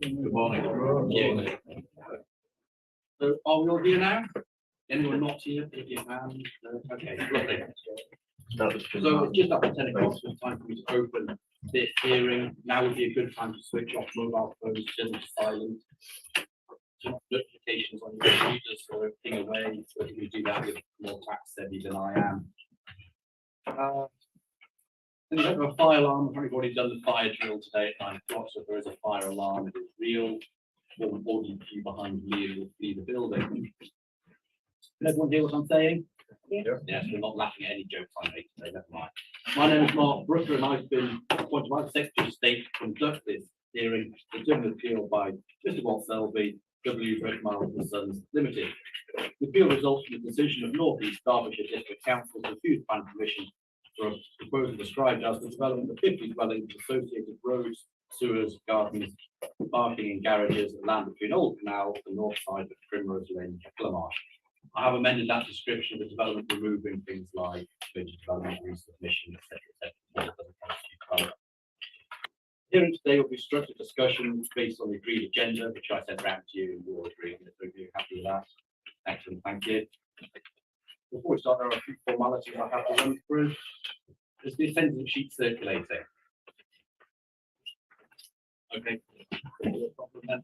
Good morning. Yeah. So are we all here now? Anyone not here? Put your hand. No? Okay, lovely. So it's just after 10 o'clock, so it's time for me to open this hearing. Now would be a good time to switch off mobile phones, turn them to silent. Turn off notifications on your computers or ping away, so you can do that with more tax savvy than I am. And you have a fire alarm. I've already done the fire drill today at 9 o'clock, so if there is a fire alarm, it is real. Or an audience queue behind me will flee the building. Can everyone hear what I'm saying? Yeah. Yes, we're not laughing at any jokes I make today, never mind. My name is Mark Brooker, and I've been appointed by the Secretary of State to conduct this hearing, determined appeal by Mr. Walt Selby, W. Red Miles and Sons Limited. The appeal results from the decision of North East Derbyshire District Council's refused plan permission for a proposal described as the development of 50 dwellings, associated roads, sewers, gardens, parking and garages, and land between Old Canal and north side of Primrose Lane, Kilmarsh. I have amended that description of the development, removing things like village development, resubmission, etc. Hearing today will be structured discussion based on the agreed agenda, which I sent round to you, and you'll agree. If you're happy with that, excellent, thank you. Before we start, there are a few formalities I have to run through. Is the attendance sheet circulating? Okay.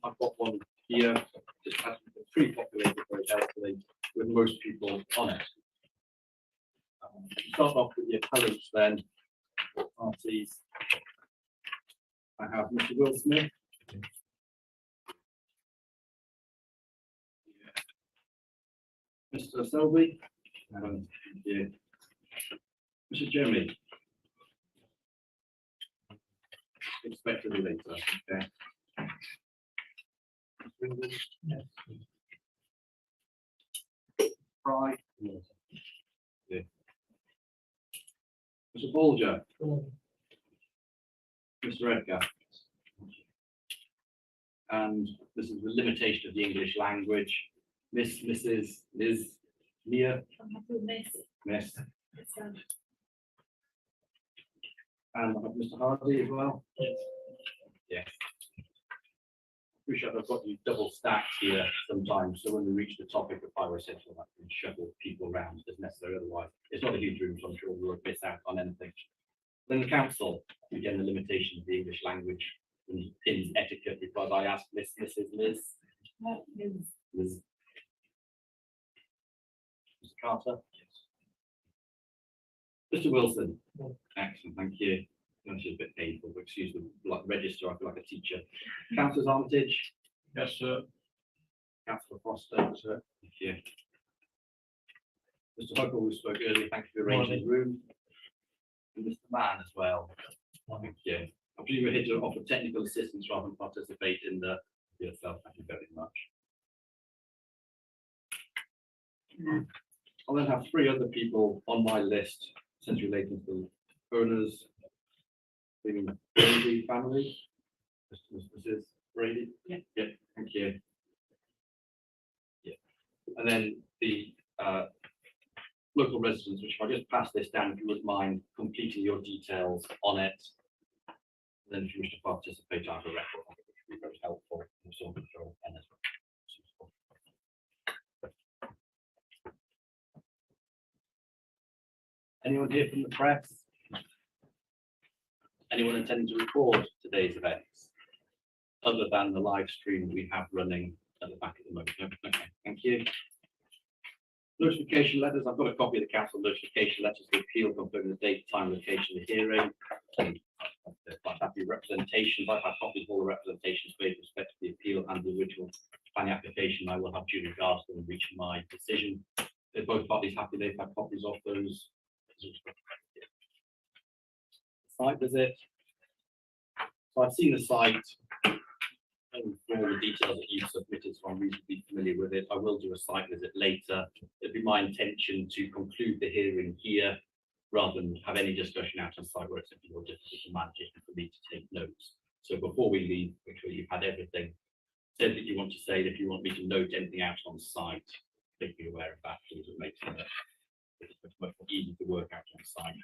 I've got one here. Just has been pre-populated very helpfully with most people on it. Start off with the appellants then. Parties. I have Mr. Will Smith. Mr. Selby. Yeah. Mr. Jeremy. Expectedly later. Okay. Yes. Fry. Yes. Yeah. Mr. Bolger. Mr. Edgar. And this is the limitation of the English language. Mrs. Liz Mia. Miss. And I have Mr. Hardy as well. Yes. Yes. Appreciate I've got you double stacked here sometimes, so when we reach the topic of pyrosexual, I can shuffle people around as necessary. Otherwise, it's not a huge room, so I'm sure we'll miss out on anything. Then the council, again, the limitation of the English language and pins etiquette, because I asked Mrs. Liz. Liz. Mr. Carter. Yes. Mr. Wilson. Yes. Excellent, thank you. That's a bit painful, but excuse the like register, I feel like a teacher. Councillor Armitage. Yes, sir. Councillor Foster. Sir. Thank you. Mr. Huckle, we spoke earlier, thank you for arranging the room. And Mr. Mann as well. Thank you. I believe we're here to offer technical assistance rather than participate in the yourself. Thank you very much. I'll then have three other people on my list, since relating to owners. The Brady family. Mrs. Brady. Yeah. Yeah. Thank you. Yeah. And then the local residents, which if I just pass this down, if you wouldn't mind completing your details on it. And then if you wish to participate, I have a record, which would be very helpful. Anyone here from the press? Anyone intending to record today's events, other than the live stream we have running at the back of the moment? No? Okay, thank you. Notification letters. I've got a copy of the council notification letters of the appeal confirming the date, time, location of the hearing. Quite happy representations. I've had copies of all the representations made with respect to the appeal and the original planning application. I will have due regards to them reaching my decision. If both parties happy, they've had copies of those. Site visit. So I've seen the site and all the details that you've submitted, so I'm reasonably familiar with it. I will do a site visit later. It'd be my intention to conclude the hearing here rather than have any discussion out on site where it's simply more difficult to manage it and for me to take notes. So before we leave, make sure you've had everything said that you want to say. If you want me to note anything out on site, make me aware of that, please. It makes it much more easy to work out on site.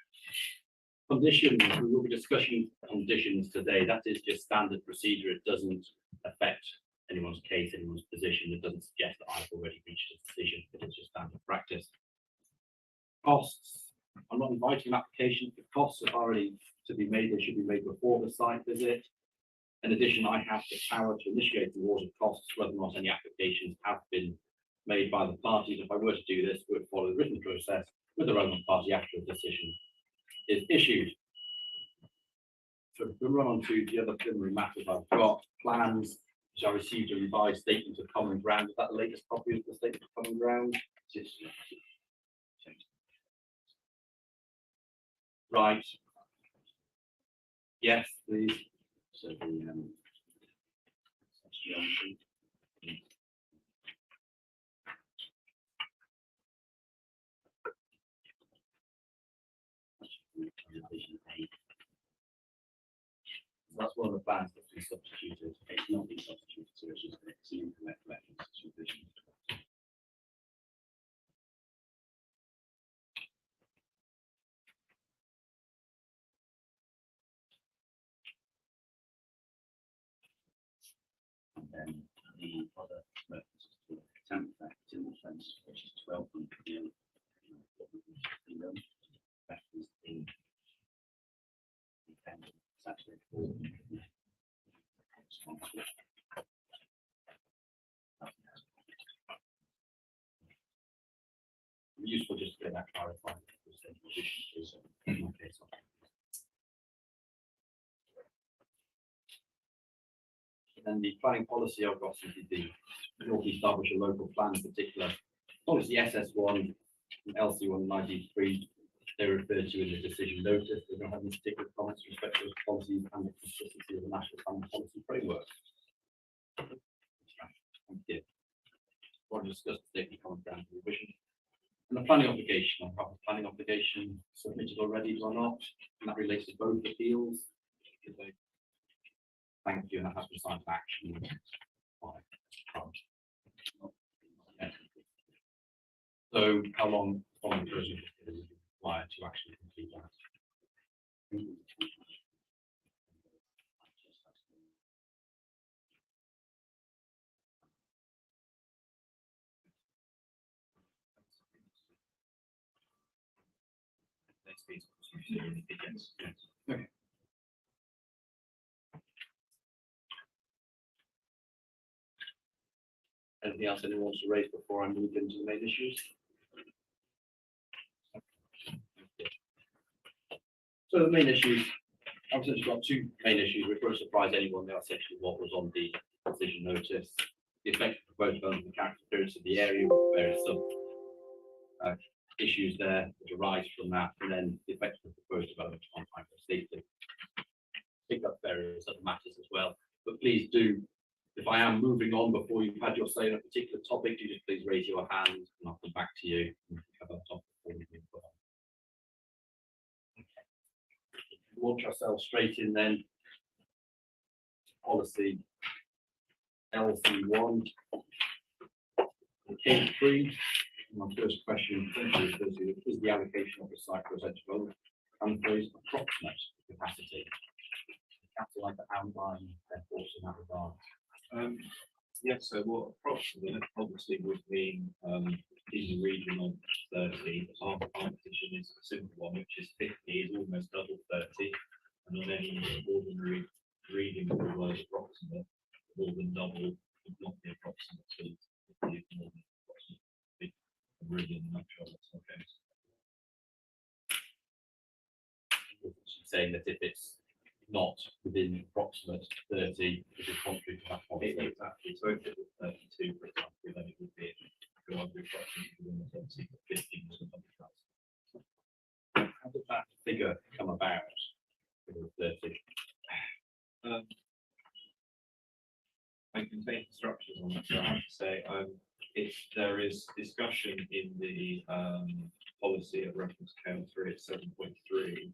Conditions, we will be discussing conditions today. That is just standard procedure. It doesn't affect anyone's case, anyone's position. It doesn't suggest that I've already reached a decision. It is just standard practice. Costs. I'm not inviting an application for costs that are already to be made. They should be made before the site visit. In addition, I have the power to initiate the award of costs whether or not any applications have been made by the parties. If I were to do this, we would follow the written process with the relevant party after a decision is issued. So we'll run on to the other preliminary matters I've got. Plans, which I received a revised statement of common ground. Is that the latest copy of the statement of common ground? Right. Yes, please. So the that's one of the plans that's been substituted. It's not been substituted, so it's just an incorrect reference to revision. And then the other reference to the temp effect in the fence, which is 1200 mil. Reference in it's actually useful just to get that clarified. And the planning policy I've got simply the North East Derbyshire local plan in particular. Policy SS1 and LC1 93, they refer to in the decision notice. They don't have any particular comments with respect to those policies and the consistency of the national planning policy framework. Thank you. I want to discuss the safety common ground revision. And the planning obligation, I've got the planning obligation submitted already or not, and that relates to both appeals. Thank you, and that has been signed action. So how long following closure is required to actually complete that? Okay. Anything else anyone wants to raise before I move into the main issues? So the main issues, I've essentially got two main issues which won't surprise anyone. They're essentially what was on the decision notice, the effect of proposed development, the character appearance of the area, with various sub issues there which arise from that, and then the effect of the proposed development on time for safety. Pick up various other matters as well. But please do, if I am moving on before you've had your say on a particular topic, do just please raise your hand and I'll come back to you and cover that topic before we move on. Launch ourselves straight in then. Policy LC1. K3. My first question is the allocation of the site residential development and phrase approximate capacity. Council like to outline their thoughts in that regard. Yes, so what approximate obviously would mean in the region of 30. Our position is a simple one, which is 50 is almost double 30, and on any ordinary reading of the word approximate, more than double would not be approximate. So 50 is more than approximate. Really in a nutshell, that's okay. Saying that if it's not within approximate 30, it is contrary to that policy. Exactly. So if it was 32, for example, then it would be approximately within the 30, but 15 was How did that figure come about? 30. I can take the structures on that. So I have to say, there is discussion in the policy at reference count 3 at 7.3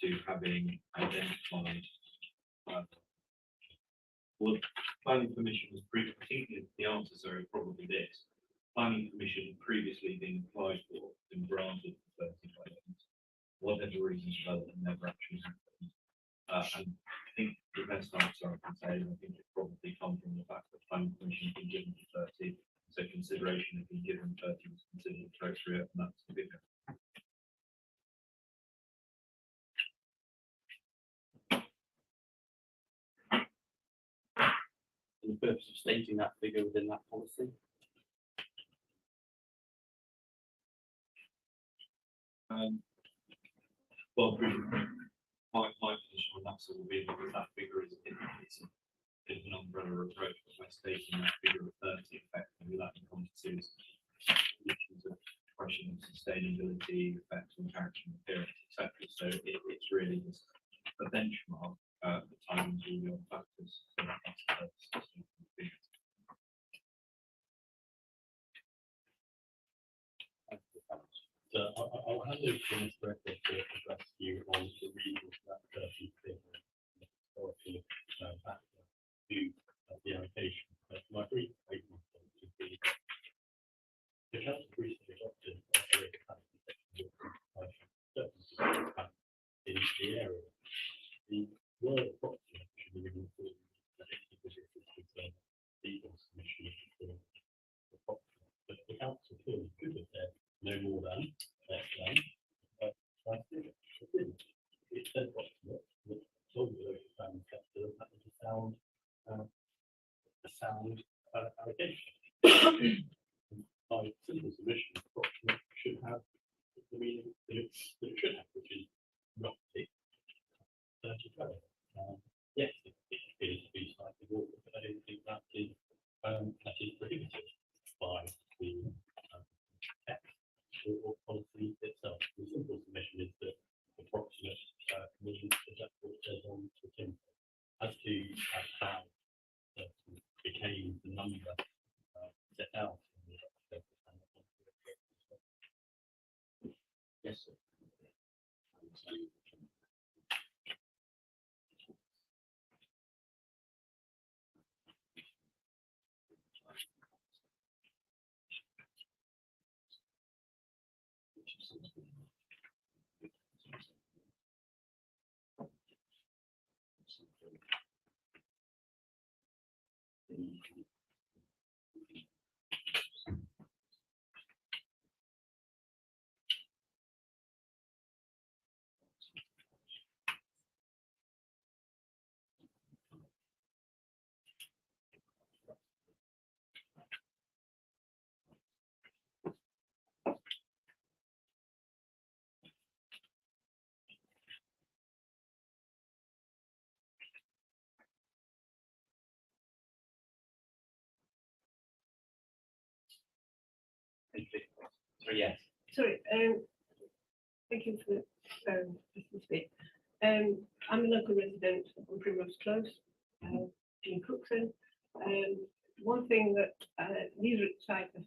to having identified what planning permission was previously, the answers are probably this. Planning permission previously been applied for and granted for 30 items. whatever reasons development never actually happened. And I think the best answer I can say is I think it probably comes from the fact that planning permission had been given for 30, so consideration had been given 30 was considered appropriate, and that's the bigger. For the purpose of stating that figure within that policy. Well, my position on that sort of be because that figure is an umbrella approach, but by stating that figure of 30 effectively, that encompasses issues of question of sustainability, effects on character and appearance, etc. So it's really just a benchmark at the time of all the other factors. So that's the purpose of the figure. So I'll hand over to Mr. Eckert to address you on the reasons for that 30 figure historically factor to the allocation. But my brief statement would be the council recently adopted a capacity section in the area. The word approximate should be given to the legal submission for the approximate. But the council clearly could have said no more than less than. It said approximate, which told the local planning sector that was a sound allocation. By simple submission, approximate should have the meaning that it should have, which is roughly 30. Yes, it appears to be slightly more, but I don't think that is prohibited by the text or policy itself. The simple submission is that approximate means that what it says on the tin. As to how that became the number set out. Yes, sir. So yes. Sorry, thank you for listening to me. I'm a local resident on Primrose Close, in Cookson. One thing that these sites have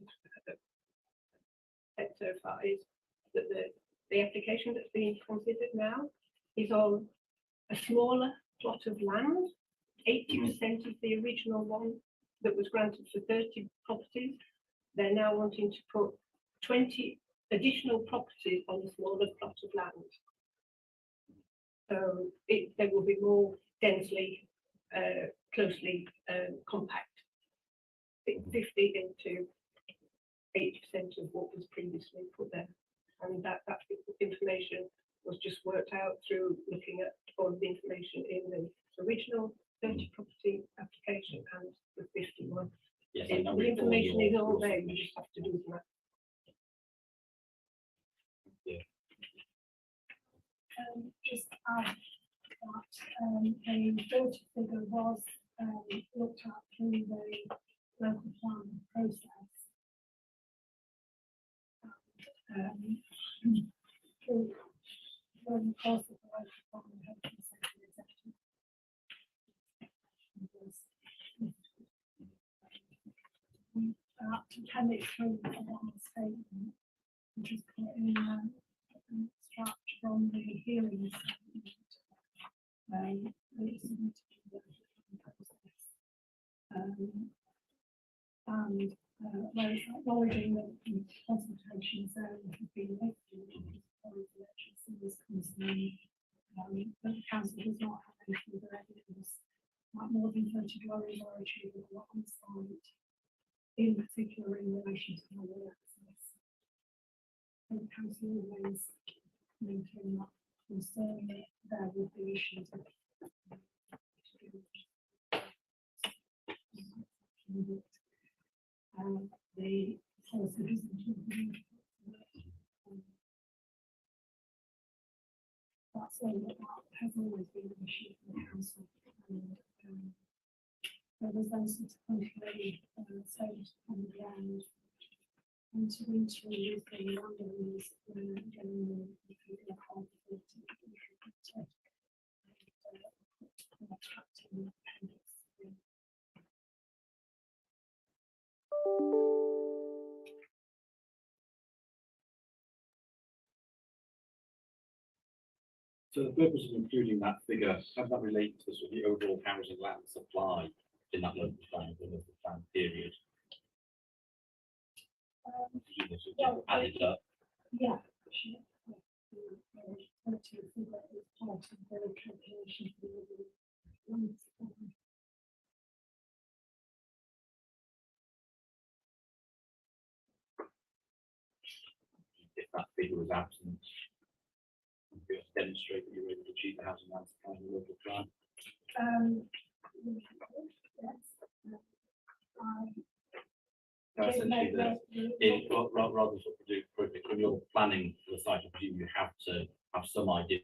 said so far is that the application that's being considered now is on a smaller plot of land. 80% of the original one that was granted for 30 properties, they're now wanting to put 20 additional properties on a smaller plot of land. So they will be more densely, closely compact. 50 into 80% of what was previously put there. And that information was just worked out through looking at all the information in the original 30 property application and the 51. Yes, The information is all there, you just have to do the math. Just add that the 30 figure was looked at through the local plan process. Through the course of the local plan executive can explain the one statement, which is put in extract from the hearing statement. It's process. and whereas acknowledging that the consultation zone has been lifted as far as electricity is concerned, but the council does not have any further evidence that more than 30 dwellings are achievable on site, in particular in relation to highway access. And the council remains maintain that concern that there would be issues of the policy doesn't include that's all that has always been an issue for the council. And there was then subsequently saved on the ground and to interview with the landowners getting the conflict and appendix. So the purpose of including that figure, how does that relate to sort of the overall housing land supply in that local plan, the local plan period? Presumably sort of Well, added up. Yeah. Sure. Figure is part of the calculation for the land supply. If that figure was absent, you'd be able to demonstrate that you were able to achieve the housing land supply in the local plan. Yes. So essentially, rather than sort of do project, when you're planning for the site, I presume you have to have some idea.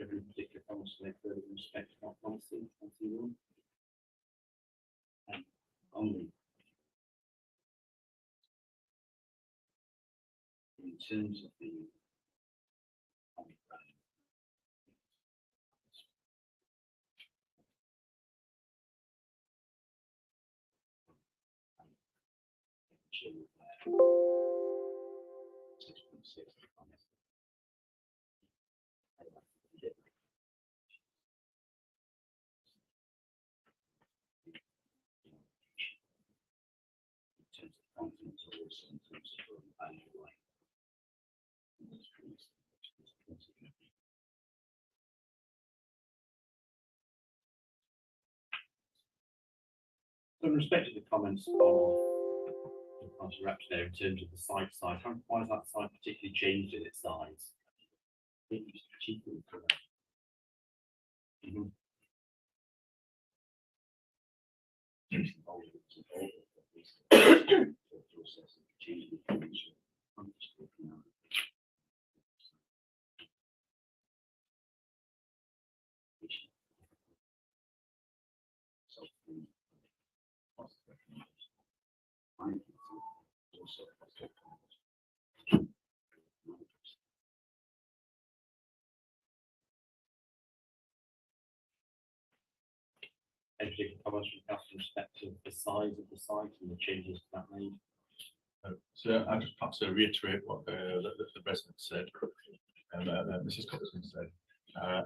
Every particular comments to make further in respect to that policy, and only in terms of the confidence also in terms of value line. So in respect to the comments of the party reps there in terms of the site size, why has that site particularly changed in its size? It used to be cheaper for that. any particular comments from council in respect to the size of the site and the changes that made? So I just perhaps reiterate what the resident said, and Mrs. Coxon said,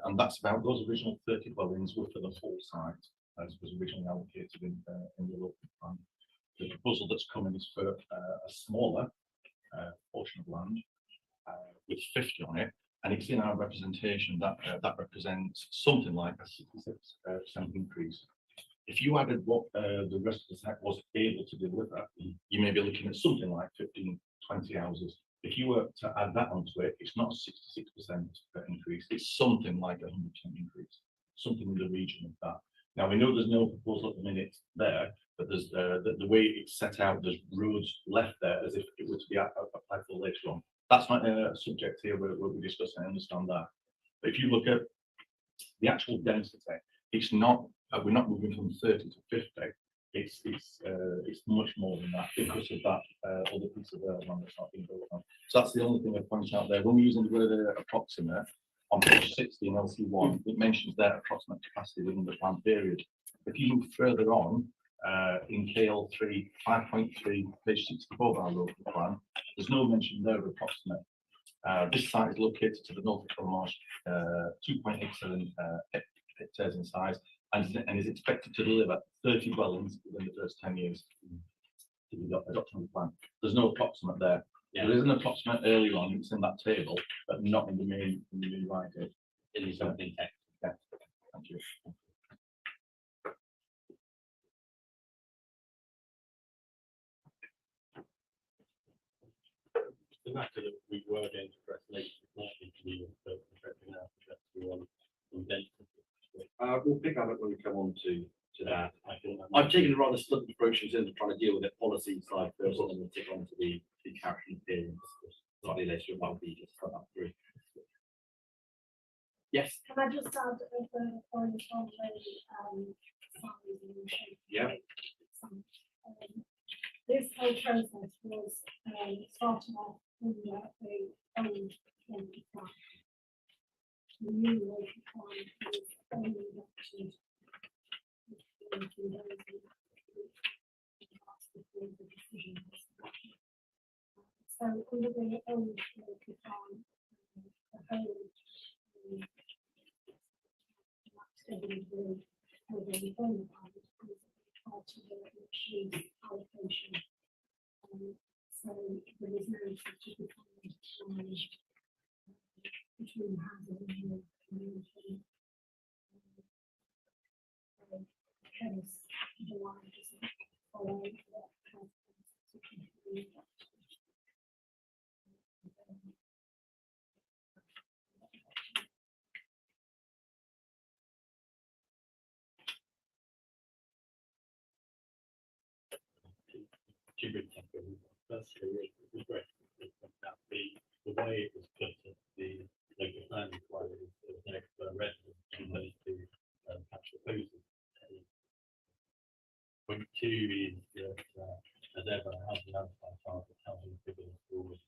and that's about those original 30 dwellings were for the whole site, as was originally allocated in the local plan. The proposal that's coming is for a smaller portion of land with 50 on it, and it's in our representation that that represents something like a 66% increase. If you added what the rest of the site was able to deliver, you may be looking at something like 15, 20 houses. If you were to add that onto it, it's not a 66% increase, it's something like a 100% increase, something in the region of that. Now, we know there's no proposal at the minute there, but there's the way it's set out, there's roads left there as if it were to be applied for later on. That's not a subject here where we're discussing, I understand that. But if you look at the actual density, it's not, we're not moving from 30 to 50. It's much more than that because of that other piece of land that's not being built on. So that's the only thing I point out there. When we're using the word approximate on page 60 in LC1, it mentions their approximate capacity within the plan period. If you move further on in KL3 5.3, page 64 of our local plan, there's no mention there of approximate. This site is located to the north of Marsh, 2.87 hectares in size, and is expected to deliver 30 dwellings within the first 10 years to the adoption of the plan. There's no approximate there. Yeah. There is an approximate earlier on, it's in that table, but not in the main writing. In the opening text. Yeah. Thank you. The matter that we were going to address later is likely to be addressing now, we'll pick up it when we come on to that. I've taken a rather split approach in terms of trying to deal with the policy side first, and then we'll tick on to the character and appearance slightly later. It might be just cut up through. Yes. Can I just add the point on the size and shape? Yeah. This whole process was started off under the old local plan. The new local plan was only adopted before the decision was made. So under the old local plan, the whole part of the mixed-use allocation. So there is no such a defined between housing and the community. Hence, the line doesn't follow what has been Firstly, it was great about the way it was put at the local plan inquiry. There was an expert resident supposed to catch the poses. Point two is that as ever, housing outside target, housing figures are always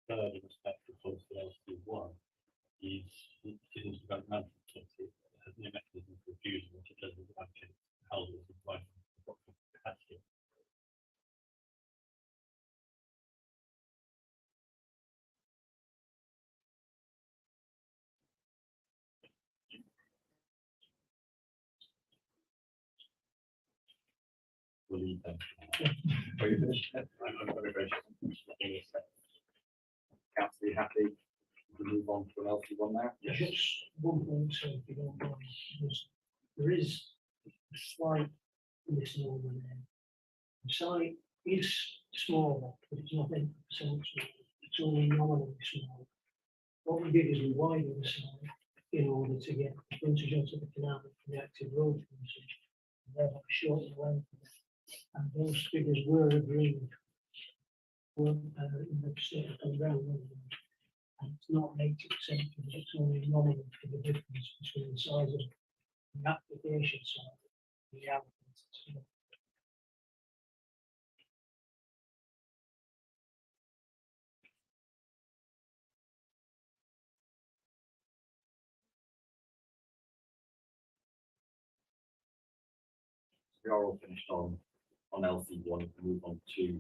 third in respect to policy LC1 is decisions about management policy has no mechanism for refusal to determine the action houses and providing capacity. We'll leave them. Are you finished? I'm very gracious. Council, you happy to move on to an LC1 now? Yes. Just one point, so if you don't mind, there is a slight misnomer there. The site is smaller, but it's not 8% smaller. It's only nominally smaller. What we did is we widened the site in order to get the frontage onto the canal from the active road frontage. And therefore shorten the length of it. And those figures were agreed. In the state of ground. And it's not 80%, it's only nominal for the difference between the size of the application side and the applicant's. we are all finished on LC one, and move on to.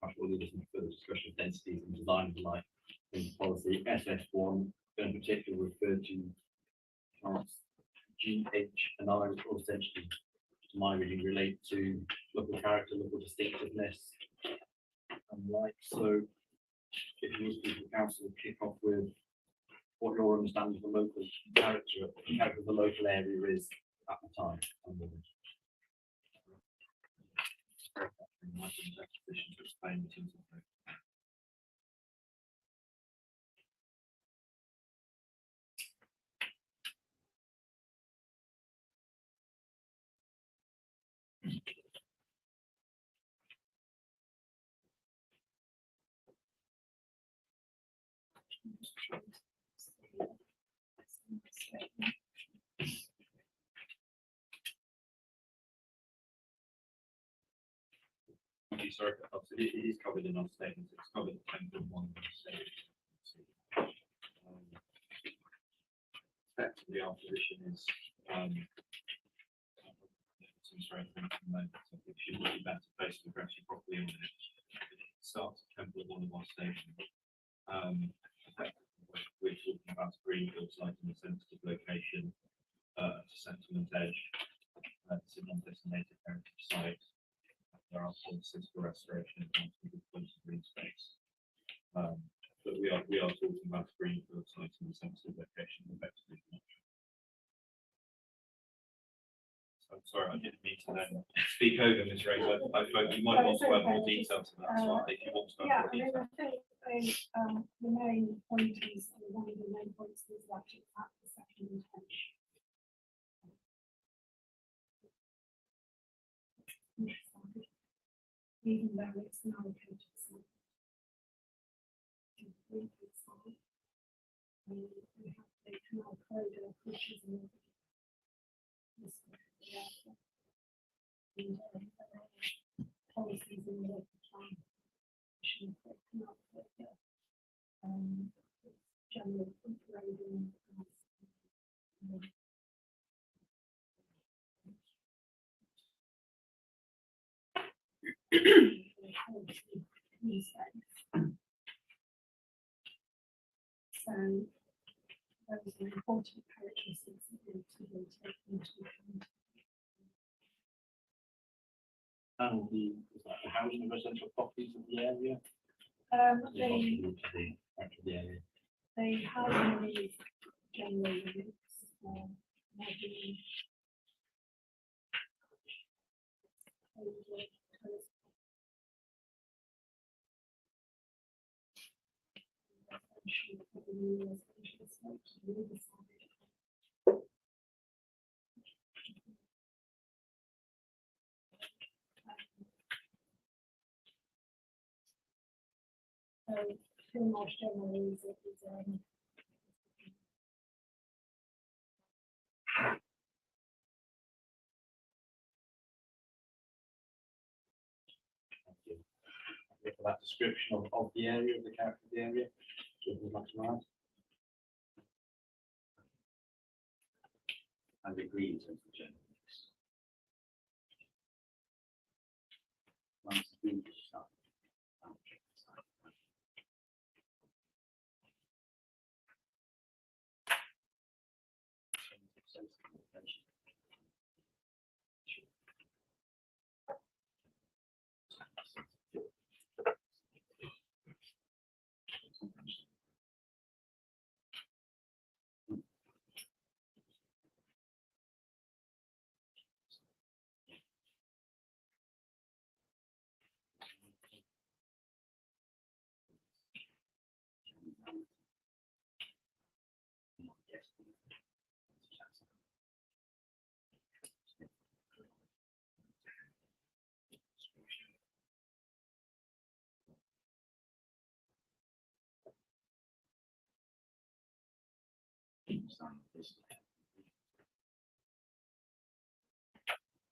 Actually, lead us into further discussion of densities and design of the light in policy. SS one, in particular, referred to parts G, H, and I, or essentially, to my reading, relate to local character, local distinctiveness, and like so. If you speak to the council, kick off with what your understanding of the local character of the local area is at the time. Position to explain the teams of sorry, it is covered in our statements. It's covered at 10.1. Effectively, our position is sorry, I think it should be better placed to actually properly on it. It starts at 10.1 of our statement. Effectively, we're talking about a greenfield site in a sensitive location, at a settlement edge. It's a non-designated heritage site. There are policies for restoration and green space. But we are talking about a greenfield site in a sensitive location. Effectively. So I'm sorry, I didn't mean to then speak over Ms. Rose. I thought you might want to add more detail to that. So if you want to add more detail. I think the main point is, one of the main points is that it's at the second intention. Even though it's an allocated site. We have the canal corridor, which is in this area. And policies in the local plan. Canal corridor. General grading. So those are important characteristics that need to be taken into account. And the housing and residential properties of the area. The area. They have these general limits. So pretty much generally is For that description of the area, of the character of the area. And agree in terms of general mix. Once the food is done, I'll check this out.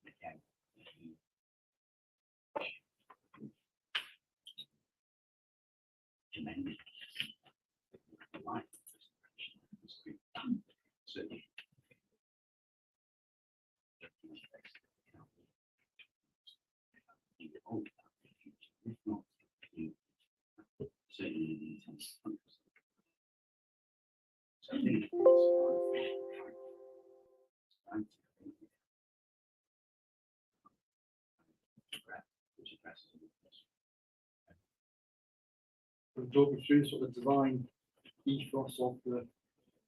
Again, tremendous. Right. So Talk me through sort of the design ethos of the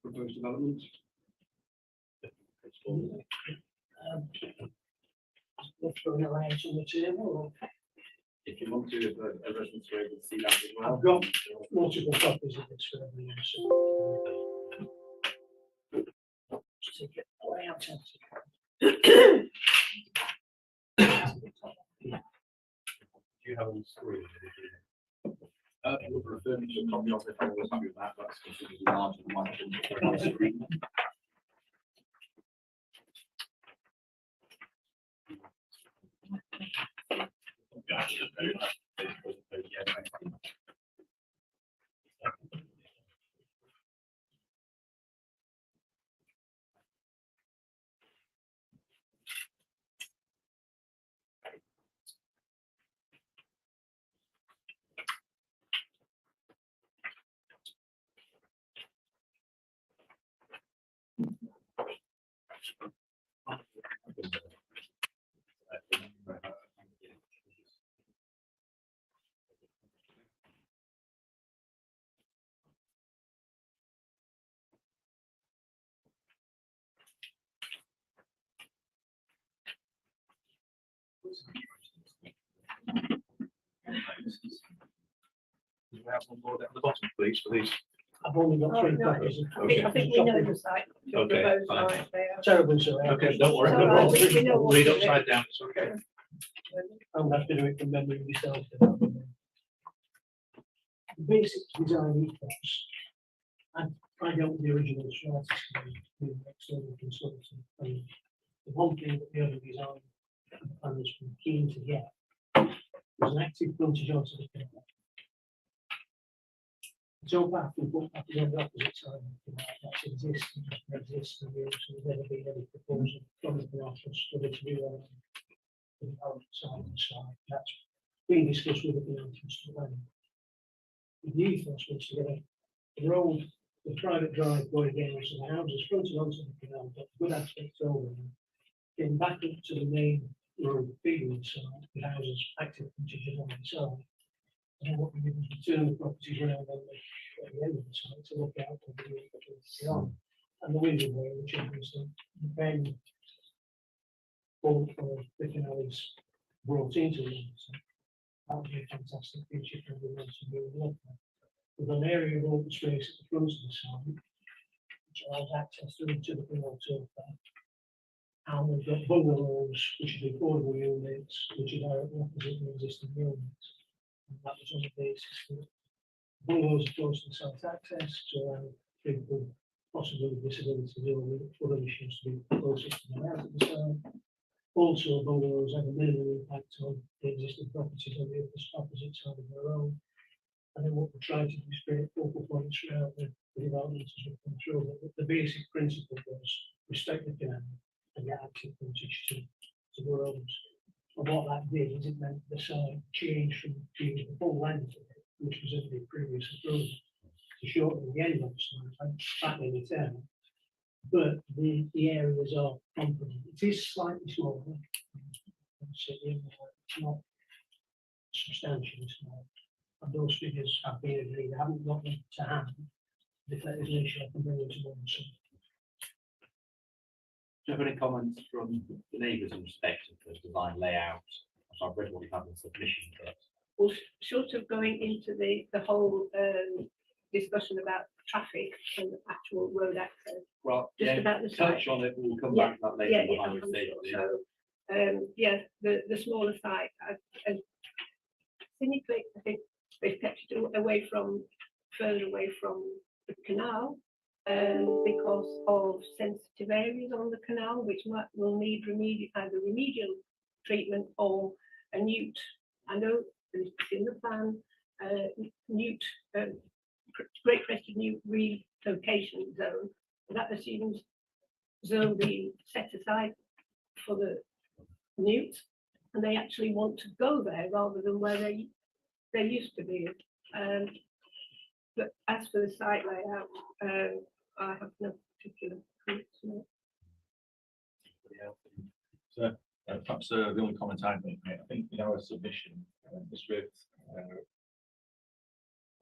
proposed development. Let's throw it around on the table. If you want to, if a resident are able to see that as well. I've got multiple copies of this for everyone. Just take it away out. Do you have all three? We'll refer to a copy of it, I was happy with that, that's considered larger than my screen. You have one more down the bottom, please, for these. I've only got Oh, three no. copies. I think we know the site. the Okay, proposed fine. site there. Terrible, sorry. Okay, don't worry. It's no all right, problem. we know what Read to do. upside down, it's okay. I'll have to do it from memory myself. The basic design ethos. I dealt with the original strategy with an external consultant. And the one thing that the other design planners were keen to get was an active frontage onto the canal. So back and put back on the opposite side of the canal, that's existing, and there's never been any proposal from the council for it to do the development side and side. That's been discussed with the council plan. The ethos was to get a road, the private drive going down, so the houses fronted onto the canal, got good aspects over them. Getting back up to the main road feeding side, the houses active frontages on the side. And what we did was we turned the properties around on the end of the site to look out for the view beyond. And the window way, which is the bend for the canal is brought into the site. That would be a fantastic feature for everyone to be able to look at. With an area of open space at the front of the site, which allows access to the canal turf. And we've got bungalows, which are the affordable units, which are directly opposite the existing units. And that was on the basis that bungalows are close to site access, to allow people possibly with disabilities or with other issues to be closest to the house at the site. Also, bungalows have a minimal impact on the existing properties on the opposite side of the road. And then what we're trying to do is create focal points throughout the developments as we come through. But the basic principle was respect the canal and get active frontage to the roads. And what that did is it meant the site changed from being the full length of it, which was in the previous approval, to shorten the end of the site, back in the town. But the areas are comparable. It is slightly smaller. It's not substantially small. And those figures have been agreed. I haven't got them to hand. If that is an issue, I can bring them to one. So Do you have any comments from the neighbours in respect of the design layout? So I've read what you have in submission, but Well, short of going into the whole discussion about traffic and actual road access, well, just yeah, about the touch site. on it, we'll come Yeah, back to that Yeah, later. yeah, behind the I'm stage, sure. yeah. So, yeah, the smaller site, cynically, I think they've kept it away from, further away from the canal, because of sensitive areas on the canal, which will need either remedial treatment or a newt. I know it's in the plan, newt, Great Crested Newt relocation zone. That assumes zone being set aside for the newt, and they actually want to go there rather than where they used to be. But as for the site layout, I have no particular comments on it. So, perhaps the only comment I'd make, mate, I think in our submission, this with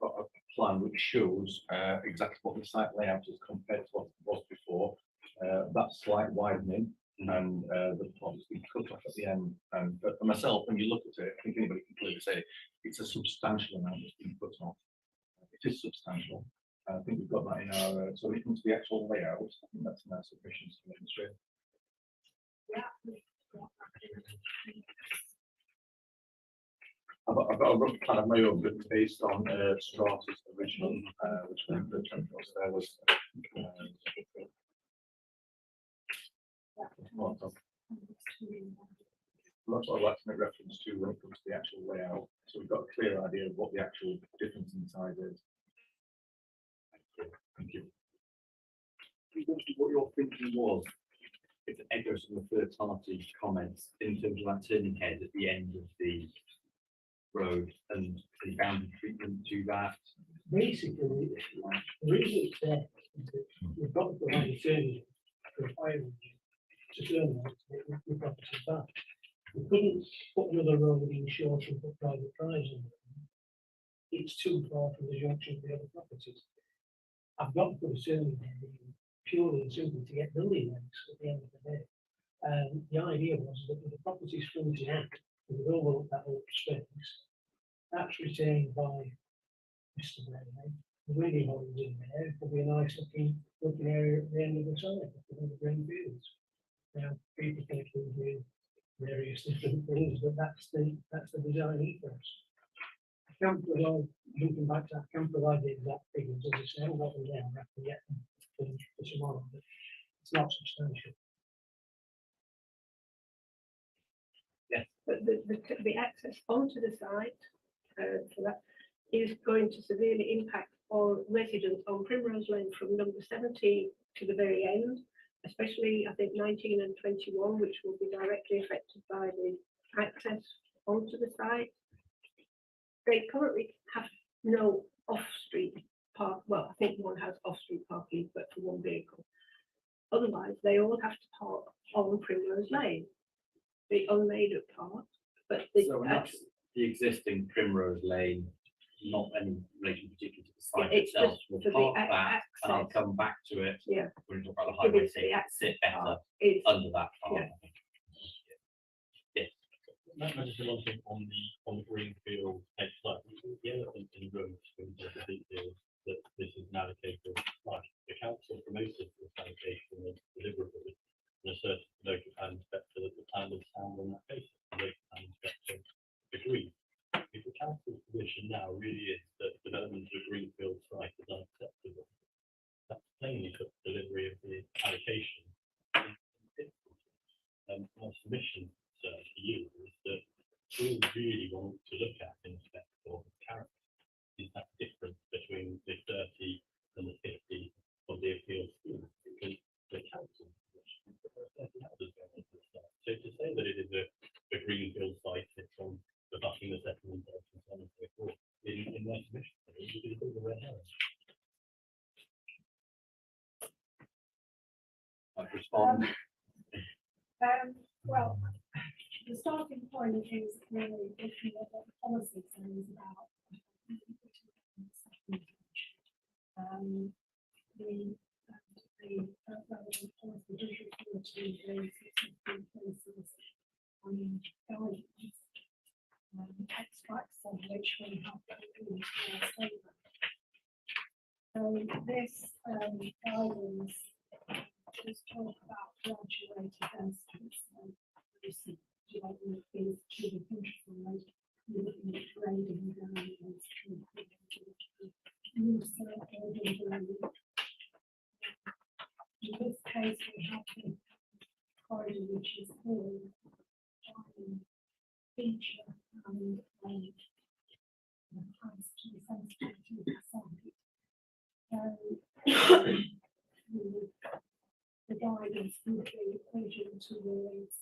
got a plan which shows exactly what the site layout is compared to what it was before. That slight widening and the plot's been cut off at the end. And for myself, when you look at it, I think anybody can clearly say it's a substantial amount that's been cut off. It is substantial. I think we've got that in our, so when it comes to the actual layout, I think that's in our submissions to demonstrate. I've got a rough plan of my own, but based on Strata's original, which the template was there was. That's what I'd like to make reference to when it comes to the actual layout. So we've got a clear idea of what the actual difference in size is. Thank you. What your thinking was, if it echoes from the third party comments in terms of that turning head at the end of the road and the boundary treatment to that. Basically, the reason it's there is that we've got to provide a turning for a fire engine to turn around to make the properties back. We couldn't put another road in short and put private drives in. It's too far from the junction of the other properties. I've got to put a turning there purely and simply to get building regs at the end of the day. The idea was that with the properties fronting out, we would overlook that open space. That's retained by Mr. Bradley. The really holes in there, it'll be a nice looking area at the end of the site, with the green fields. Now, people can do various different things, but that's the design ethos. I can't provide, looking back to that, I can't provide the exact figures, as I say, I've got them down, I have to get them for tomorrow, but it's not substantial. But the access onto the site for that is going to severely impact on residents on Primrose Lane from number 70 to the very end, especially I think 19 and 21, which will be directly affected by the access onto the site. They currently have no off-street park. Well, I think one has off-street parking, but for one vehicle. Otherwise, they all have to park on Primrose Lane, the unmade-up part. But So that's the existing Primrose Lane, not any relation particularly to the site it's itself. just We'll for the park that and I'll access. come back to it. Yeah. When we talk about the Give highway, us the say, access sit better part is under that part. Yeah. Yes. I just want to on the greenfield edge site, the elephant in the room is that this is an allocated site. The council promoted this allocation and deliverable and a certain local plan inspector that the plan is sound on that basis. The local plan inspector agreed. If the council's position now really is that development of a greenfield site is unacceptable, that's plainly put the delivery of the allocation. My submission to you is that we really want to look at in respect for character. Is that difference between the 30 and the 50 of the appeal scheme? Because the council position is that 30 houses going into the site. So to say that it is a greenfield site, it's on the backing the settlement and so on and so forth. In my submission, it would be a bit of a red herring. I'd respond. Well, the starting point is really looking at what the policy says about the relevant policy does refer to those existing places guidance, extracts of which we have in our statement. So this guidance just talk about graduated densities. So development is to be controlled, looking at grading down use in this case, we have the corridor which is called feature and has to be sensitive to the site. The guidance would be urgent towards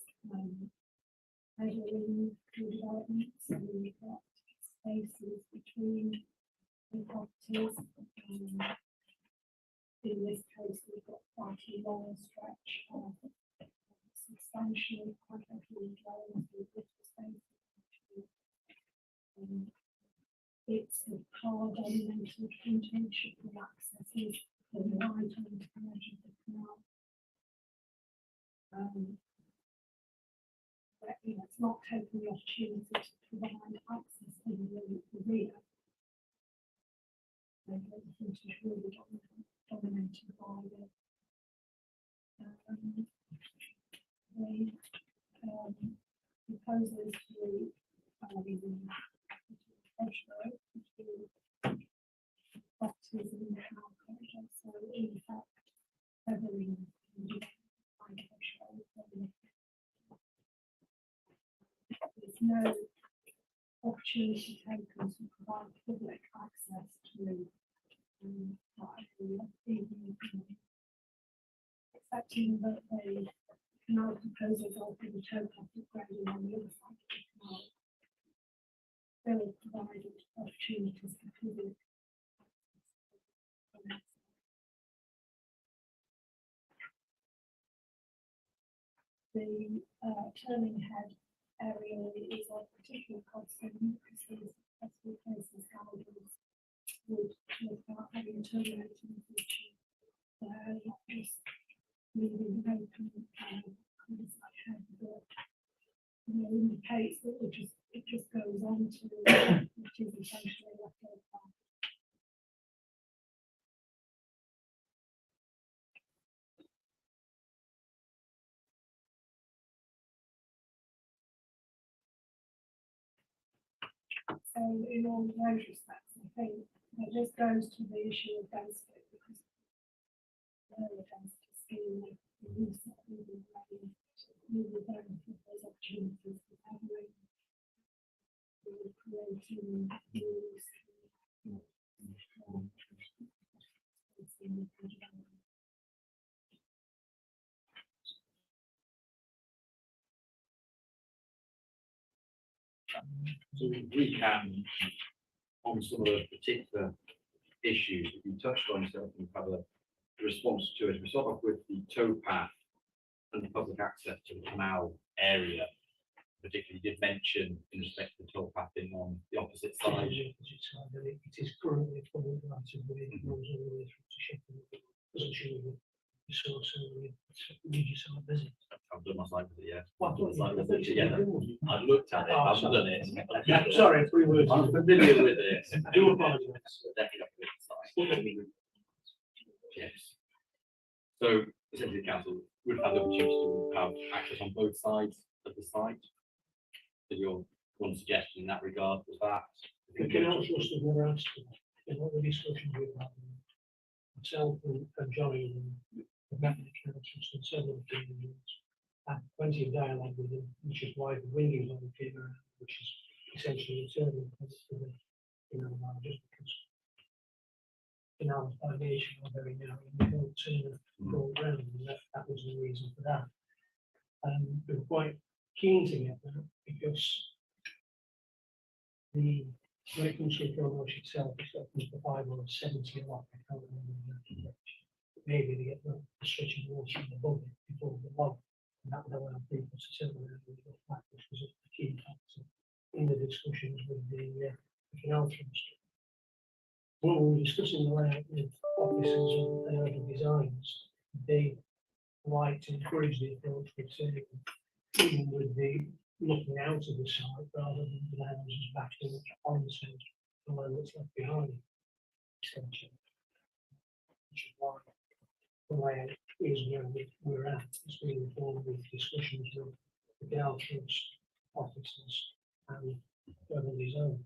measuring developments, and we've got spaces between in properties. In this case, we've got quite a long stretch of substantially quite heavily dwellings with little space. It's a car dominated frontage with accesses on the right hand edge of the canal. But, you know, it's not taking the opportunity to provide access in the rear. The frontage is really dominated by the proposes to properties in the canal corridor, so in effect, feathering there's no opportunity taken to provide public access to accepting that the canal proposals are for the towpath upgrading on the other side of the canal. Still provided opportunities for public access. The turning head area is of particular concern because these special places houses would talk about having terminating feature. Not just leaving open cul-de-sac head, but indicates that it just goes on to which is essentially left over. So in all those respects, I think it just goes to the issue of density because the density scheme is really benefit those opportunities for having creating use. So we recap on some of the particular issues that you touched on yourself and have a response to it. We start off with the towpath and the public access to the canal area. Particularly, you did mention in respect to the towpath being on the opposite side. It is currently public right of way, it goes all the way through to Sheffield. Doesn't show you the source of the religious site visit. I've done my site visit, yeah. Well, I thought Site you- I visit, thought you yeah. did one. I've looked at it, Oh, I've sorry. done it. Yeah, sorry, 3 words. I'm familiar with it. I do apologise. Definitely not with the site. Yes. So essentially, the council would have the opportunity to have access on both sides of the site. So your one suggestion in that regard was that. The canal trust have never asked for that. In all the discussions we've had, myself and Johnny have met the canal trust on several occasions. Had plenty of dialogue with them, which is why the winging on the figure, which is essentially internal for the, just because canals by nature are very narrow and they don't turn and go around, and that was the reason for that. We were quite keen to get that because when it comes to the Primrose itself, it's got to 5 or 70 a lot. I can't remember. Maybe they get the stretch of water above it before the log, and that would allow people to turn around and go back, which was a key factor in the discussions with the canal trust. When we were discussing the layout with officers and other designs, they like to encourage the approach with saying, even with the looking out of the site rather than the houses back to on the side, the land that's left behind. Essentially. Which is why the layout is where we're at. It's being informed with discussions with the canal trust officers and urban design.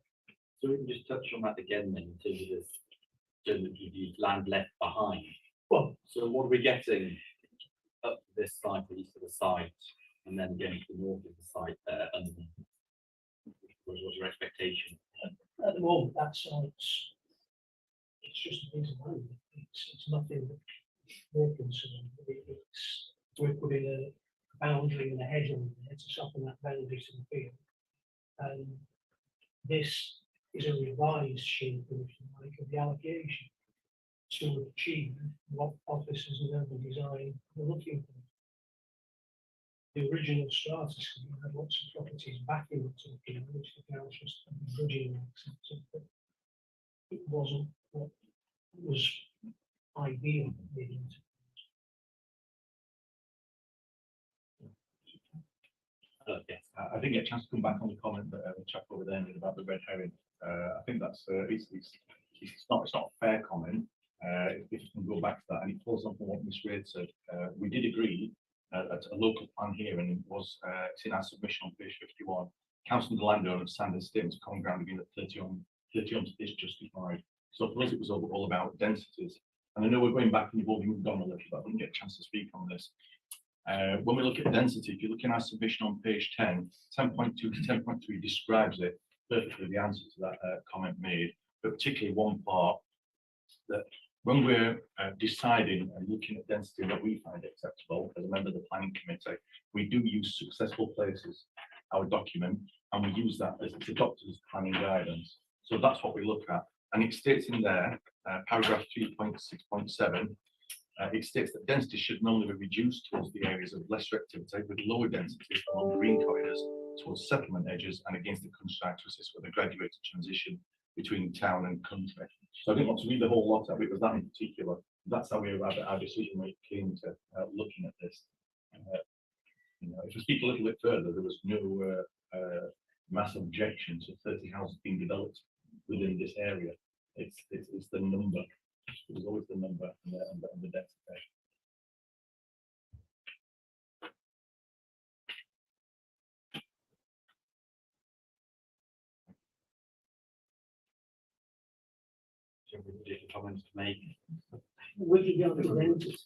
So we can just touch on that again then in terms of this, in terms of the land left behind. Well, So what are we getting up to this side, to east of the site, and then again to the north of the site there? What's your expectation? at the moment, that site's, it's just a piece of land. It's nothing that we're concerned with. We're putting a boundary and a hedge on there to soften that boundary to the field. And this is a revised shape, if you like, of the allocation to achieve what officers and urban design were looking for. The original strata scheme had lots of properties backing the talking, which the council was grudgingly accepted, but it wasn't what was ideal. Yes. I didn't get a chance to come back on the comment that the chap over there made about the red herring. I think that's it's not a fair comment. If you can go back to that, and it falls on from what Ms. Wade said. We did agree at a local plan here, and it was it's in our submission on page 51. Council and the landowner standard statements of common ground agreement 30 on is justified. So for us, it was all about densities. And I know we're going back and you've already moved on a little, but I didn't get a chance to speak on this. When we look at density, if you look in our submission on page 10, 10.2 to 10.3 describes it perfectly, the answer to that comment made, but particularly one part that when we're deciding and looking at density that we find acceptable as a member of the planning committee, we do use successful places, our document, and we use that as it's adopted as planning guidance. So that's what we look at. And it states in there, paragraph 3.6.7, it states that density should normally be reduced towards the areas of lesser activity with lower densities along green corridors towards settlement edges and against the countryside to assist with a graduated transition between town and country. So I didn't want to read the whole lot of it, but that in particular, that's how we arrived at our decision when it came to looking at this. If we speak a little bit further, there was no mass objection to 30 houses being developed within this area. It's the number. It was always the number and the density. Additional comments to make? With regard to density,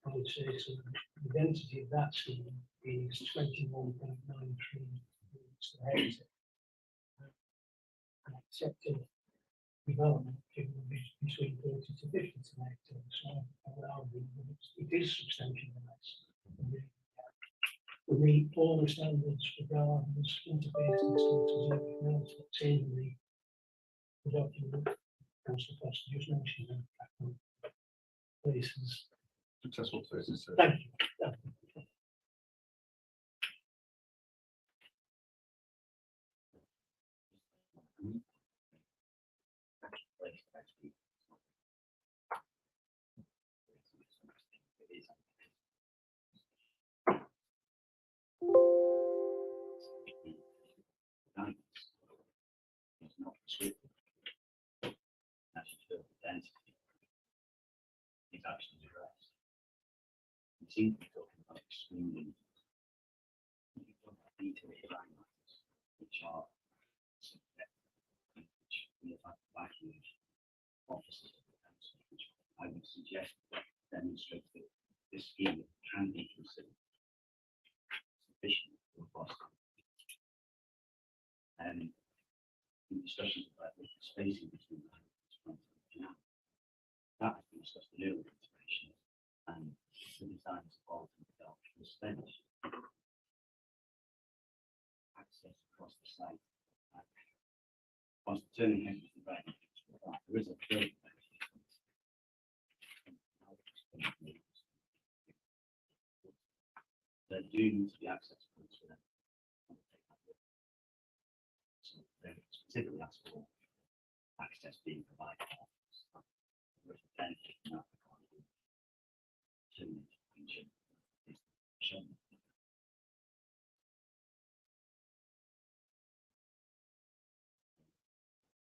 I would say so. The density of that scheme is 21.93 units per hectare. An accepted development can be between 30 to 50 to hectare. So I would argue that it is substantially less. We meet all the standards for gardens, interface systems, everything else that's in the document. Councillor Foster just mentioned that places. Successful places. Thank you. It's not restricted. Actually, the density is actually addressed. We seem to be talking about extremely detailed guidelines, which are which we have vacuum officers of the council, which I would suggest demonstrate that this scheme can be considered sufficient for Boston. And in discussions about the spacing between the that has been discussed in earlier information and the designs of the stage. Access across the site. Once the turning head is the right, there is a third there do need to be access points for them. So they specifically ask for access being provided.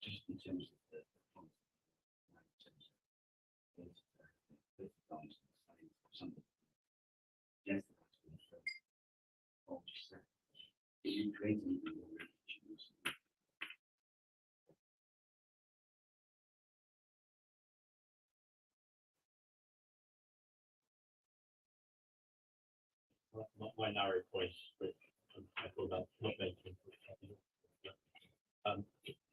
Just in terms of the something. Yes, or just say, you create anything more. My narrow point, which I thought about not making. I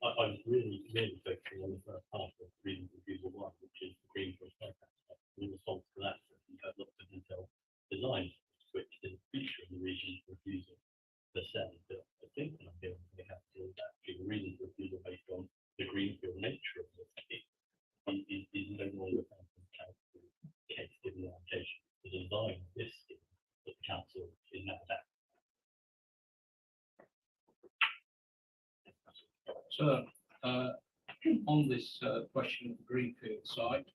was really focusing on the first half of reading Refusal 1, which is the green for aspect. In response to that, we had lots of detailed design, which didn't feature in the reason for refusal per se. But I think when I feel they have to actually the reason for refusal based on design of this scheme that the council is now adapting. So, on this question of the Greenfield site,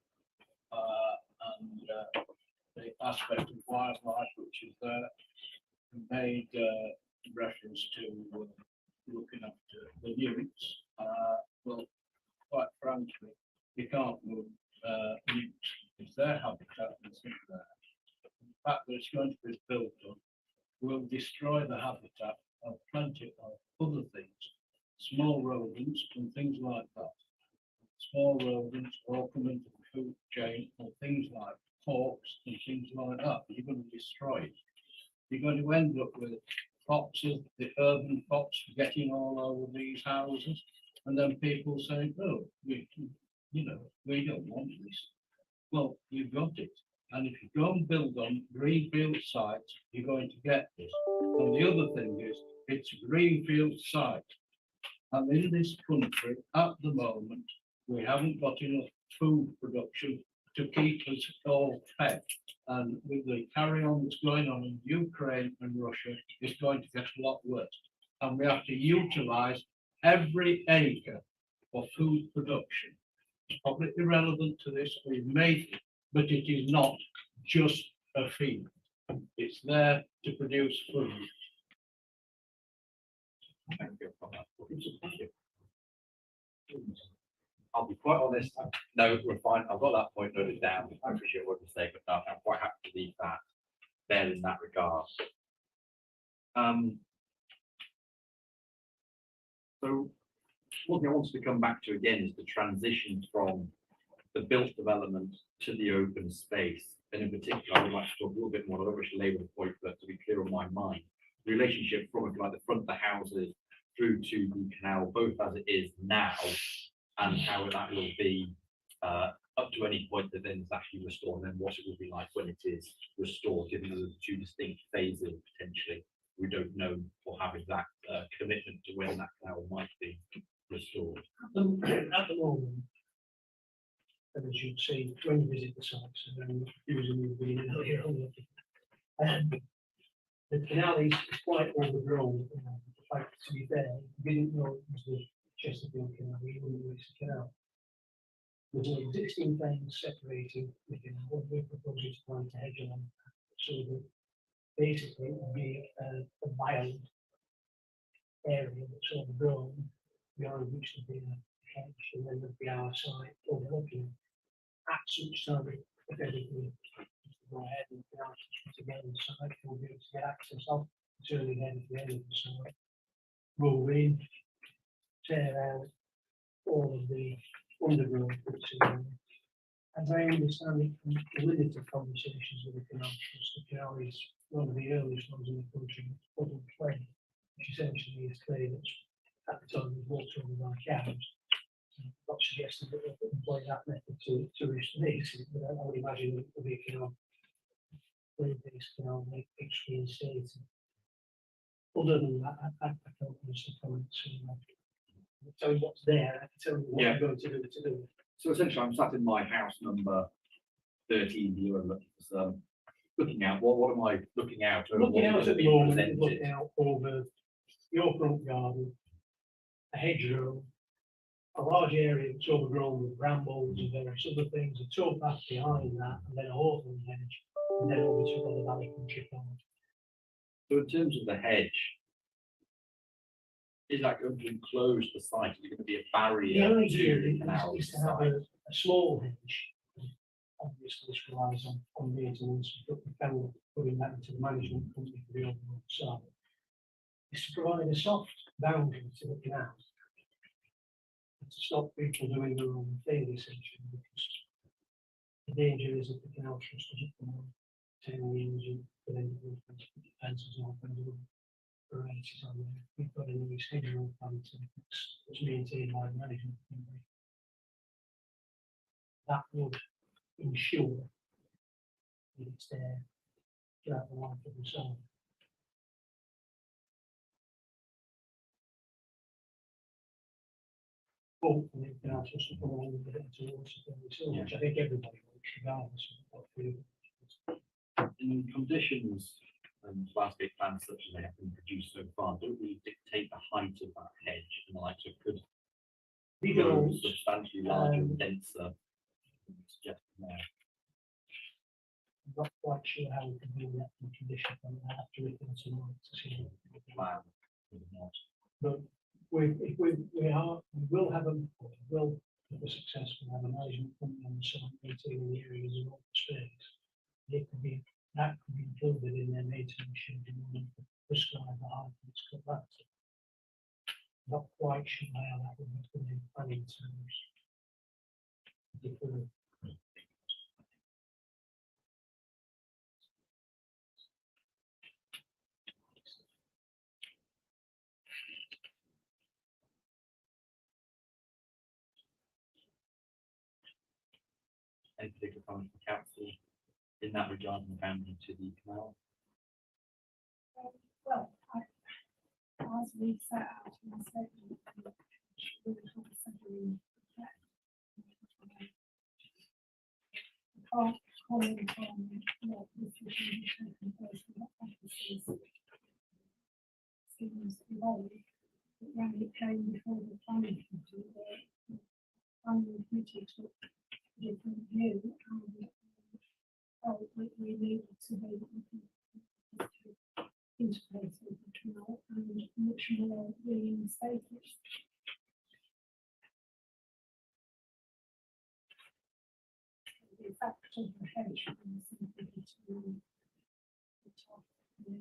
and the aspect of wildlife which is there, made reference to looking after the newts. Well, quite frankly, you can't move newts. It's their habitat that's in there. The fact that it's going to be built on will destroy the habitat of plenty of other things, small rodents and things like that. Small rodents all come into the food chain, or things like hawks and things like that. You're going to destroy it. You're going to end up with foxes, the urban fox getting all over these houses, and then people say, "Oh, we don't want this." Well, you've got it. And if you go and build on greenfield sites, you're going to get this. And the other thing is, it's a greenfield site. And in this country, at the moment, we haven't got enough food production to keep us all fed. And with the carry on that's going on in Ukraine and Russia, it's going to get a lot worse. And we have to utilize every acre for food production. It's probably irrelevant to this, we make it, but it is not just a feed. It's there to produce food. Thank you. I'll be quite honest. No, we're fine. I've got that point noted down. I appreciate what you say, but no, I'm quite happy to leave that there in that regard. So one thing I wanted to come back to again is the transition from the built development to the open space. And in particular, I would like to talk a little bit more, I don't wish to labour the point, but to be clear on my mind, the relationship from like the front of the houses through to the canal, both as it is now, and how that will be up to any point that then is actually restored, and then what it will be like when it is restored, given the two distinct phases potentially. We don't know or have exact commitment to when that canal might be restored. At the moment, and as you'd see when you visit the sites, and then using you've been earlier on, the canal is quite overgrown. In fact, to be fair, we didn't know it was the Chesterfield Canal, we knew it was the canal. There's an existing fence separating the canal, what we're proposing to plant a hedge along that, so that basically it would be a wild area that's overgrown, beyond which would be a hedge, and then there'd be our site overlooking. At such time, if everything go ahead and the canal to get on the site, we'll be able to get access off, turn again at the end of the site, roll in, tear out all of the underground bits in. As I understand it from the limited conversations with the canal trust, the canal is one of the earliest ones in the country, double clay, which essentially is clay that's at the time was walked over by cows. Not suggesting that they employ that method to replace it, but I would imagine that the canal, clay-based canal, make extreme states. Other than that, I can't honestly comment. Tell you what's there, I can tell you what Yeah. I'm going to do to do it. So essentially, I'm sat in my house number 13 here and looking out. What am I looking out over? Looking out What at the is being moment, presented? looking out over your front garden, a hedgerow, a large area that's overgrown with brambles and various other things, a towpath behind that, and then a hawthorn hedge, and then over to the valley country farm. So in terms of the hedge, is that going to enclose the site? Is it going to be a The barrier idea to the canal? is to have a small hedge. Obviously, this relies on maintenance, but we can put in that into the management company for the overall site. Is to provide a soft boundary to the canal. To stop people doing their own thing, essentially, because the danger is that the canal trust doesn't come on 10 years and then fences off and varieties on there. We've got a new schedule planting that's maintained by the management company. That would ensure that it's there throughout the life of the site. Hopefully, the canal trust will come along and get it towards the which I think everybody wants, regardless of what we do. in conditions and landscape plans such as they have been produced so far, don't really dictate the height of that hedge, and the like, so it could We grow don't, substantially larger and denser. than suggested there. I'm not quite sure how we can do that in condition, and I have to look into more to see. Plan, or not. But if we will have a, will, if we're successful, have a management company on the site maintaining the areas of open space. It could be, that could be included in their maintenance schedule and prescribe the height of its cut. Not quite sure how that would be put in planning terms. Different. Any particular comment from council in that regard and the boundary to the canal? Well, as we set out in the statement, we would have a settling effect. I can't comment on what decision is taken place with what officers schemes evolve, but when it came before the planning committee, the planning committee took a different view and felt that we needed to be integrated with the canal and much more reinstated. The effect of the hedge was simply to the top of the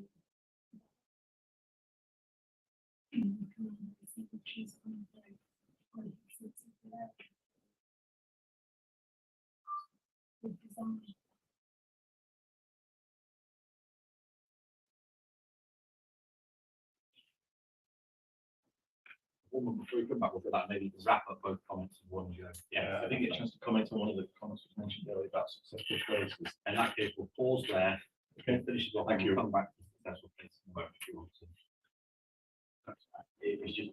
canal, which is on the very sensitive area. With design. Woman, before we come back, look at that, maybe wrap up both comments in one go. Yeah, I think it's just to comment on one of the comments was mentioned earlier about successful places. In that case, we'll pause there. Okay. Finish it off. Thank and you. we'll come back to successful places in a moment if you want to. It was just.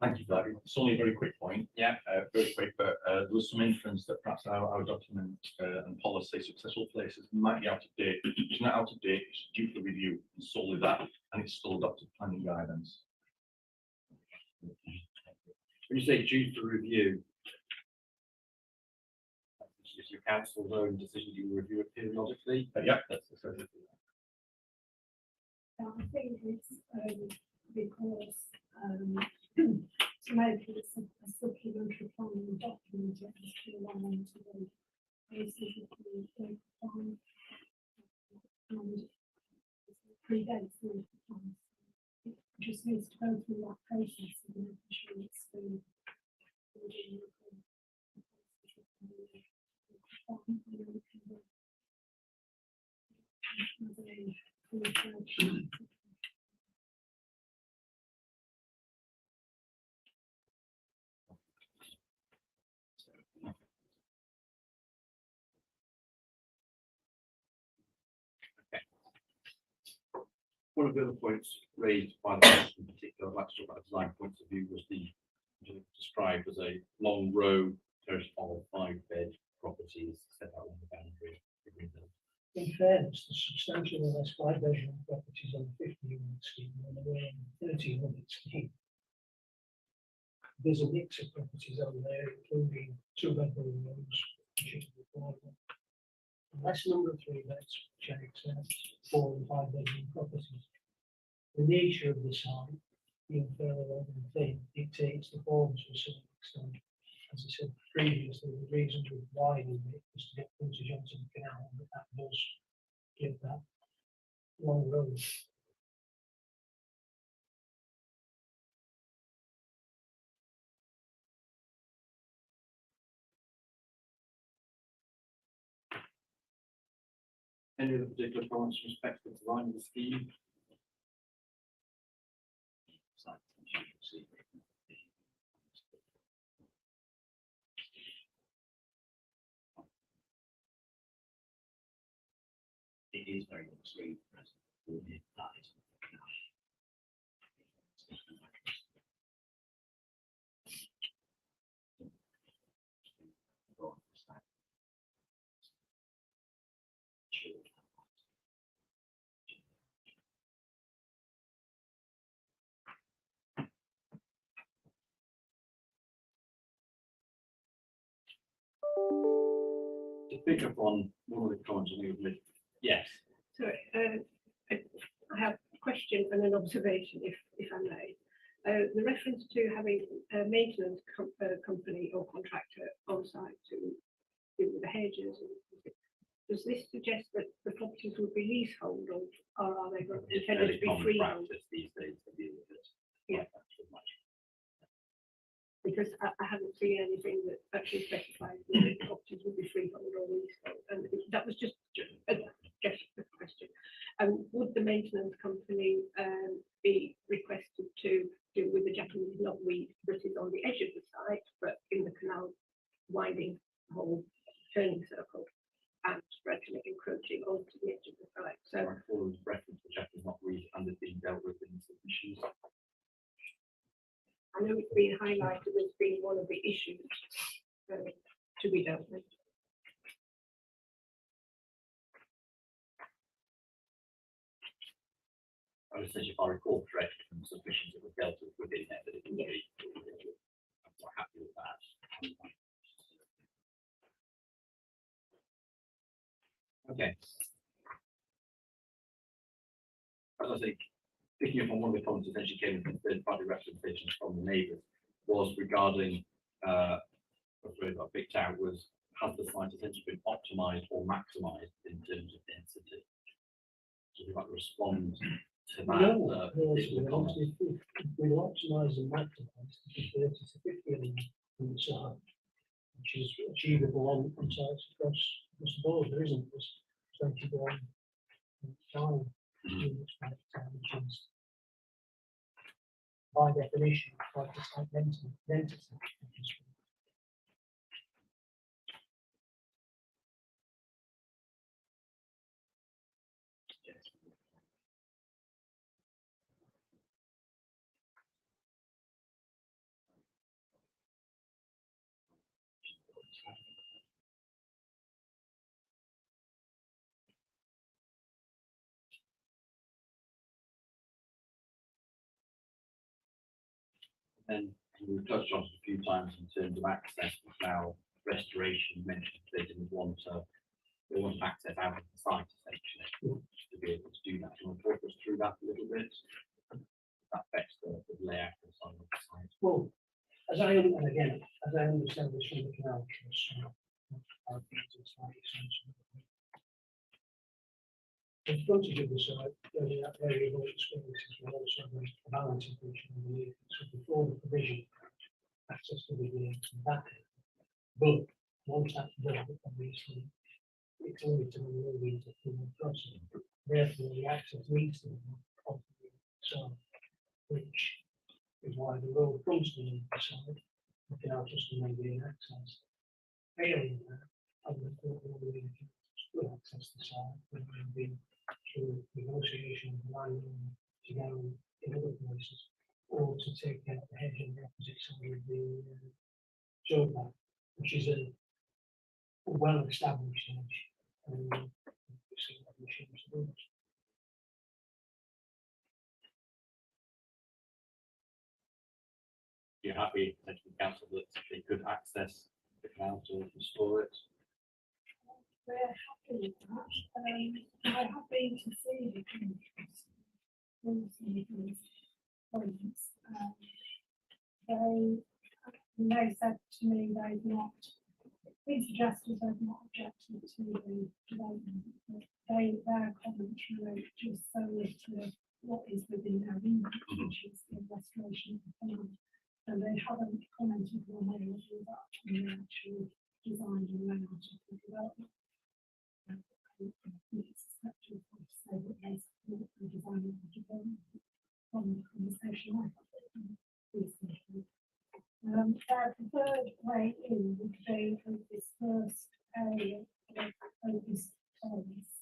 Thank you for that. It's only a very quick point. Yeah. Very quick, but there was some inference that perhaps our document and policy, successful places, might be out of date. It's not out of date, it's due for review, and solely that, and it's still adopted planning guidance. When you say due to review, it's your council's own decision, you review it periodically. Yeah, that's the I think it's because to make it a supplementary planning document, it has to allow them to be basically plan and predates the plan. It just needs to go through that process and making sure it's been One of the other points raised by the question in particular, I'd like to talk about design points of view, was the described as a long row terrace of 5-bed properties set out on the boundary of Greenville. In fairness, the substantially less 5-bedroom properties on the 50-unit scheme than there were on the 30-unit scheme. There's a mix of properties on there, including 2-bedroom rooms, which is required. A less number of 3 beds, which I accept, 4 and 5-bedroom properties. The nature of the site, being fairly long and thin, dictates the forms to a certain extent. As I said previously, the reason we widened it was to get frontage onto the canal, but that does give that long road. Any other particular comments with respect to the design of the scheme? It is very extreme. That is. To pick up on one of the comments you made, yes. Sorry, I have a question and an observation, if I may. The reference to having a maintenance company or contractor on site to do with the hedges, does this suggest that the properties will be leasehold or are they It's intended fairly to be common freehold? practice these days to deal with it. Yeah. Because I haven't seen anything that actually specifies whether the properties will be freehold or leasehold, and that was just a question. Would the maintenance company be requested to do with the Japanese knotweed that is on the edge of the site, but in the canal winding whole turning circle and gradually encroaching onto the edge of the site? So So all of the reference to Japanese knotweed and it's being dealt with in submissions. I know it's been highlighted as being one of the issues to be dealt with. I would say if I recall correctly from submissions that were dealt with within there, that it would be. I'm quite happy with that. Okay. As I think, picking up on one of the comments that actually came from third party representations from the neighbours was regarding what I got picked out was has the site essentially been optimised or maximised in terms of density? So we've got to respond to that. No, particular comment. if we optimise and maximise, it's 30 to 50 on the side, which is achievable on sites across the board. There isn't this 21 time, which is by definition quite a site density. And we've touched on it a few times in terms of access, but now restoration mentioned they didn't want to, they want access out of the site essentially to be able to do that. Do you want to talk us through that a little bit? That affects the layout of the site. Well, as I understand this from the canal trust, the frontage of the site, that area of open spaces will also have a balancing function underneath. So before the provision, access to the back. But once that's done, obviously, it's only to the moving to the crossing. Therefore, the access needs to be on the side, which is why the road comes to the side. The canal just may be an access. Failing that, I would have thought we would still access the side, but it would be through negotiation of land to go in other places, or to take out the hedge on the opposite side of the road, which is a well-established hedge. You're happy that the council that they could access the canal to restore it? We're happy with that. I have been to see the points. They said to me they've not, been suggested they've not objected to the development. Their comments relate just solely to what is within their remit, which is the restoration of the canal. And they haven't commented on any of that in the actual design and layout of the development. it's acceptable to say that there's a design from the conversation I had recently. The third way in would be of this first area of open space,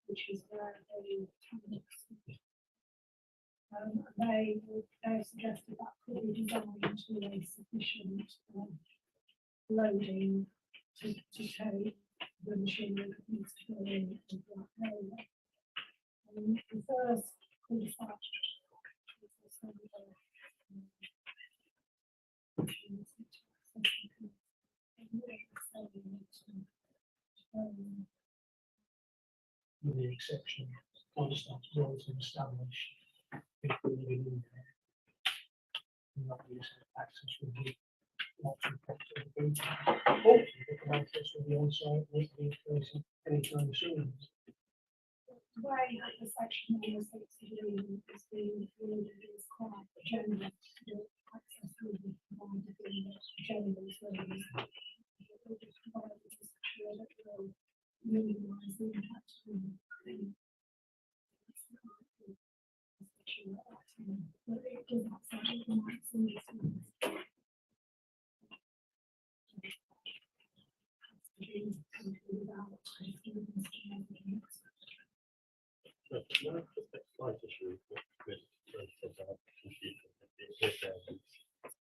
which is where the tanks. They suggested that could be designed to a sufficient loading to take the machinery that needs to go in that area. The first cul-de-sac is also with the exception of understand roads and established people living in there. Not use access would be option property of the group. Hopefully, the access will be on site, won't be increasing anytime soon. the way that the section of the is being included is quite general. Access will be provided in general terms. It will just provide a section that will minimise the impact on the but it does not say the maximum. Slight issue with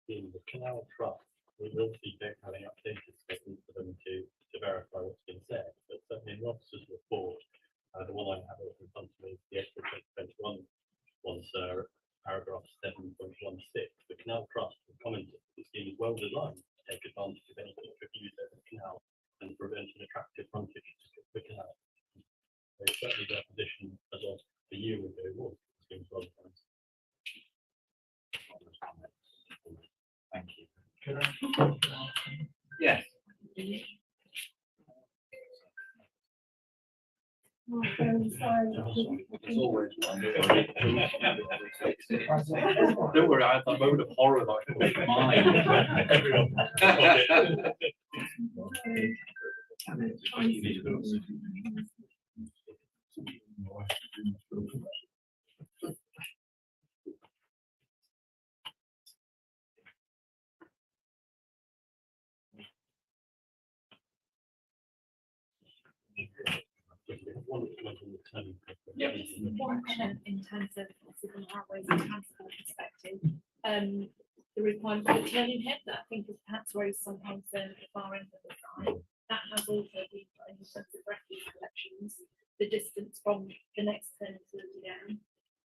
in the canal trust, we obviously don't have any updated statements for them to verify what's been said, but certainly in Ross's report, the one I have in front of me is the April 2021 one, sir, paragraph 7.16. The canal trust commented that the scheme is well designed to take advantage of any future views over the canal and prevent an attractive frontage to the canal. So certainly their position as of a year ago was the scheme was well designed. Thank you. Can I? Yes. There's always one. Don't worry, I had that moment of horror that I thought mine. Everyone. Yep. One comment in terms of possible highways and transport perspective, the requirement for the turning head that I think has perhaps raised some concern at the far end of the site. That has also been put in terms of refuse collections, the distance from the next turn to the down.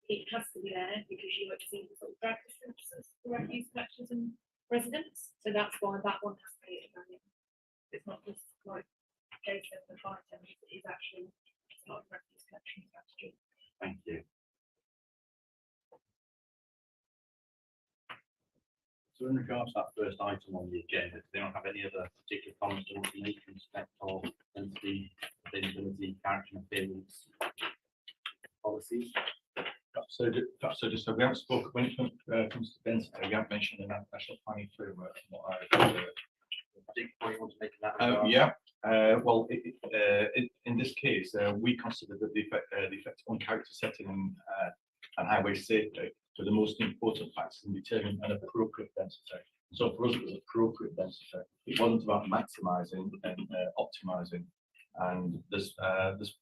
It has to be there because you exceed the sort of drag distances for refuse collectors and residents. So that's why that one has to be at. It's not just like Jason the fire service, it is actually not a refuse collection strategy. Thank you. So in regards to that first item on the agenda, do they not have any other particular comments they want to make in respect of density, availability, character and appearance policies? Perhaps so just so we haven't spoken when it comes to density, we haven't mentioned the national planning framework from what I've Particular point you want to make in that regard? yeah, well, in this case, we consider that the effect on character setting and highway safety were the most important factors in determining an appropriate density. So for us, it was appropriate density. It wasn't about maximising and optimising. And there's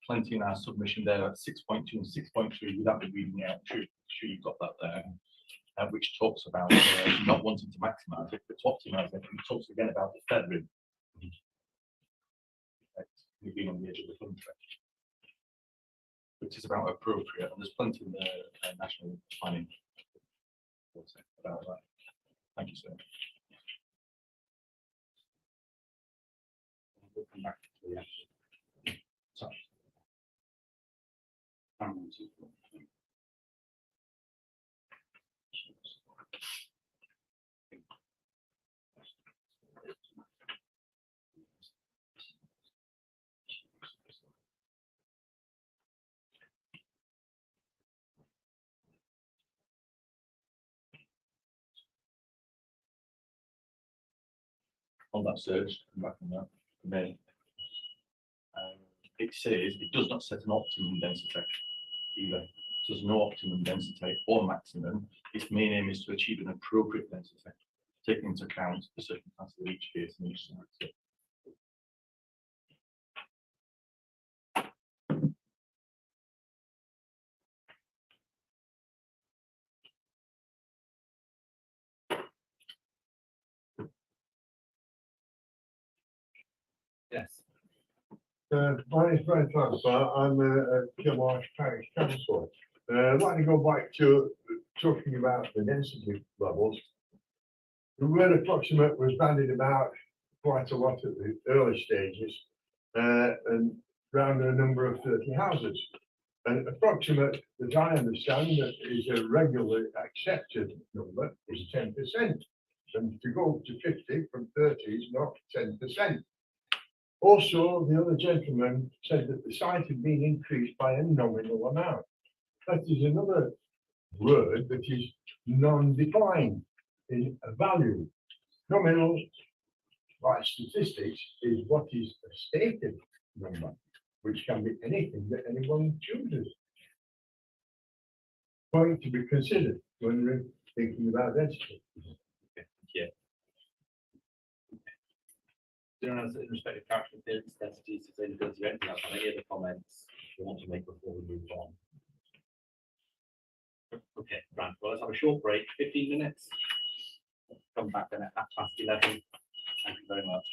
plenty in our submission there at 6.2 and 6.3 without me reading out. I'm sure you've got that there. Which talks about not wanting to maximise it, but to optimise it. And it talks again about the feathering. We've been on the edge of the country, which is about appropriate, and there's plenty in the national planning about that. Thank you, sir. We'll come back to the actual. Sorry. On that search, come back on that. And then, it says it does not set an optimum density either. So there's no optimum density or maximum. Its main aim is to achieve an appropriate density, taking into account the circumstances of each case and each site. Yes. My name's Brent Transfer, I'm a Kilmarsh Parish Councillor. I'd like to go back to talking about the density levels. The word approximate was bandied about quite a lot at the early stages, and around a number of 30 houses. And approximate, as I understand, that is a regularly accepted number, is 10%. And to go to 50 from 30 is not 10%. Also, the other gentleman said that the site had been increased by a nominal amount. That is another word that is non-defined in a value. Nominal, by statistics, is what is a stated number, which can be anything that anyone chooses. Point to be considered when we're thinking about density. In respect of character appearance, density, sustainability, anything else, any other comments you want to make before we move on? Okay, right, well, let's have a short break, 15 minutes. Come back then at 11:30. Thank you very much.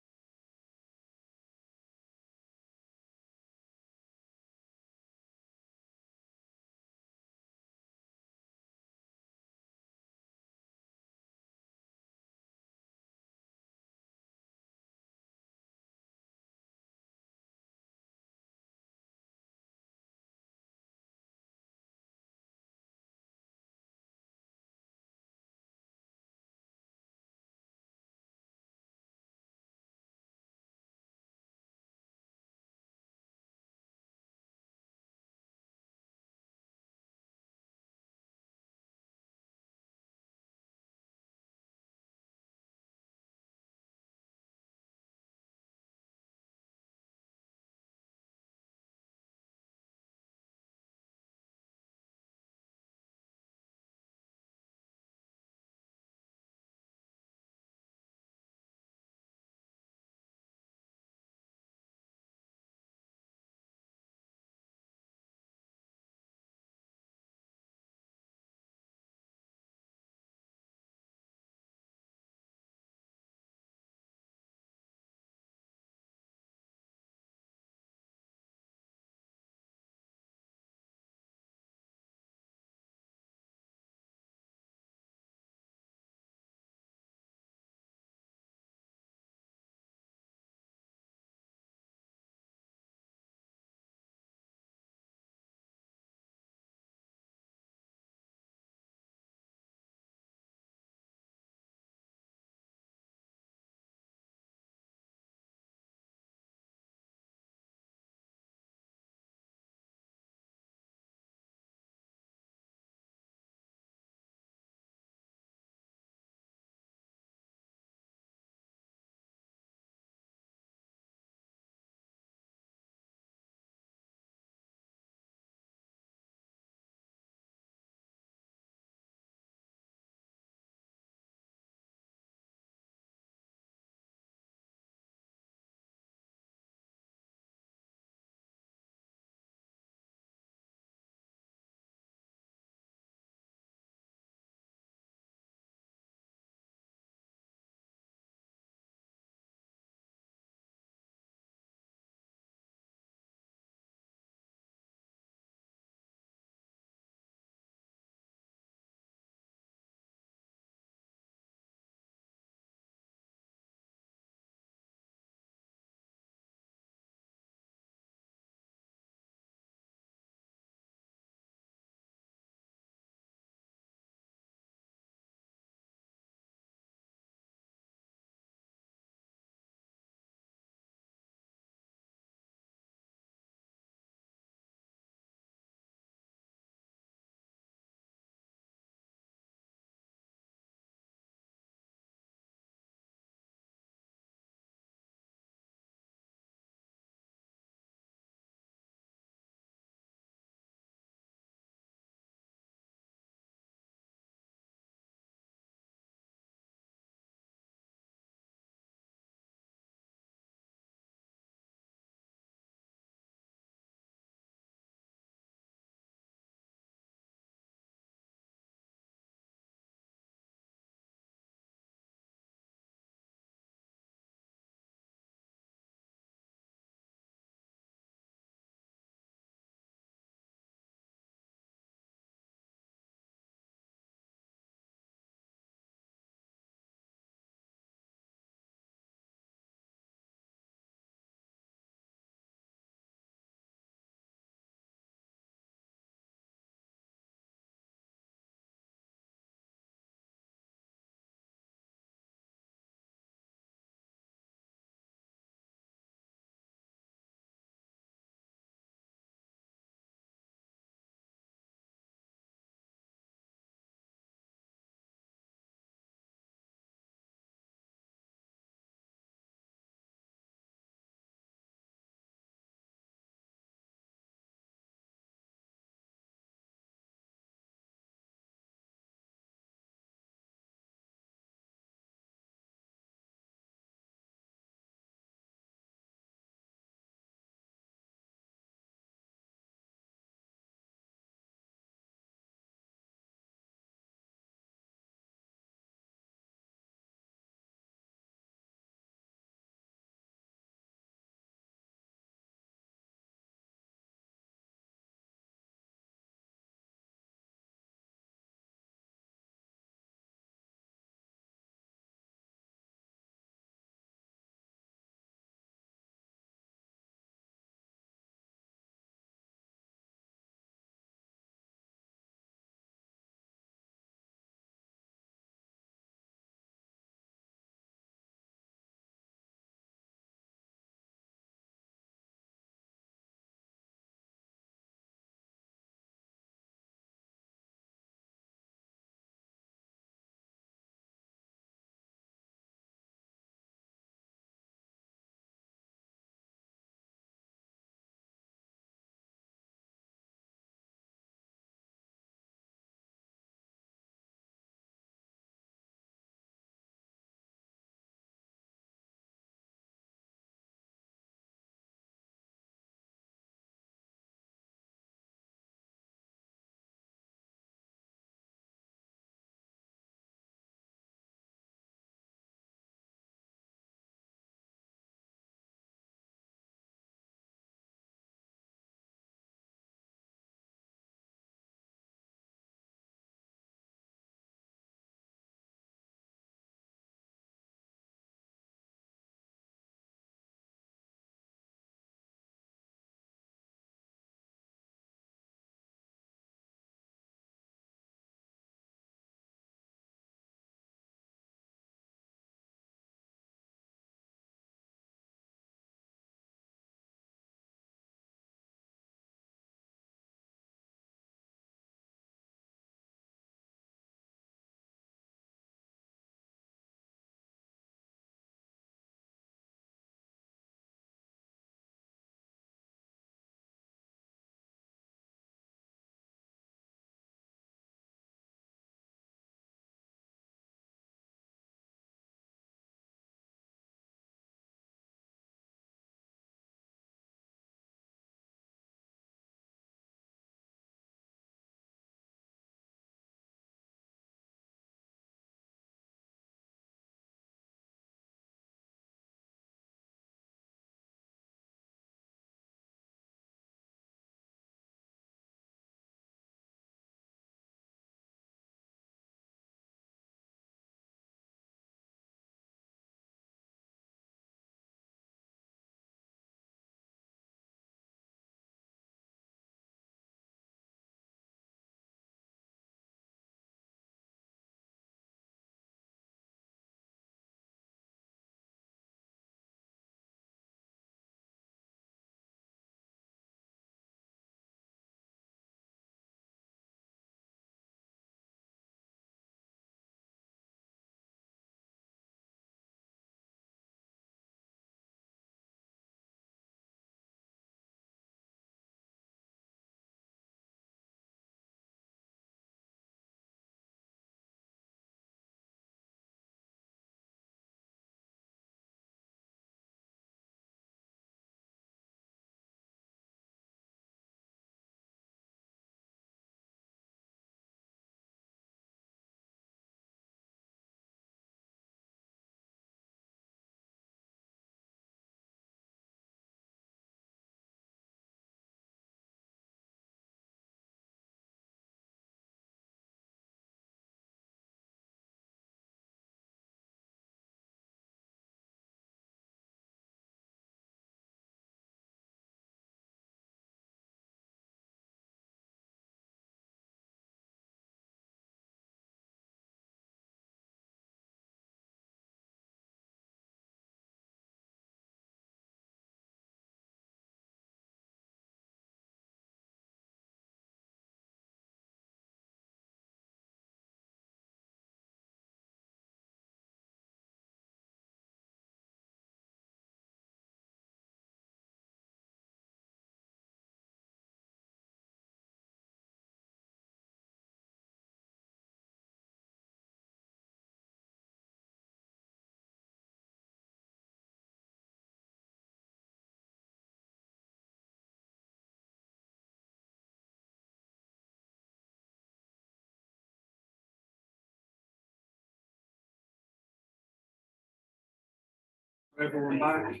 Everyone back?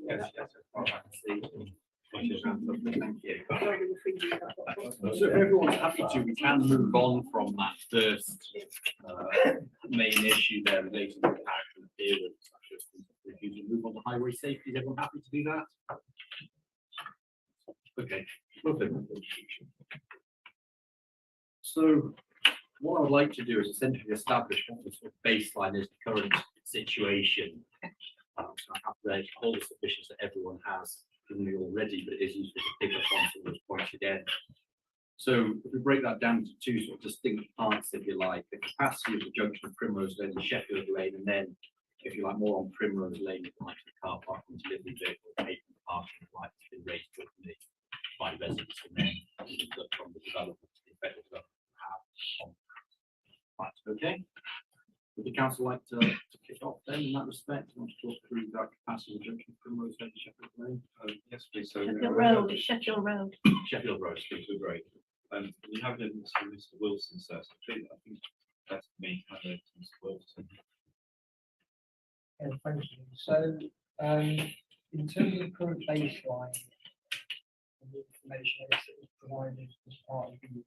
Yes, yes, I can see. Thank you. So if everyone's happy to, we can move on from that first main issue there related to the character appearance. Refusal, move on to highway safety. Is everyone happy to do that? Okay, lovely. So what I would like to do is essentially establish what the sort of baseline is, the current situation. So I have all the submissions that everyone has given me already, but it is useful to pick up on some of those points again. So if we break that down to two sort of distinct parts, if you like, the capacity of the junction of Primrose Lane and Sheffield Lane, and then, if you like, more on Primrose Lane, like the car park and delivery vehicle, pavement parking lights been raised differently by residents, and then from the development, the effect of that have on. Right, okay. Would the council like to kick off then in that respect? I want to talk through that capacity of junction of Primrose Lane and Sheffield Lane. Yes, please. So, Sheffield Road, it's Sheffield Road. Sheffield Road. Great. We have Mr. Wilson, sir. So I think that's me. Mr. Wilson. Thank you. So, in terms of the current baseline, and the information that was provided as part of the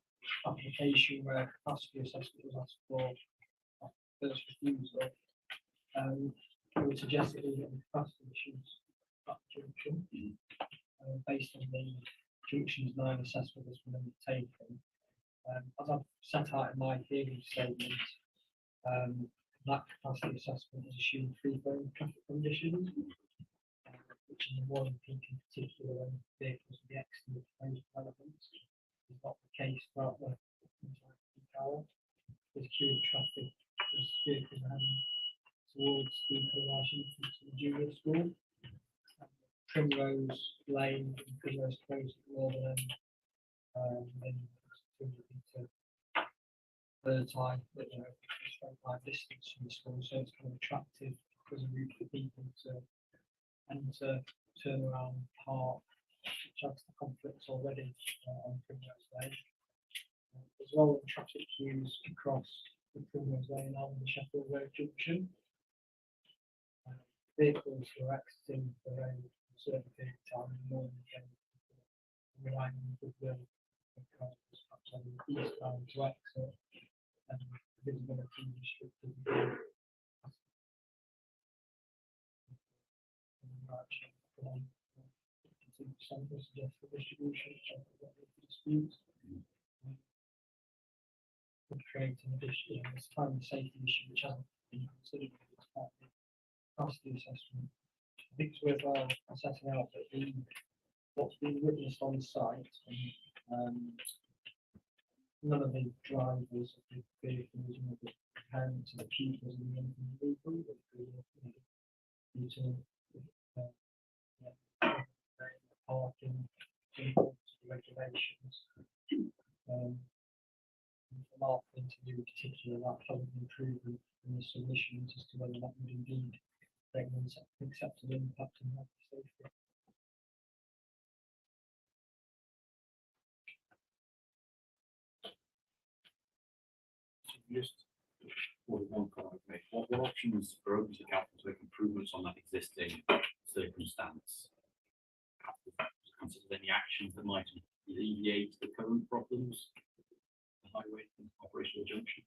application where capacity assessment was asked for first refusal, I would suggest that we get the capacity issues at the junction, based on the junction's 9 assessment that's been undertaken. As I've set out in my hearing statement, that capacity assessment has assumed free-flowing traffic conditions, which is the one peak in particular when vehicles will be exiting the proposed developments. It's not the case throughout the entire peak hour. There's queuing traffic as vehicles are heading towards the Plantation entrance to the junior school. Primrose Lane and Primrose Close at the northern end, then into third time, straight line distance from the school, so it's kind of attractive as a route for people to enter, turn around, park, which adds the conflicts already on Primrose Lane. As well as traffic queues across the Primrose Lane and the Sheffield Road junction. Vehicles who are exiting for a certain period of time in the morning, relying on goodwill of cars perhaps on the eastbound to exit and visibility restricted. Suggest the distribution disputes. Would create an additional primary safety issue which hasn't been considered as part of the capacity assessment. I think it's worthwhile setting out that what's been witnessed on site, and none of the drivers of the vehicles and the parents and the pupils in the vehicle, but due to parking regulations. From our point of view in particular, that hasn't been proven in the submissions as to whether that would indeed bring an acceptable impact on health and safety. Just one comment, what options are open to council to make improvements on that existing circumstance? Consider any actions that might alleviate the current problems, the highway and operational junction.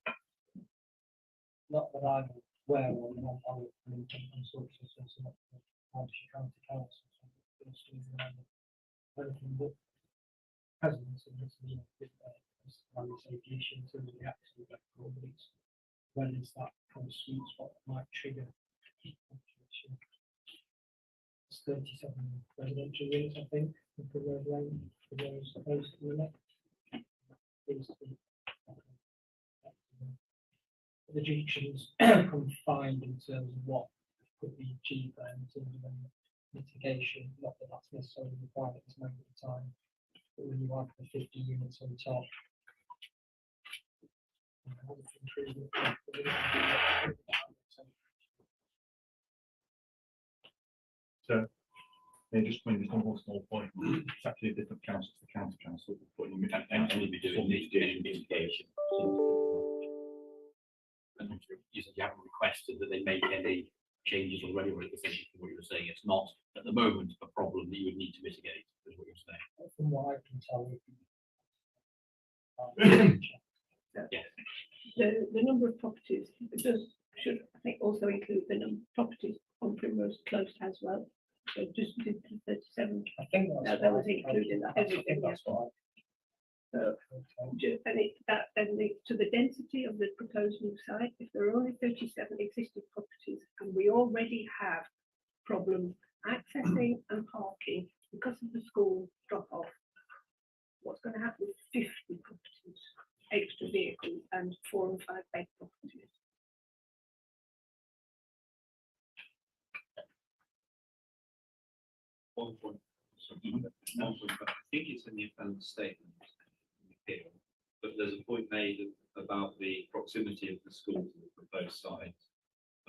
Not that I'm aware of, and I would consult with Hampshire County Council. Anything that presence in this highway safety issue in terms of the accident record, but it's when is that kind of sweet spot that might trigger. It's 37 residential units, I think, in the road lane for those opposed to the next. The junctions confined in terms of what could be achieved there in terms of mitigation, not that that's necessarily required at this moment in time, but when you have the 50 units on top. So, just one more small point. It's actually a different council to the county council. But you And be doing mitigation. You said you haven't requested that they make any changes already, or essentially what you were saying, it's not at the moment a problem that you would need to mitigate, is what you're saying. From what I can tell. The number of properties, it should, I think, also include the number of properties on Primrose Close as well. So just did the 37, I think that's. that was what I- included in that, I think everything, that's what so. And that then leads to the density of the proposed new site. If there are only 37 existing properties and we already have problems accessing and parking because of the school drop off, what's going to happen with 50 properties, extra vehicles and 4 and 5 bed properties? One point. I think it's in the appendix statement. Here, but there's a point made about the proximity of the school to the proposed site.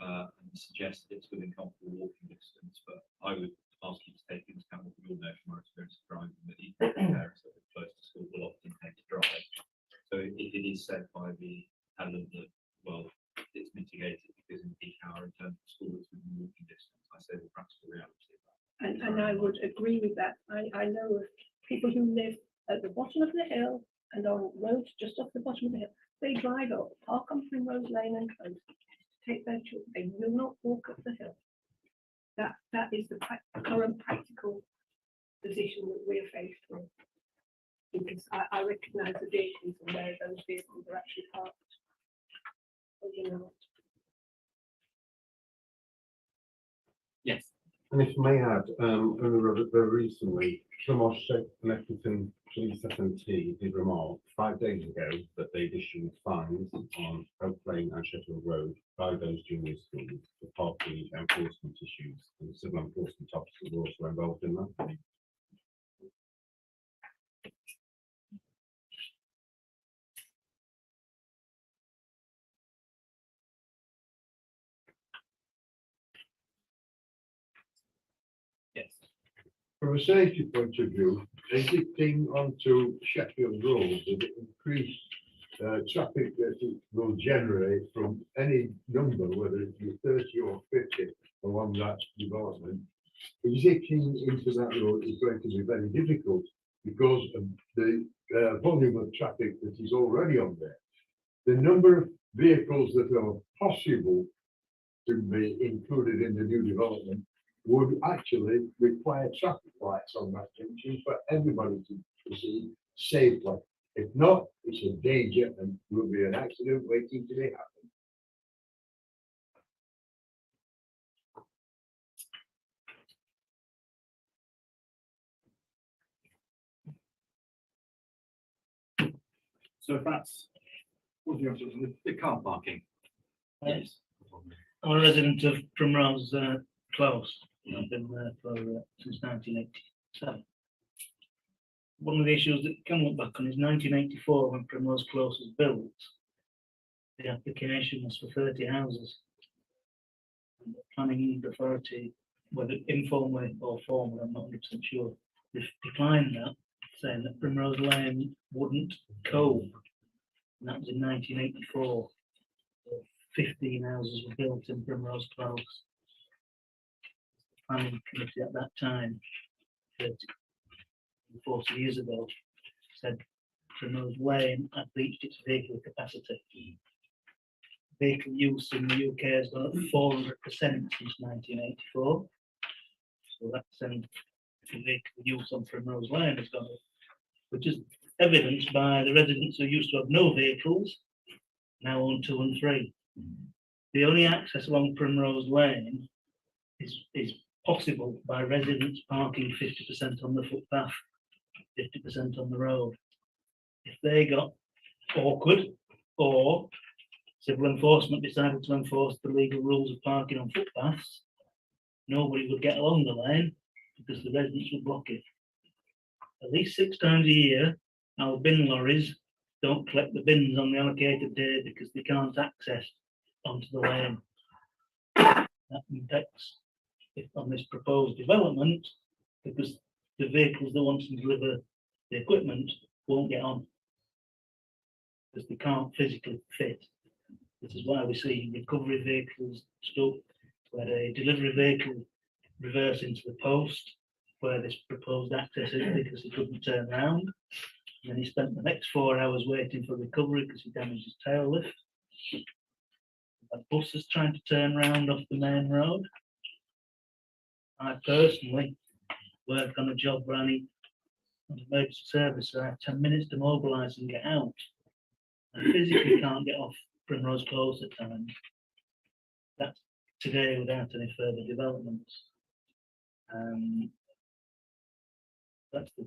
And suggest it's within comfortable walking distance, but I would ask you to take into account what we all know from our experience of driving, that even parents that are close to school will often tend to drive. So if it is said by the element that, well, it's mitigated because in peak hour in terms of school it's within walking distance, I say the practical reality of that. And I would agree with that. I know of people who live at the bottom of the hill and on roads just off the bottom of the hill. They drive up, park on Primrose Lane and Close, take their children. They will not walk up the hill. That is the current practical position that we are faced with. Because I recognise the vehicles and where those vehicles are actually parked. But, you know, Yes. And if I may add, only very recently, Primrose Metropolitan Police S&T did remark 5 days ago that they'd issued fines on Oak Lane and Sheffield Road by those junior schools for parking enforcement issues, and civil enforcement officers were also involved in that. Yes. From a safety point of view, exiting onto Sheffield Road with the increased traffic that it will generate from any number, whether it be 30 or 50 along that development, exiting into that road is going to be very difficult because of the volume of traffic that is already on there. The number of vehicles that are possible to be included in the new development would actually require traffic lights on that junction for everybody to proceed safely. If not, it's a danger and will be an accident waiting to be happened. So if that's, what do you have to, the car parking? Yes. I'm a resident of Primrose Close. I've been there since 1987. One of the issues that can look back on is 1984 when Primrose Close was built. The application was for 30 houses. And the planning authority, whether informally or formally, I'm not 100% sure, declined that, saying that Primrose Lane wouldn't cope. And that was in 1984. 15 houses were built in Primrose Close. The planning committee at that time, 40 years ago, said Primrose Lane had reached its vehicle capacity. Vehicle use in the UK has gone up 400% since 1984. So that's the vehicle use on Primrose Lane has gone up, which is evidenced by the residents who used to have no vehicles, now own 2 and 3. The only access along Primrose Lane is possible by residents parking 50% on the footpath, 50% on the road. If they got awkward or civil enforcement decided to enforce the legal rules of parking on footpaths, nobody would get along the lane because the residents would block it. At least 6 times a year, our bin lorries don't collect the bins on the allocated day because they can't access onto the lane. That impacts on this proposed development because the vehicles that want to deliver the equipment won't get on because they can't physically fit. This is why we see recovery vehicles stuck, where a delivery vehicle reversed into the post where this proposed access is because he couldn't turn round. And then he spent the next 4 hours waiting for recovery because he damaged his tail lift. A bus is trying to turn round off the main road. I personally worked on a job where I need an emergency service, so I have 10 minutes to mobilise and get out. I physically can't get off Primrose Close at times. That's today without any further developments. That's the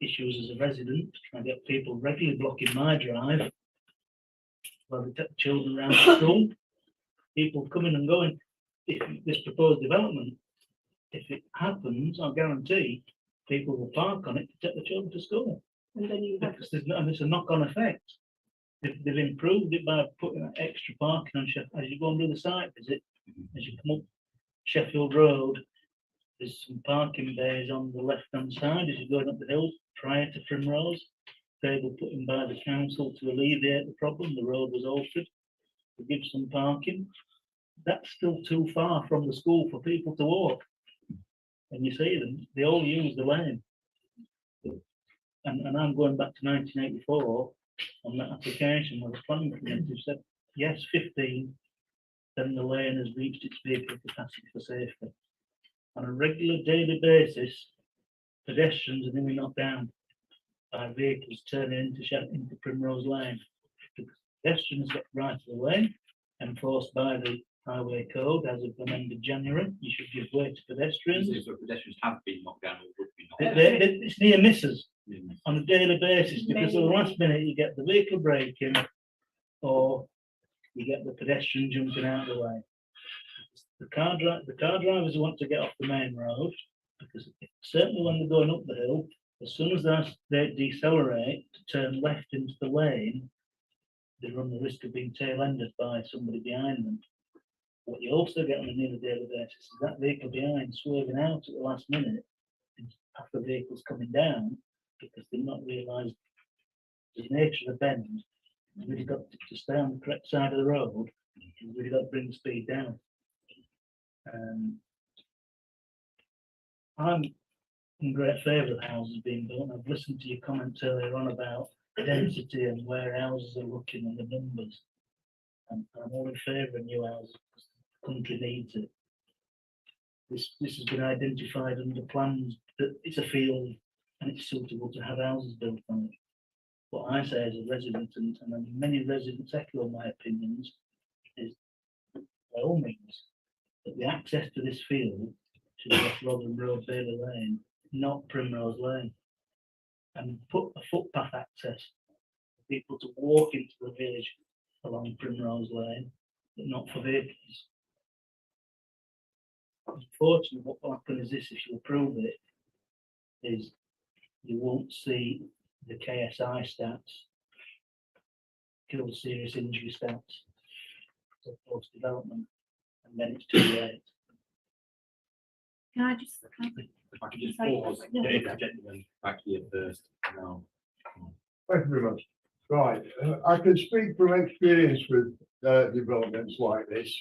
issues as a resident. I get people regularly blocking my drive while they take the children around to school. People coming and going. If this proposed development, if it happens, I guarantee people will park on it to take the children to school. And then you have, Because and it's a knock-on effect. They've improved it by putting that extra parking on Sheffield. As you go and do the site visit, as you come up Sheffield Road, there's some parking bays on the left-hand side as you're going up the hill prior to Primrose. They were put in by the council to alleviate the problem. The road was altered to give some parking. That's still too far from the school for people to walk. And you see them, they all use the lane. And I'm going back to 1984 on that application where the planning committee said, yes, 15, then the lane has reached its vehicle capacity for safety. On a regular daily basis, pedestrians are nearly knocked down by vehicles turning into Primrose Lane. Because pedestrians get right of the lane, enforced by the highway code as of the end of January. You should give way to pedestrians. So pedestrians have been knocked down or would be knocked It's near misses down. on a daily basis because at the last minute you get the vehicle braking or you get the pedestrian jumping out of the way. The car drivers who want to get off the main road, because certainly when they're going up the hill, as soon as they decelerate to turn left into the lane, they run the risk of being tail-ended by somebody behind them. What you also get on a nearly daily basis is that vehicle behind swerving out at the last minute after the vehicle's coming down because they've not realised the nature of the bend. You've really got to stay on the correct side of the road. You've really got to bring the speed down. I'm in great favour of houses being built. I've listened to your comments earlier on about density and where houses are looking and the numbers. And I'm all in favour of new houses because the country needs it. This has been identified under plans that it's a field and it's suitable to have houses built on it. What I say as a resident, and many residents echo my opinions, is by all means that the access to this field should be off Rotherham Road, Bailey Lane, not Primrose Lane, and put a footpath access for people to walk into the village along Primrose Lane, but not for vehicles. Unfortunately, what will happen is this: if you approve it, is you won't see the KSI stats, kill serious injury stats, so post development, and then it's too late. Can I just? If I could just Sorry. pause, Yeah. get the gentleman back here first. Now, Thank you very much. Right, I can speak from experience with developments like this.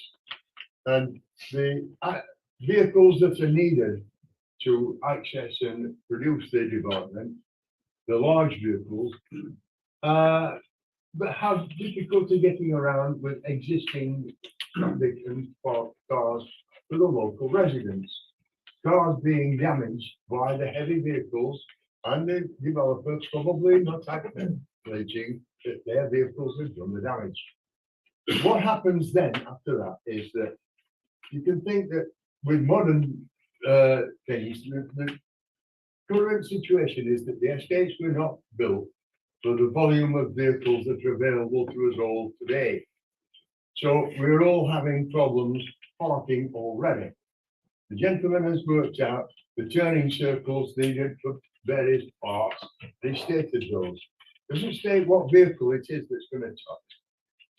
And the vehicles that are needed to access and produce the development, the large vehicles, but have difficulty getting around with existing traffic and parked cars for the local residents. Cars being damaged by the heavy vehicles and the developers probably not acknowledging that their vehicles have done the damage. What happens then after that is that you can think that with modern things, the current situation is that the estates were not built for the volume of vehicles that are available to us all today. So we're all having problems parking already. The gentleman has worked out the turning circles needed for various parts. They stated those. Doesn't state what vehicle it is that's going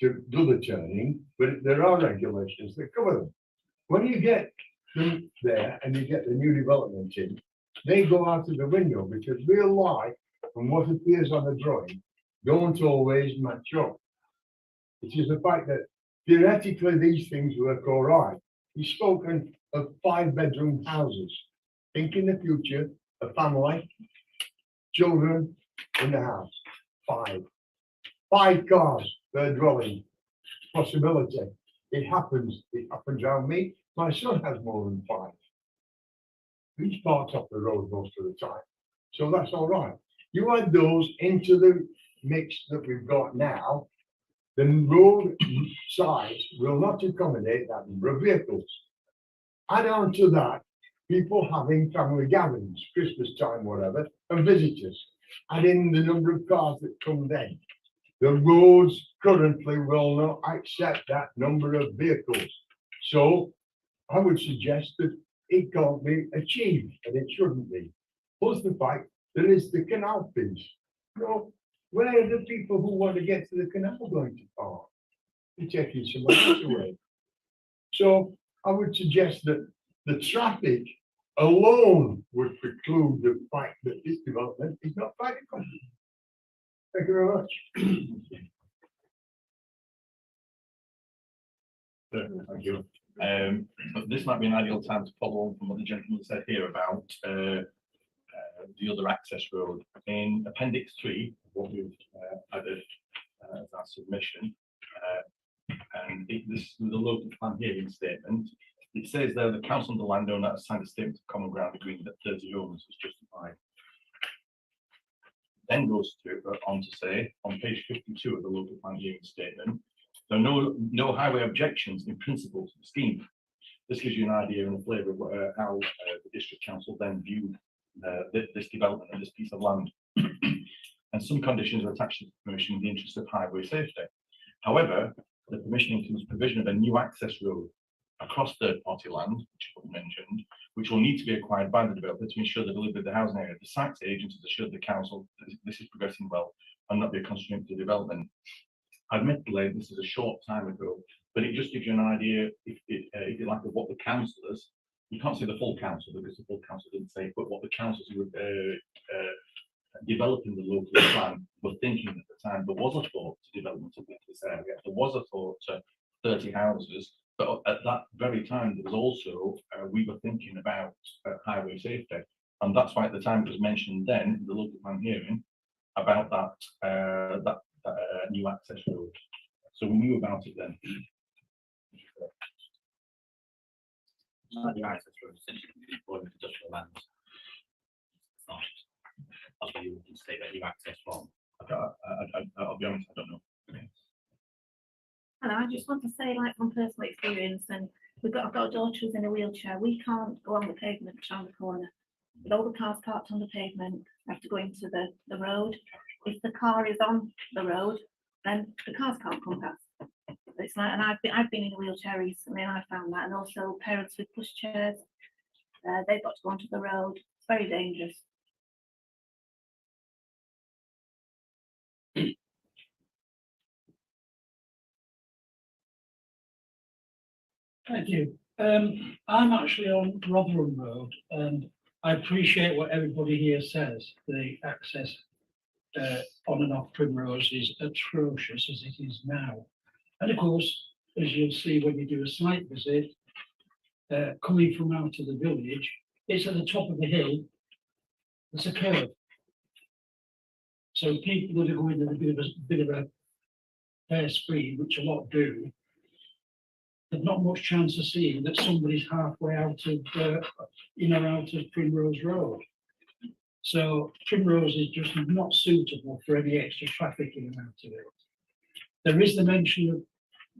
to do the turning, but there are regulations that cover them. When you get them there and you get the new development in, they go out of the window because real life and what appears on the drawing don't always match up. It is the fact that theoretically these things work all right. He's spoken of 5-bedroom houses. Think in the future, a family, children in the house, 5. 5 cars per dwelling, possibility. It happens around me. My son has more than 5. He's parked off the road most of the time. So that's all right. You add those into the mix that we've got now, the road size will not accommodate that number of vehicles. Add on to that, people having family gatherings, Christmas time, whatever, and visitors. Add in the number of cars that come then. The roads currently will not accept that number of vehicles. So I would suggest that it can't be achieved, and it shouldn't be. Plus the fact there is the canal piece. You know, where are the people who want to get to the canal going to park? They're taking someone else away. So I would suggest that the traffic alone would preclude the fact that this development is not practical. Thank you very much. Thank you. But this might be an ideal time to follow on from what the gentleman said here about the other access road. In Appendix 3, what we've added as our submission, and this is the local plan hearing statement. It says there the council and the landowner has signed a statement of common ground agreeing that 30 owners is justified. Then goes on to say on page 52 of the local plan hearing statement, there are no highway objections in principle to the scheme. This gives you an idea and a flavour of how the district council then viewed this development and this piece of land. And some conditions are attached to the permission in the interest of highway safety. However, the permission includes provision of a new access road across third-party land, which was mentioned, which will need to be acquired by the developer to ensure the delivery of the housing area. The site agent has assured the council that this is progressing well and not be a constraint to the development. Admittedly, this is a short time ago, but it just gives you an idea, if you like, of what the councillors, you can't say the full council because the full council didn't say, but what the councillors who were developing the local plan were thinking at the time. There was a thought to development of this area. There was a thought to 30 houses, but at that very time, there was also, we were thinking about highway safety. And that's why at the time it was mentioned then in the local plan hearing about that new access road. So we knew about it then. New access road essentially for industrial lands. It's not. That's what you would say that new access from. I'll be honest, I don't know. Hello, I just want to say, like, from personal experience, and I've got a daughter who's in a wheelchair. We can't go on the pavement around the corner. With all the cars parked on the pavement, we have to go into the road. If the car is on the road, then the cars can't come past. It's like, and I've been in a wheelchair recently, and I found that, and also parents with pushchairs, they've got to go onto the road. It's very dangerous. Thank you. I'm actually on Rotherham Road, and I appreciate what everybody here says. The access on and off Primrose is atrocious as it is now. And of course, as you'll see when you do a site visit, coming from out of the village, it's at the top of the hill. There's a curve. So people that are going at a bit of a fair speed, which a lot do, there's not much chance of seeing that somebody's halfway out of, in or out of Primrose Road. So Primrose is just not suitable for any extra traffic in and out of it. There is the mention of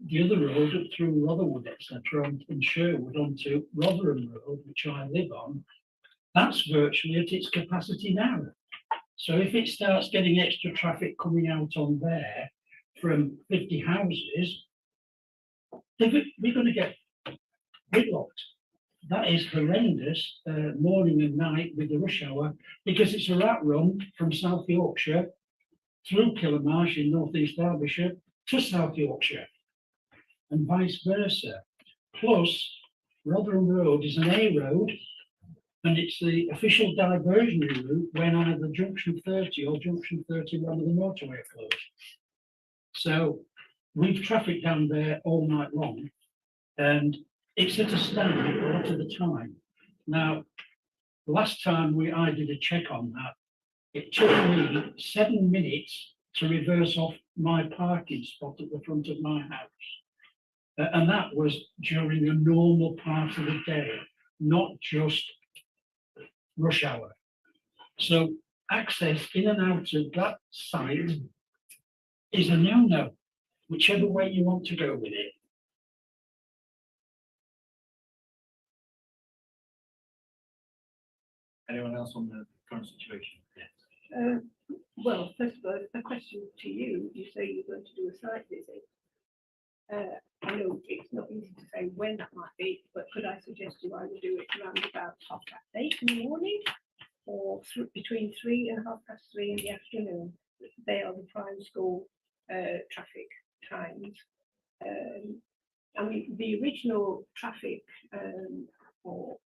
the other road up through Rotherwood, etc., and Sherwood onto Rotherham Road, which I live on. That's virtually at its capacity now. So if it starts getting extra traffic coming out on there from 50 houses, we're going to get gridlocked. That is horrendous, morning and night with the rush hour, because it's a rat run from South Yorkshire through Kilmarsh in North East Derbyshire to South Yorkshire, and vice versa. Plus, Rotherham Road is an A road, and it's the official diversionary route when either Junction 30 or Junction 31 of the motorway are closed. So we've traffic down there all night long, and it's at a standard a lot of the time. Now, last time I did a check on that, it took me 7 minutes to reverse off my parking spot at the front of my house. And that was during a normal part of the day, not just rush hour. So access in and out of that site is a no-no, whichever way you want to go with it. Anyone else on the current situation? Well, first of all, a question to you. You say you're going to do a site visit. I know it's not easy to say when that might be, but could I suggest you either do it around about 8:30 in the morning or between 3 and 3:30 in the afternoon? They are the prime school traffic times. I mean, the original traffic or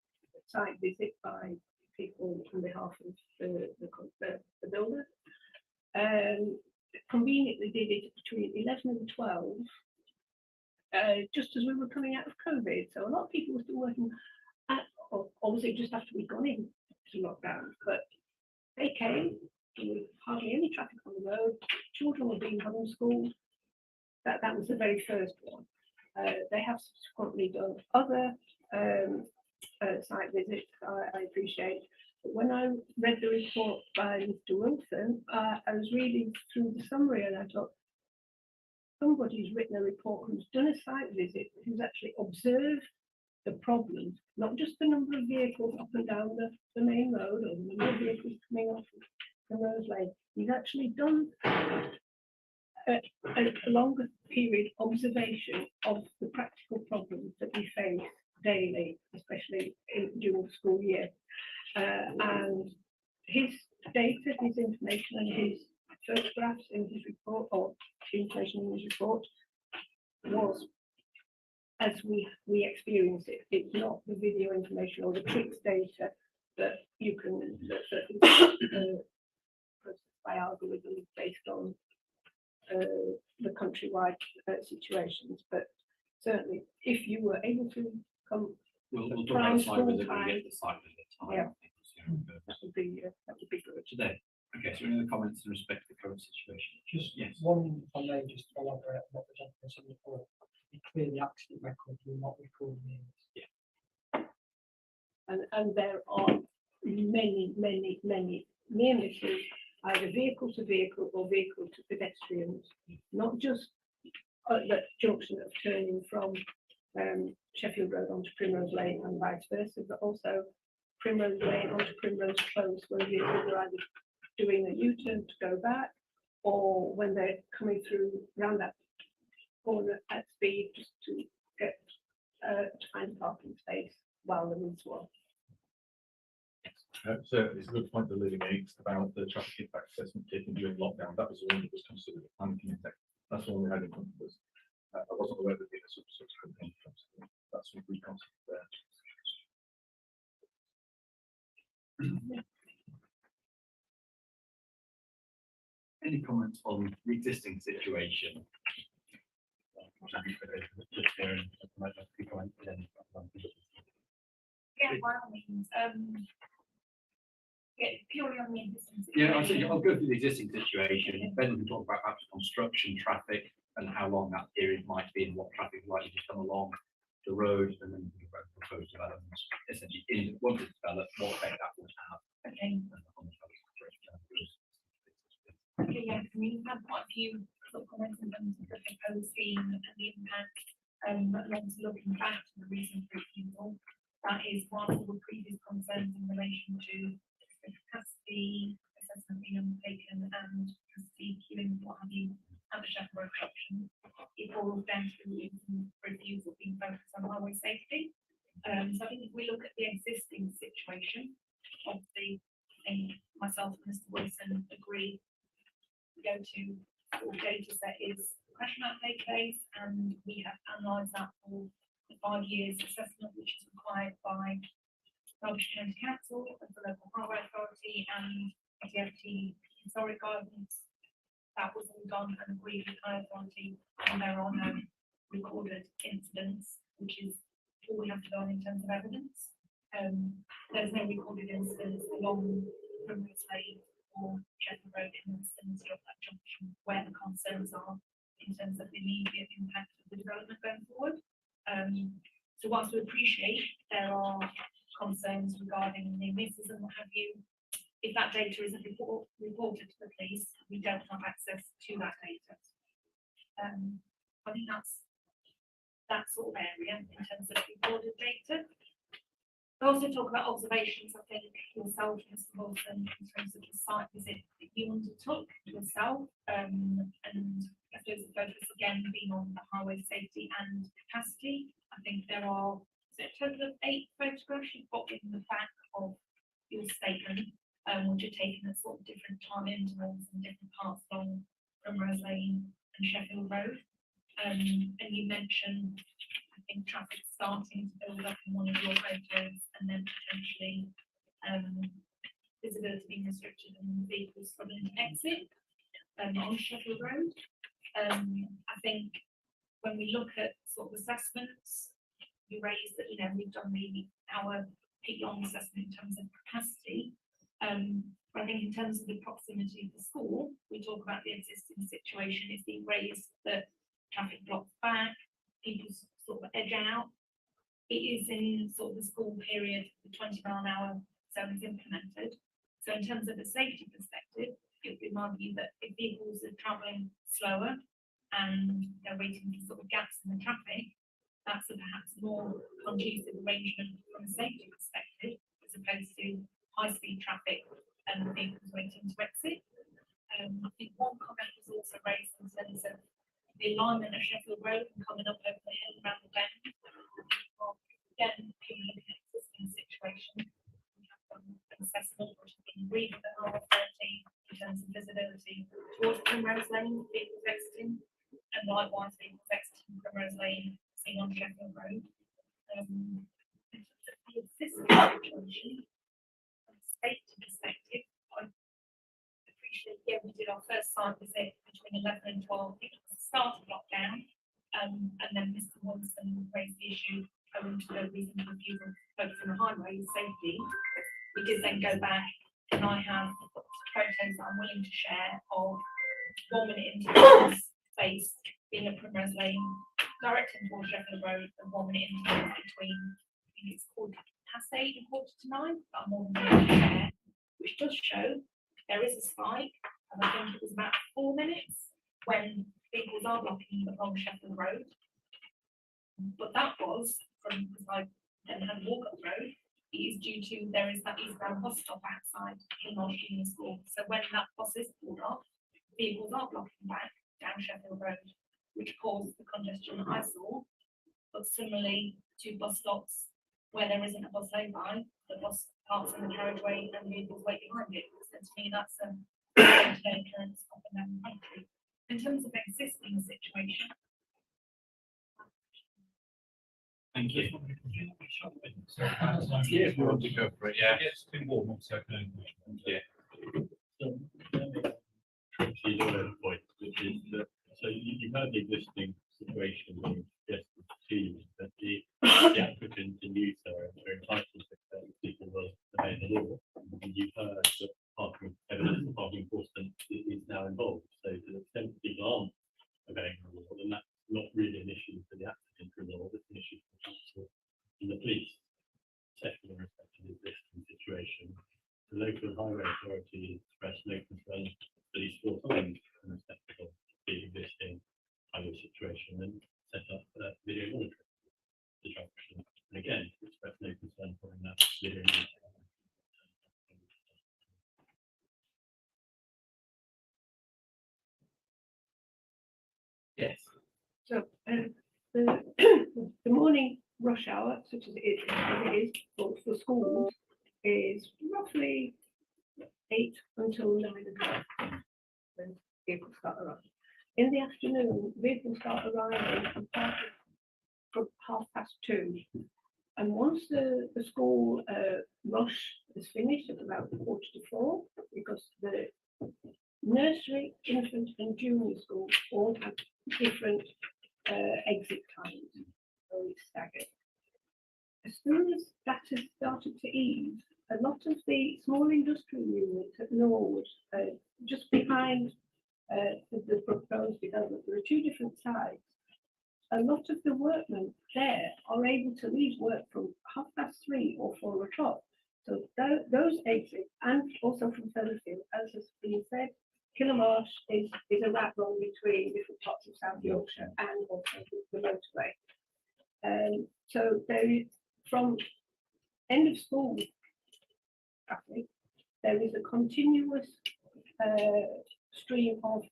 site visit by people on behalf of the builder conveniently did it between 11 and 12, just as we were coming out of COVID. So a lot of people were still working at, or was it just after we'd gone into lockdown? But they came, there was hardly any traffic on the road, children were being homeschooled. That was the very first one. They have subsequently done other site visits, I appreciate. But when I read the report by Mr. Wilson, I was reading through the summary and I thought, somebody's written a report who's done a site visit, who's actually observed the problems, not just the number of vehicles up and down the main road or the number of vehicles coming off the Rose Lane. He's actually done a longer period observation of the practical problems that we face daily, especially during the school year. And his data, his information and his photographs in his report, or information in his report, was as we experience it. It's not the video information or the tricks data that you can process by algorithms based on the countrywide situations. But certainly, if you were able to come, We'll talk prime about the site school visit when we time, get the site visit time. yeah. I think. that would be good. Today. Okay, so any other comments in respect to the current situation? Just Yes. one, if I may just elaborate on what the gentleman said before. Be clear, the accident record will not record names. And there are many near misses, either vehicle to vehicle or vehicle to pedestrians, not just at the junction of turning from Sheffield Road onto Primrose Lane and vice versa, but also Primrose Lane onto Primrose Close, where vehicles are either doing a U-turn to go back, or when they're coming through around that corner at speed just to get to find a parking space while they're in swamp. So it's a good point that Lily makes about the traffic impact assessment taken during lockdown. That was the one that was considered a planning impact. That's the one we had in front of us. I wasn't aware that there was subsequent contracts. That's what we considered there. Any comments on the existing situation? Yeah, by all means, yeah, purely on the existing Yeah, I think situation. I'll go through the existing situation, then we can talk about perhaps construction, traffic, and how long that period might be and what traffic is likely to come along the road, and then we can talk about proposed developments, essentially, once it's developed, what effect that would have. Okay. Okay, yeah, we've had quite a few sort of comments in terms of the proposed scheme and the impact, but also looking back to the reason for refusal. That is one of the previous concerns in relation to the capacity assessment being undertaken and capacity queuing, what have you, and the Sheffield Road option. It boils down to the reason for refusal being focused on highway safety. So I think if we look at the existing situation, obviously, I think myself and Mr. Wilson agree. The go-to sort of data set is the question map database, and we have analysed that for the 5 years assessment, which is required by Derbyshire County Council and the local highway authority and DFT historic guidance. That was all done and agreed with high authority, and there are no recorded incidents, which is all we have to go on in terms of evidence. There's no recorded incidents along Primrose Lane or Sheffield Road in the vicinity of that junction where the concerns are in terms of the immediate impact of the development going forward. So whilst we appreciate there are concerns regarding the misses and what have you, if that data isn't reported to the police, we don't have access to that data. I think that's that sort of area in terms of reported data. I also talk about observations, I think, yourself, Mr. Wilson, in terms of the site visit that you undertook yourself. And I suppose the focus again being on the highway safety and capacity. I think there are, is it a total of 8 photographs you've got in the back of your statement, which are taken at sort of different time intervals and different parts along Primrose Lane and Sheffield Road. And you mentioned, I think, traffic starting to build up in one of your photos, and then potentially visibility being restricted and vehicles struggling to exit on Sheffield Road. I think when we look at sort of assessments, you raised that, you know, we've done our peak long assessment in terms of capacity. But I think in terms of the proximity of the school, we talk about the existing situation. It's being raised that traffic blocks back, people sort of edge out. It is in sort of the school period, the 20-mile-an-hour zone is implemented. So in terms of the safety perspective, it would be my view that if vehicles are travelling slower and they're waiting for sort of gaps in the traffic, that's a perhaps more conducive arrangement from a safety perspective, as opposed to high-speed traffic and vehicles waiting to exit. I think one comment was also raised in terms of the alignment of Sheffield Road and coming up over the hill around the bend. Again, given the existing situation, we have done an assessment which has been agreed with the whole authority in terms of visibility towards Primrose Lane, vehicles exiting, and likewise vehicles exiting Primrose Lane seen on Sheffield Road. In terms of the existing situation, from a safety perspective, I appreciate, yeah, we did our first site visit between 11 and 12. It was the start of lockdown, and then Mr. Wilson raised the issue owing to the reason for refusal to focus on the highway safety. We did then go back, and I have photos that I'm willing to share of 1 minute intervals space in a Primrose Lane directing towards Sheffield Road, and 1 minute intervals between, I think it's called past 8 and 8:45, but I'm more than willing to share, which does show there is a spike, and I think it was about 4 minutes when vehicles are blocking along Sheffield Road. But that was from, because I then had a walk up road, it is due to there is that eastbound bus stop outside Primrose Junior School. So when that bus is pulled off, vehicles are blocking back down Sheffield Road, which caused the congestion that I saw. But similarly to bus stops where there isn't a bus lay-by, the bus parks in the carriageway and vehicles wait behind it. So to me, that's a day-to-day occurrence up and down the country. In terms of existing situation. Thank you. Yeah, if we want to go for it, yeah. Yes, two more, one second. Yeah. So, she's on a point, which is that, so you have the existing situation where you suggested to you that the applicant and user are entitled to people will obey the law. And you've heard that parking evidence of parking enforcement is now involved. So to the extent that people aren't obeying the law, then that's not really an issue for the applicant for the law, it's an issue for the council and the police. Second, in respect to the existing situation, the local highway authority expressed no concern at least 4 times in respect of the existing highway situation and set up video monitoring the junction. And again, expressed no concern for that video monitoring. Yes. So the morning rush hour, such as it is for schools, is roughly 8 until 9 o'clock when vehicles start arriving. In the afternoon, vehicles start arriving from 2:30. And once the school rush is finished at about 3:45, because the nursery, infant and junior schools all have different exit times, so it's staggered. as soon as that has started to ease, a lot of the small industrial units at Norwood, just behind the proposed development, there are two different sides. A lot of the workmen there are able to leave work from 3:30 or 4 o'clock. So those exits, and also from Featherfield, as has been said, Killamarsh is a rat run between different parts of South Yorkshire and also the motorway. So there is, from end of school traffic, there is a continuous stream of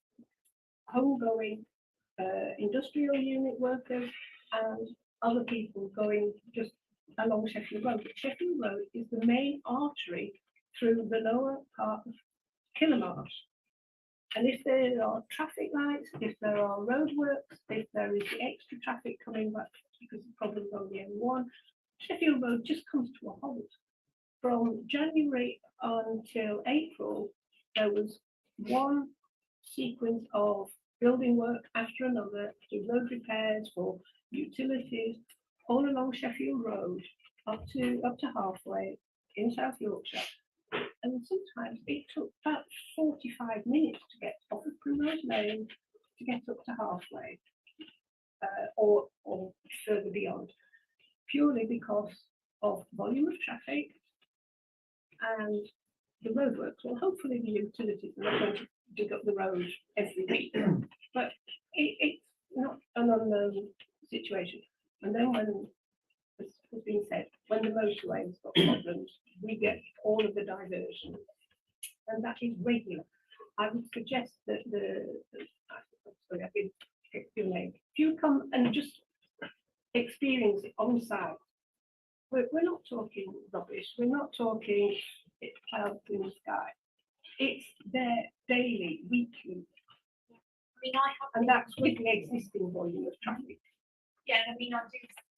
homegoing industrial unit workers and other people going just along Sheffield Road. But Sheffield Road is the main artery through the lower part of Killamarsh. And if there are traffic lights, if there are roadworks, if there is the extra traffic coming back because of problems on the M1, Sheffield Road just comes to a halt. From January until April, there was one sequence of building work after another, to road repairs for utilities, all along Sheffield Road, up to halfway in South Yorkshire. And sometimes it took about 45 minutes to get off of Primrose Lane to get up to halfway, or further beyond, purely because of volume of traffic and the roadworks. Well, hopefully the utilities are not going to dig up the road every week, but it's not an unknown situation. And then when, as has been said, when the motorway has got problems, we get all of the diversion, and that is regular. I would suggest that sorry, I've been your name. If you come and just experience it on site, we're not talking rubbish. We're not talking it's clouds in the sky. It's there daily, weekly. I mean, I have. And that's with the existing volume of traffic. Yeah, I mean, I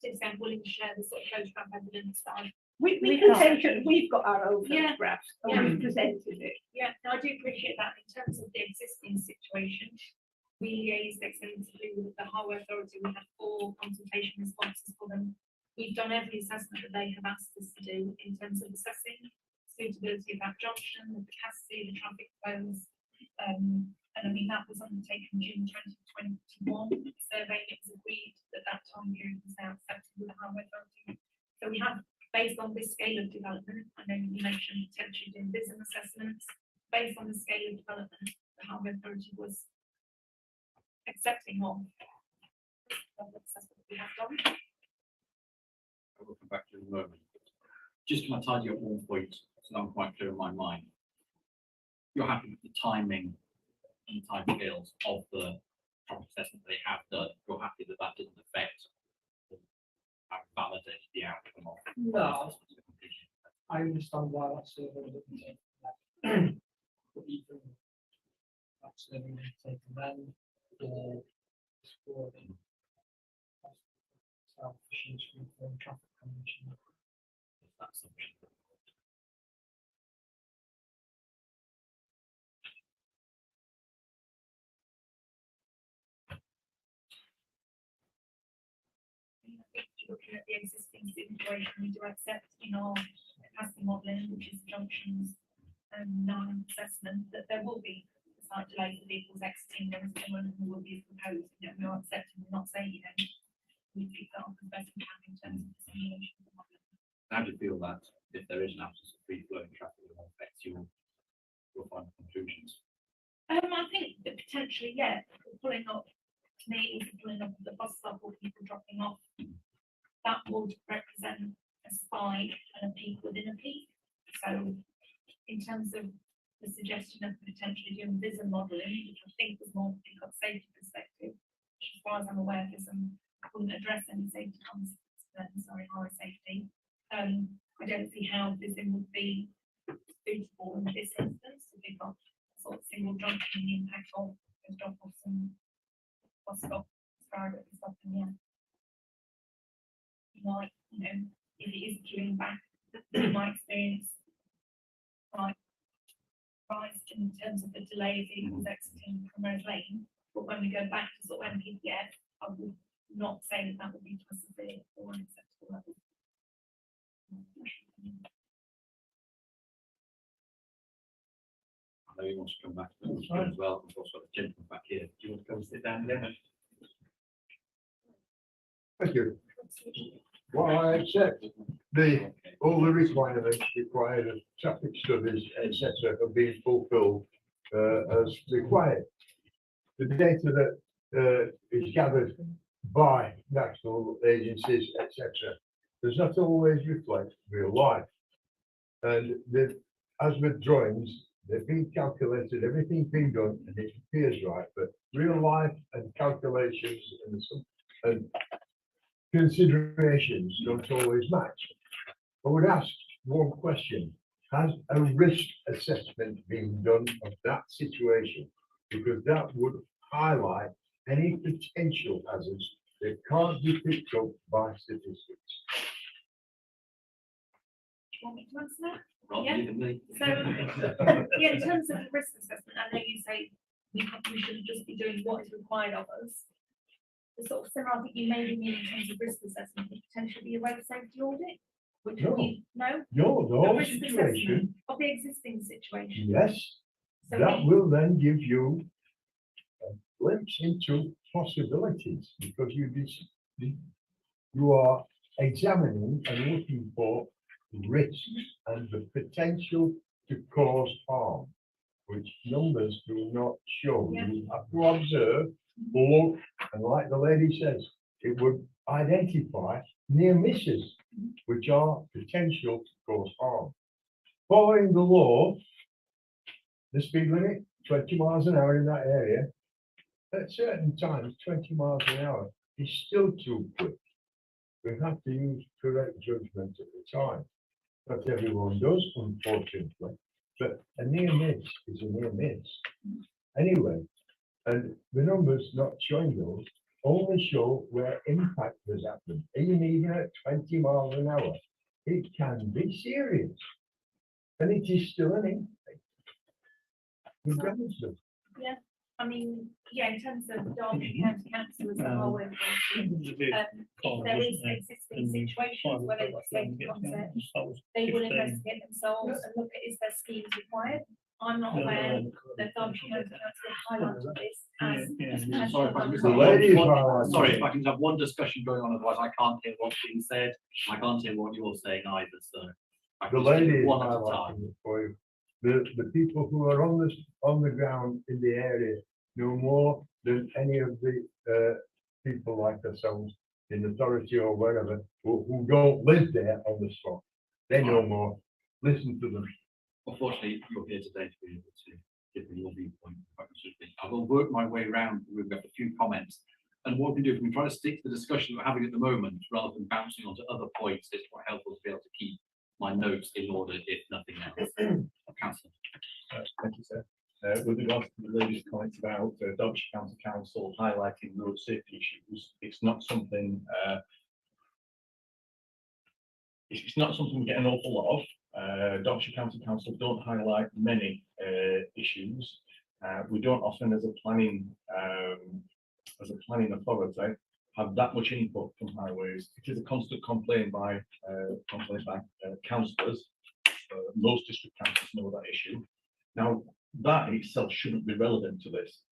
do say I'm willing to share the sort of photograph evidence that I've. We can take it, we've got our own Yeah. photographs, and Yeah. we've presented it. Yeah, no, I do appreciate that. In terms of the existing situation, we liaised extensively with the Highway Authority. We had 4 consultation responses for them. We've done every assessment that they have asked us to do in terms of assessing suitability of that junction, the capacity, the traffic flows. And I mean, that was undertaken June 2021. The survey, it was agreed that that time period was now accepted with the Highway Authority. So we have, based on this scale of development, I know you mentioned potentially doing business assessments. Based on the scale of development, the Highway Authority was accepting of the assessment we have done. I will come back to it in a moment. Just can I tidy up one point so I'm quite clear in my mind? You're happy with the timing and timescales of the traffic assessment they have done. You're happy that that doesn't affect how validated the outcome of the No, conclusion. I understand why that survey didn't take that. But even that survey didn't take then, or exploring self-efficiency for traffic condition. That's something. Looking at the existing situation, we do accept in our capacity modelling, which is junctions and non-assessment, that there will be a slight delay for vehicles exiting when someone who will be proposed. You know, we are accepting, we're not saying, you know, we pick that up as best we can in terms of the simulation. How do you feel that if there is an absence of free flowing traffic, it will affect your final conclusions? I think that potentially, yeah, pulling up, to me, is pulling up at the bus stop or people dropping off. That would represent a spike and a peak within a peak. So in terms of the suggestion of potentially doing vision modelling, which I think was more from a safety perspective, which as far as I'm aware, vision wouldn't address any safety concerns, high safety. I don't see how vision would be suitable in this instance, if we've got a sort of single junction, the impact of those drop-offs and bus stop, private stuff, and yeah. Like, you know, if it is queuing back, in my experience, like, rise in terms of the delay of vehicles exiting Primrose Lane, but when we go back to sort of MPPF, I would not say that that would be to a severe or unacceptable level. Thank you as well. Of course, got the gentleman back here. Do you want to come and sit down there? Thank you. Well, I accept all the requirements required of traffic studies, etc., have been fulfilled as required. The data that is gathered by national agencies, etc., does not always reflect real life. And as with drawings, they've been calculated, everything's been done, and it appears right, but real life and calculations and considerations don't always match. I would ask one question: has a risk assessment been done of that situation? Because that would highlight any potential hazards that can't be picked up by statistics. Do you want me to answer that? Rather Yeah. than me. So, yeah, in terms of the risk assessment, I know you say we shouldn't just be doing what is required of us. The sort of similar, I think you maybe mean in terms of risk assessment, would potentially be a road safety audit, which No. we, no? No, the A whole risk situation, assessment of the existing situation. yes, So that we- will then give you a glimpse into possibilities, because you are examining and looking for risks and the potential to cause harm, which numbers do not show. Yeah. You have to observe, look, and like the lady says, it would identify near misses, which are potential to cause harm. Following the law, the speed limit, 20 miles an hour in that area, at certain times, 20 miles an hour is still too quick. We have to use correct judgment at the time. Not everyone does, unfortunately, but a near miss is a near miss. Anyway, and the numbers not showing those only show where impact has happened. Even at 20 miles an hour, it can be serious. And it is still an impact. Regardless. Yeah, I mean, yeah, in terms of Derby County Council as a whole, and, if there is existing situations where they've got safety concerns, they will investigate themselves and look at is there schemes required. I'm not aware that Derby County Council highlighted this as. Sorry, if I can just The have lady is one- highlighting. sorry, if I can have one discussion going on, otherwise I can't hear what's being said. I can't hear what you're saying either, so. I The can just do lady is one at a time. highlighting it for you. The people who are on the ground in the area know more than any of the people like ourselves in authority or wherever, who don't live there on the spot. They know more. Listen to them. Unfortunately, you're here today to be able to give me your viewpoint. I will work my way around. We've got a few comments. And what we do, we try to stick to the discussion we're having at the moment, rather than bouncing onto other points. It's quite helpful to be able to keep my notes in order, if nothing else. Councillor. Thank you, sir. With regards to the lady's comments about Derbyshire County Council highlighting road safety issues, it's not something we get an awful lot of. Derbyshire County Council don't highlight many issues. We don't often, as a planning authority, have that much input from highways. It is a constant complaint by councillors. Most district councils know that issue. Now, that itself shouldn't be relevant to this.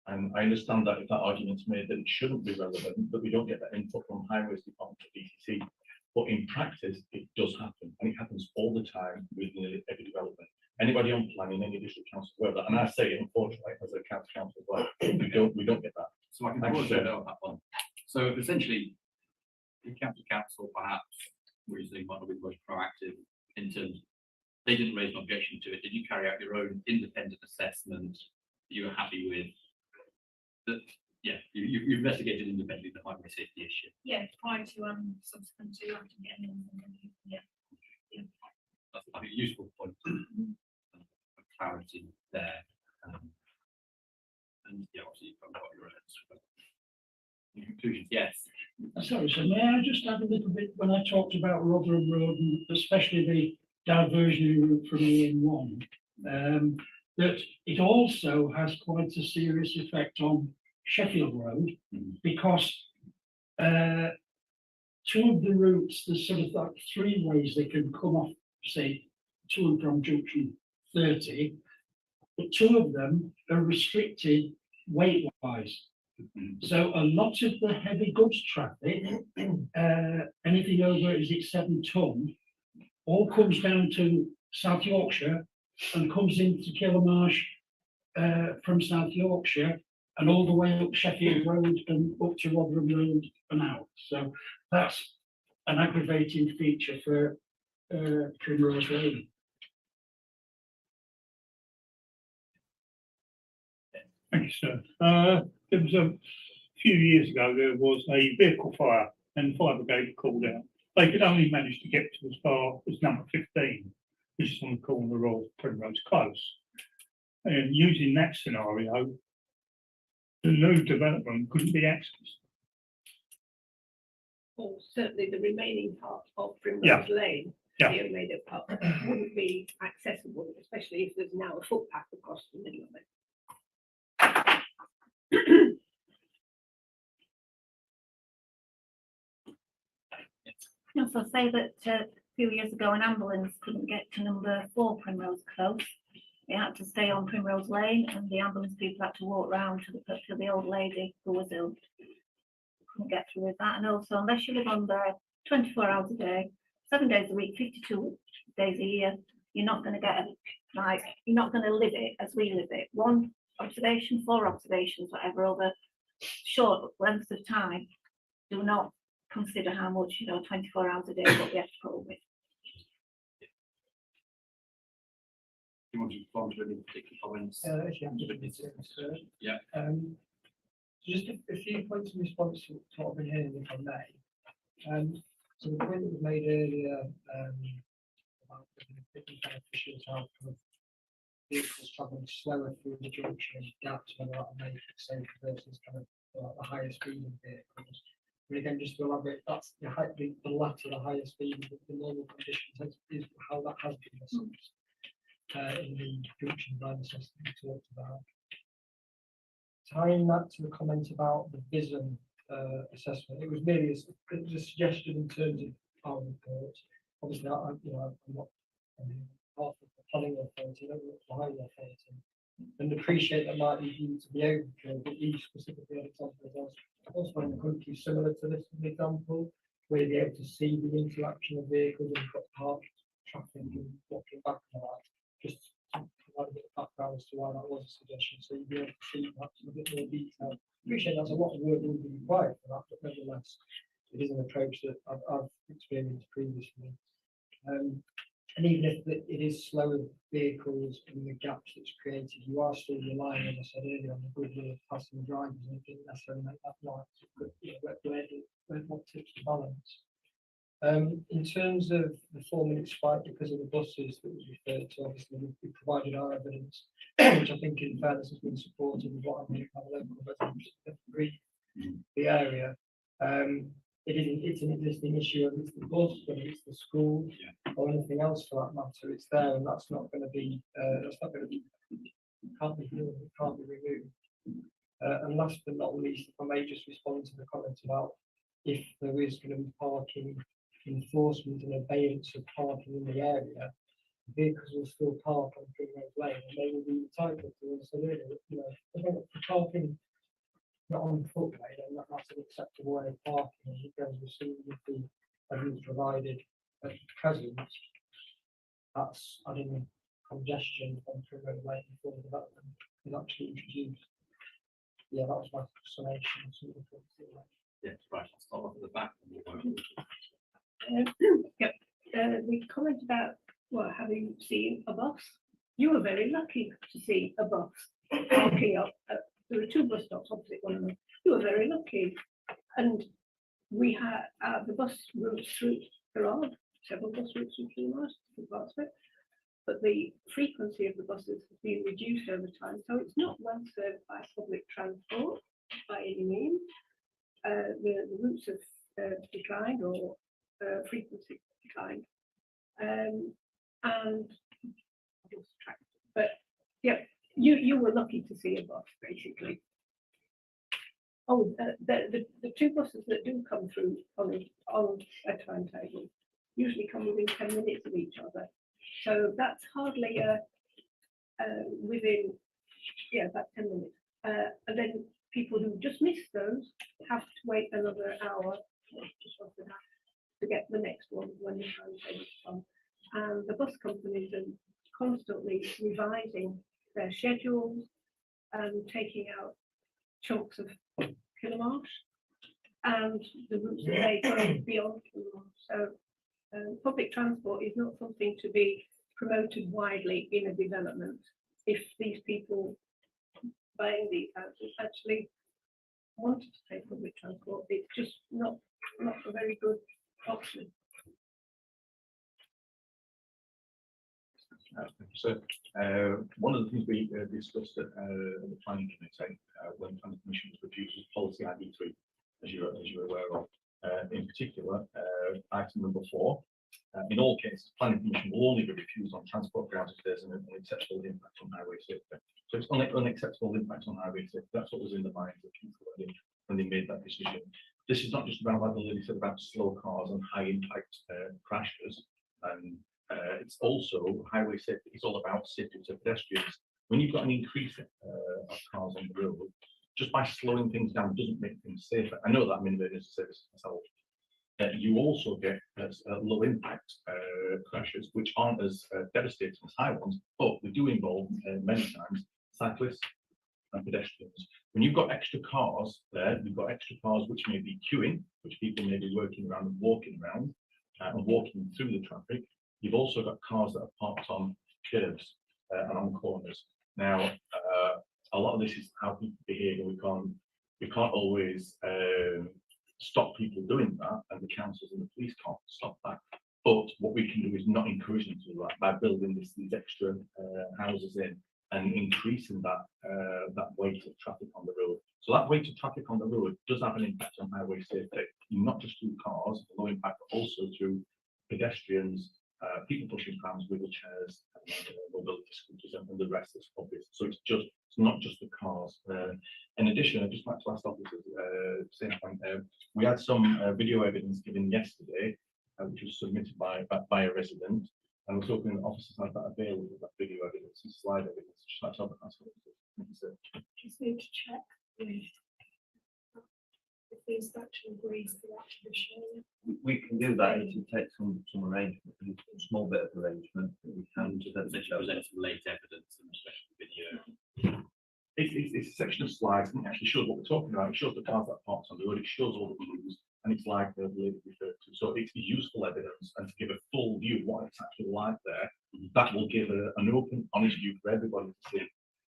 And I understand that if that argument's made that it shouldn't be relevant, that we don't get that input from highways department or DCC. But in practice, it does happen, and it happens all the time with nearly every development. Anybody on planning, any district council, whether, and I say it unfortunately as a county council, well, we don't get that. So I can Thank you, pause sir. there on that one. So essentially, the county council perhaps reasoning might not be the most proactive in terms, they didn't raise an objection to it. Did you carry out your own independent assessment? You were happy with that? Yeah, you investigated independently the highway safety issue. Yeah, prior to subsequent to after getting in, yeah. That's I think a useful point. Clarity there. And yeah, obviously you've got your own. In conclusion, yes. Sorry, so may I just add a little bit, when I talked about Rotherham Road, and especially the diversionary route from the M1, that it also has quite a serious effect on Sheffield Road, because two of the routes, there's sort of like three ways they can come off, say, to and from junction 30. but 2 of them are restricted weight-wise. So a lot of the heavy goods traffic, anything over, is it 7 ton, all comes down to South Yorkshire and comes into Killamarsh from South Yorkshire and all the way up Sheffield Road and up to Rotherham Road and out. So that's an aggravating feature for Primrose Lane. Thank you, sir. There was a few years ago, there was a vehicle fire and the fire brigade called out. They could only manage to get to as far as number 15, which is on the corner of Primrose Close. And using that scenario, the new development couldn't be accessed. Or certainly the remaining part of Yeah. Primrose Lane, Yeah. the made up part, wouldn't be accessible, especially if there's now a footpath across the middle of it. Can also say that a few years ago, an ambulance couldn't get to number 4 Primrose Close. They had to stay on Primrose Lane, and the ambulance people had to walk round to the old lady who was ill. Couldn't get through with that. And also, unless you live on there 24 hours a day, 7 days a week, 52 days a year, you're not going to get you're not going to live it as we live it. 1 observation, 4 observations, whatever, over short lengths of time. Do not consider how much, 24 hours a day, what we have to put up with. You want to respond to any particular comments? Yeah. Just a few points in response to what I've been hearing, if I may. So the point that was made earlier about it being beneficial to have kind of vehicles travelling slower through the junction gaps, whether that make it safer versus kind of the higher speeding vehicles. But again, just to elaborate, that's the latter, the higher speed, the normal conditions is how that has been assessed in the junction design assessment we talked about. Tying that to the comment about the VISM assessment, it was merely a suggestion in terms of our report. Obviously, I'm not half of the planning authority, I don't work for the highway authority, and appreciate that might be viewed to be overkill, but these specifically an example also in the country similar to this example, where you'll be able to see the interaction of vehicles and got parked traffic and walking back and all that. Just to provide a bit of background as to why that was a suggestion, so you'll be able to see perhaps in a bit more detail. Appreciate that's a lot of work that would be required for that, but nevertheless, it is an approach that I've experienced previously. And even if it is slower vehicles and the gaps that's created, you are still relying, as I said earlier, on the goodwill of passing drivers, and it doesn't necessarily make that right. What tips the balance? In terms of the 4-minute spike because of the buses that was referred to, obviously we provided our evidence, which I think in fairness has been supported with what I think our local residents agree the area. It's an existing issue, whether it's the bus, whether it's the school, or anything else for that matter. It's there, and that's not going to be can't be removed. And last but not least, if I may just respond to the comment about if there is going to be parking enforcement and abeyance of parking in the area, vehicles will still park on Primrose Lane, and they will be entitled to, as I said earlier, for parking not on the footway, then that's an acceptable way of parking, and it goes with the evidence provided at present. That's adding congestion on Primrose Lane before the development is actually introduced. Yeah, that was my summation. Yes, right, I'll start off at the back. The comment about having seen a bus. You were very lucky to see a bus parking up. There were 2 bus stops opposite one another. You were very lucky, and we had the bus routes through. There are several bus routes through parts of it, but the frequency of the buses has been reduced over time, so it's not well served by public transport by any means. The routes have declined or frequency declined, and but yeah, you were lucky to see a bus basically. Oh, the 2 buses that do come through on a timetable usually come within 10 minutes of each other, so that's hardly within, yeah, about 10 minutes. And then people who just missed those have to wait another hour, just after that, to get the next one when the timetable comes. And the bus companies are constantly revising their schedules and taking out chunks of kilometres and the routes that they go beyond kilometres. So public transport is not something to be promoted widely in a development if these people buying these houses actually wanted to take public transport. It's just not a very good option. So, one of the things we discussed at the planning committee, when the planning commission was refusal policy ID3, as you're aware of, in particular, item number 4. In all cases, planning commission will only be refused on transport grounds if there's an unacceptable impact on highway safety. So it's only unacceptable impact on highway safety. That's what was in the minds of people when they made that decision. This is not just about, like the lady said, about slow cars and high impact crashes. And it's also highway safety. It's all about safety to pedestrians. When you've got an increase of cars on the road, just by slowing things down doesn't make things safer. I know that I'm in the business service myself. You also get low impact crashes, which aren't as devastating as high ones, but they do involve many times cyclists and pedestrians. When you've got extra cars there, you've got extra cars which may be queuing, which people may be working around and walking around and walking through the traffic. You've also got cars that are parked on curbs and on corners. Now, a lot of this is how people behave, and we can't always stop people doing that, and the councils and the police can't stop that. But what we can do is not encourage them to do that by building these extra houses in and increasing that weight of traffic on the road. So that weight of traffic on the road does have an impact on highway safety, not just through cars, low impact, but also through pedestrians, people pushing prams, wheelchairs, mobility scooters, and the rest is obvious. So it's not just the cars. In addition, I'd just like to ask officers, we had some video evidence given yesterday, which was submitted by a resident. And I was hoping that officers had that available, that video evidence and slide evidence. Just like to have that. Just need to check if the inspection agrees for that to be shown. We can do that if you take some arrangement, a small bit of arrangement that we can Just present some late evidence and especially video. It's a section of slides, and it actually shows what we're talking about. It shows the cars that are parked on the road, it shows all the views, and it's like the lady referred to. So it's useful evidence, and to give a full view of what it's actually like there, that will give an open, honest view for everybody to see.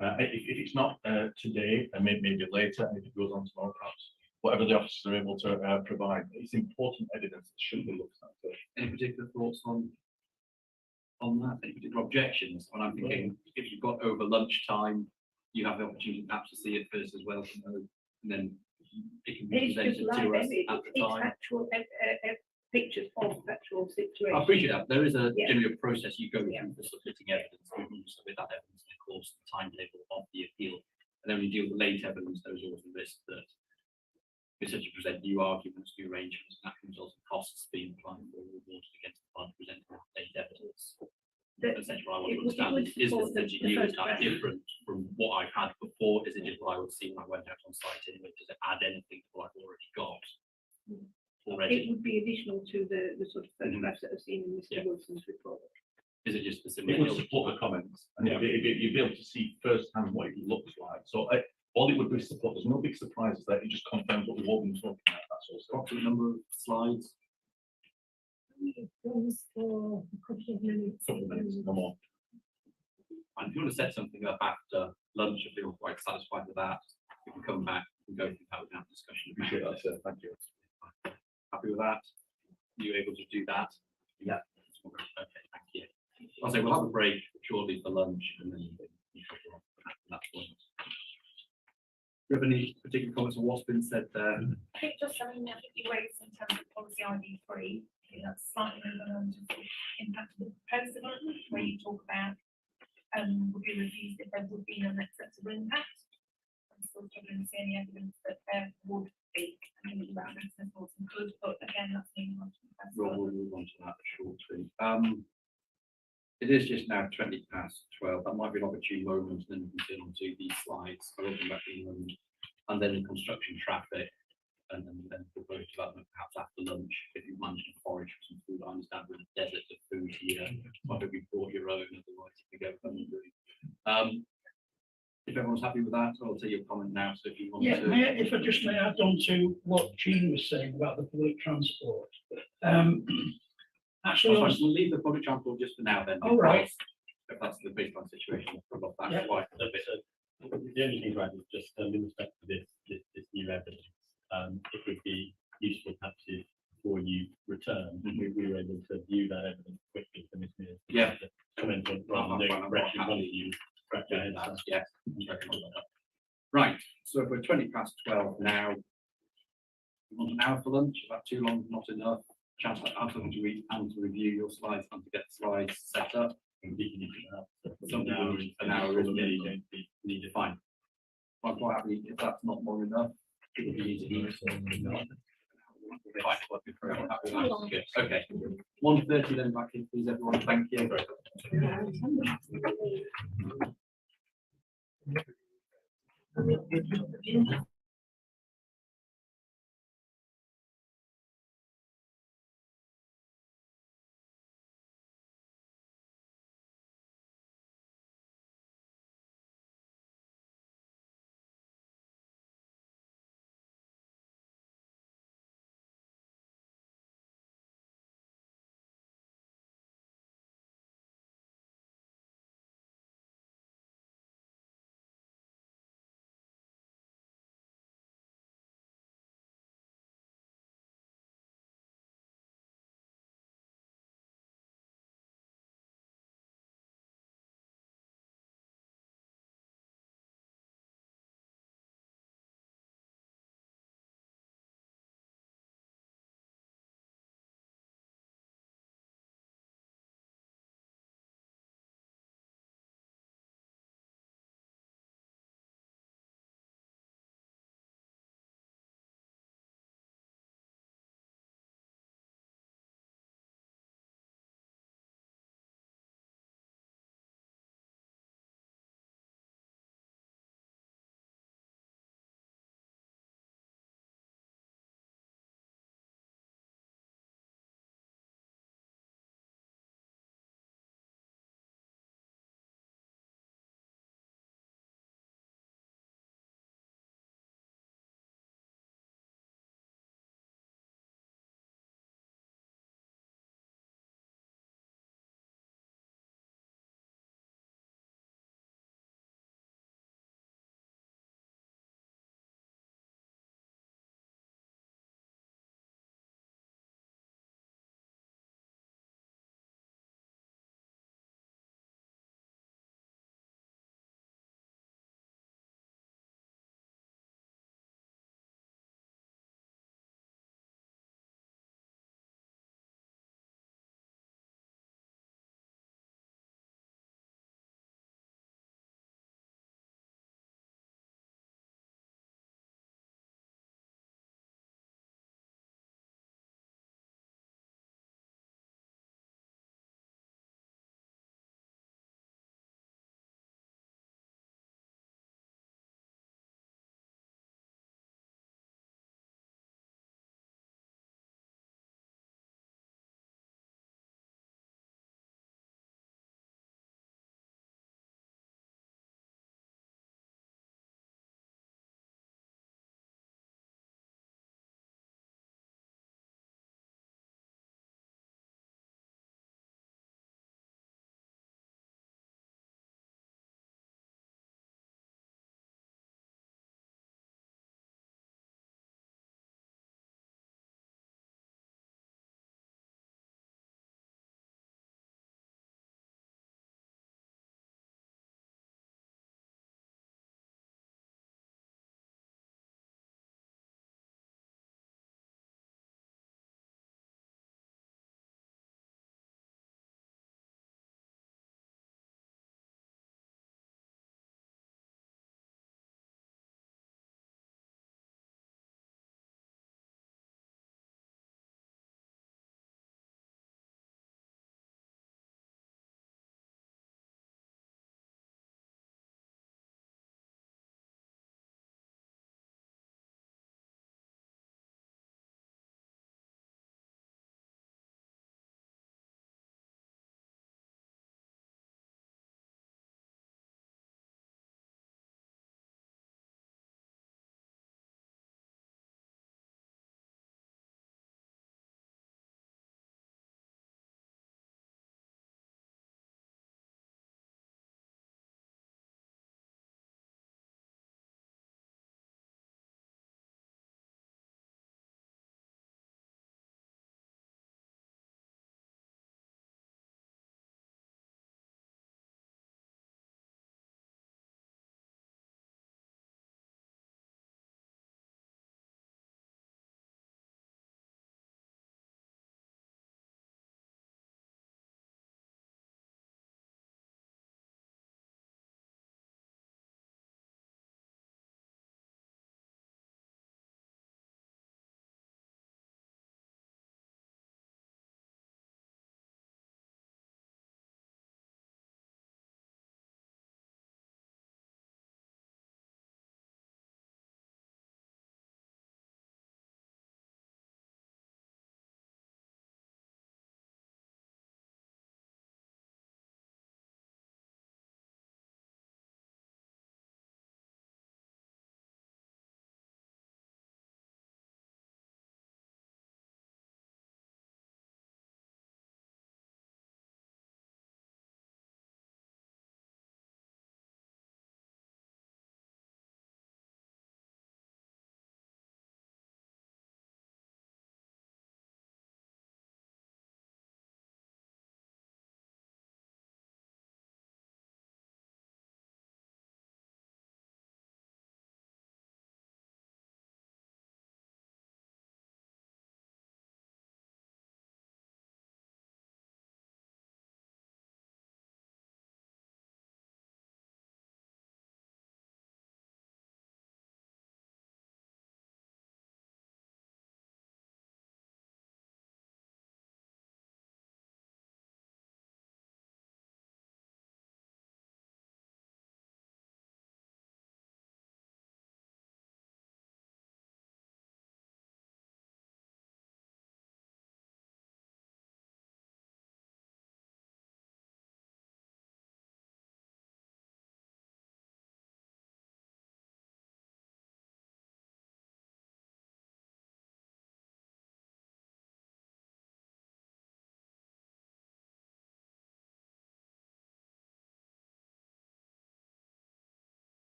If it's not today, and maybe later, and if it goes on tomorrow, perhaps, whatever the officers are able to provide, it's important evidence that should be looked at. Any particular thoughts on that? Any particular objections? When I'm thinking, if you've got over lunchtime, you have the opportunity perhaps to see it first as well, and then it can be It's presented just to live, us at the it's time. actual pictures of actual situations. I appreciate that. There is Yeah. generally a process you go Yeah. through for submitting evidence. You submit that evidence in the course of the timetable of the appeal. And then when you deal with late evidence, there's always a risk that essentially present new arguments, new arrangements, and that can result in costs being applied for or rewarded against the party presenting late evidence. Essentially, what I want to understand is this essentially new and kind of different from what I've had before? Is it just what I would see when I went out on site anyway? Does it add anything to what I've already got? It would be additional to the sort of photographs that I've seen in Mr. Wilson's report. Is it just the It similar? would support the comments, and you'd be able to see firsthand what it looks like. So all it would be support. There's no big surprises there. It just confirms what we've all been talking about. That's all. So Approximate number of slides. One's for a couple of minutes. couple of minutes, no more. And if you want to set something up after lunch, I feel quite satisfied with that. We can come back and go through that and have a discussion. about Appreciate that, it. sir. Thank you. Happy with that? You able to do that? Yeah. Okay, thank you. I'll say we'll have a break shortly for lunch and then you can at that point. Do you have any particular comments on what's been said there? I think just something that you raised in terms of policy ID3, that's slightly over the impact of the proposed development, where you talk about would be refused if there would be an unacceptable impact. I'm still struggling to see any evidence that there would be. I mean, about acceptable and good, but again, that's moving on to the first We'll one. move on to that shortly. It is just now 12:20. That might be an opportune moment, then we can turn on to these slides. I will come back in and then the construction traffic, and then proposed development perhaps after lunch, if you manage to forage for some food. I understand there's a desert of food here. I hope you brought your own, otherwise you can go hungry. If everyone's happy with that, I'll take your comment now, so if you want Yeah, to. if I just may add on to what Jean was saying about the public transport. Actually, We'll leave the public transport just for now then. All right. If that's the baseline situation, we'll look back Yeah. quite a bit. The only thing, right, is just in respect to this new evidence, it would be useful perhaps if before you return, we were able to view that evidence quickly for Ms. Mears. Yeah. Comment on rather than doing fresh in front of you. Yes. Right, so if we're 12:20 now, you want an hour for lunch? Is that too long? Not enough? Chance I'll have to read and to review your slides and to get the slides set up. And we can use that. An hour is Yeah, you minimum. don't Need to find. I'm quite happy if that's not long enough. It would be easy. Okay, 1:30 then back in, please, everyone. Thank you.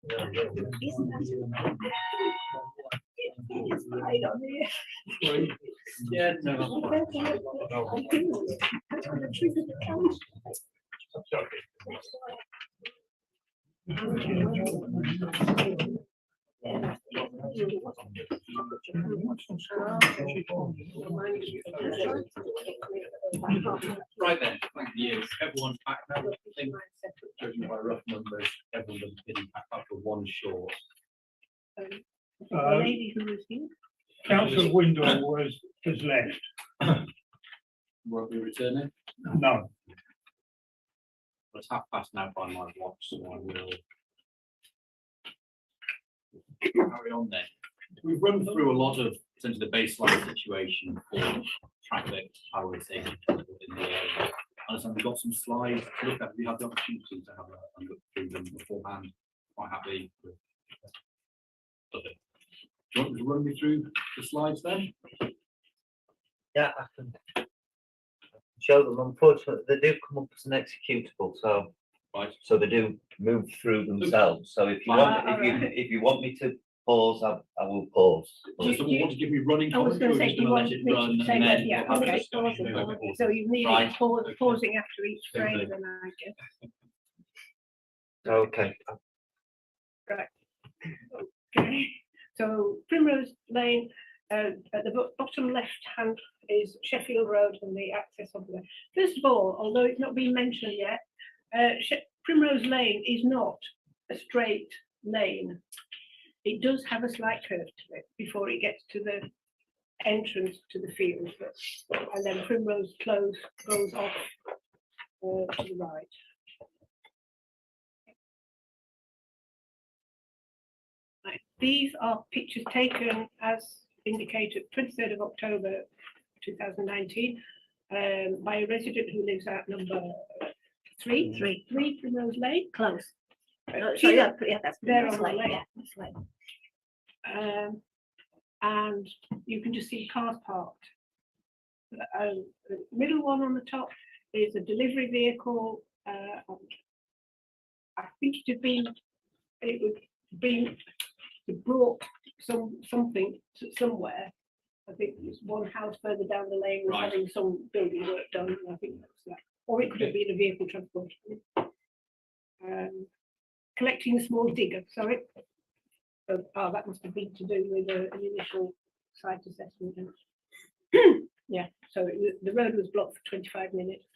Isn't that? It's right on here. Yeah, no, that's fine. That's what the truth of the count. Right then, thank you. Everyone's back now. I think, judging by rough numbers, everyone's been back up for one short. Uh, Lady who was here. Councillor Windle has left. Won't be returning. No, It's past now by my watch, so I will carry on then. We've run through a lot of essentially the baseline situation for traffic, highway safety in the area. And so we've got some slides to look at. We have the opportunity to have a look through them beforehand. Quite happy with. Okay. Do you want me to run me through the slides then? Yeah, I can show them. Unfortunately, they do come up as an executable, so Right. so they do move through themselves. So if you want, if you want me to pause, I will pause. So someone want to give me running I was commentary, going or to say, just you gonna let want it me run to say and that, then. yeah, we'll have a okay, discussion. so you need Right. it pausing after each frame, then I guess. Okay. Okay, so Primrose Lane, at the bottom left hand is Sheffield Road and the access of there. First of all, although it's not been mentioned yet, Primrose Lane is not a straight lane. It does have a slight curve to it before it gets to the entrance to the field, and then Primrose Close goes off to the right. Right. These are pictures taken as indicated 23rd of October 2019 by a resident who lives at number three Primrose Lane. Close. So So yeah, that's They're that's on the like, left. yeah, that's like. And you can just see cars parked. The middle one on the top is a delivery vehicle. I think it would be brought something to somewhere. I think there's one house further down the lane was Right. having some building work done, and I think that's that. Or it could have been a vehicle transport. Collecting a small digger, sorry. That must have been to do with an initial site assessment. Yeah, so the road was blocked for 25 minutes.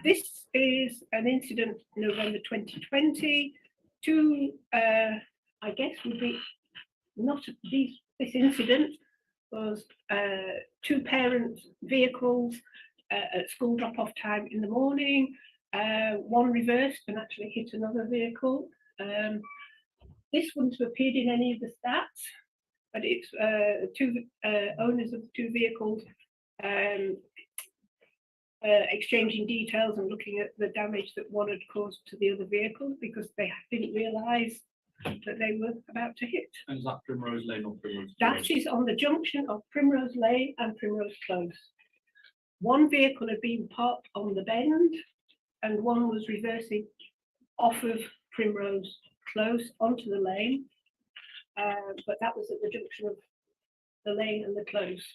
This is an incident November 2020. I guess would be not this incident was two parent vehicles at school drop-off time in the morning. One reversed and actually hit another vehicle. This wouldn't have appeared in any of the stats, but it's two owners of the two vehicles exchanging details and looking at the damage that one had caused to the other vehicle because they didn't realise that they were about to hit. And is that Primrose Lane or Primrose? That is on the junction of Primrose Lane and Primrose Close. One vehicle had been parked on the bend and one was reversing off of Primrose Close onto the lane. But that was at the junction of the lane and the close.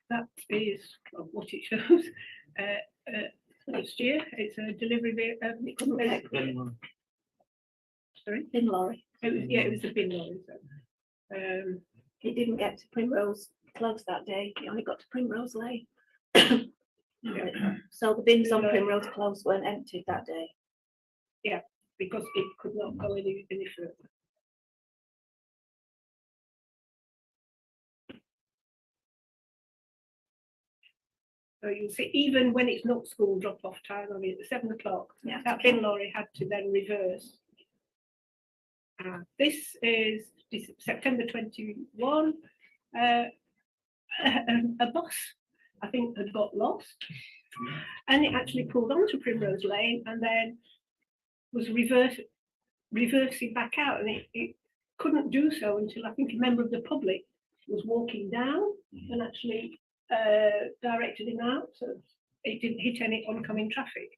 That is what it shows. Next year, it's a delivery vehicle. Sorry? Bin lorry. It was a bin lorry. So. It didn't get to Primrose Close that day. It only got to Primrose Lane. So the bins on Primrose Close weren't emptied that day. Yeah, because it could not go any further. So you'll see, even when it's not school drop-off time, I mean, at 7 o'clock, Yeah. that bin lorry had to then reverse. This is September 21. A bus, I think, had got lost, and it actually pulled onto Primrose Lane and then was reversing back out, and it couldn't do so until I think a member of the public was walking down and actually directed him out, so it didn't hit any oncoming traffic.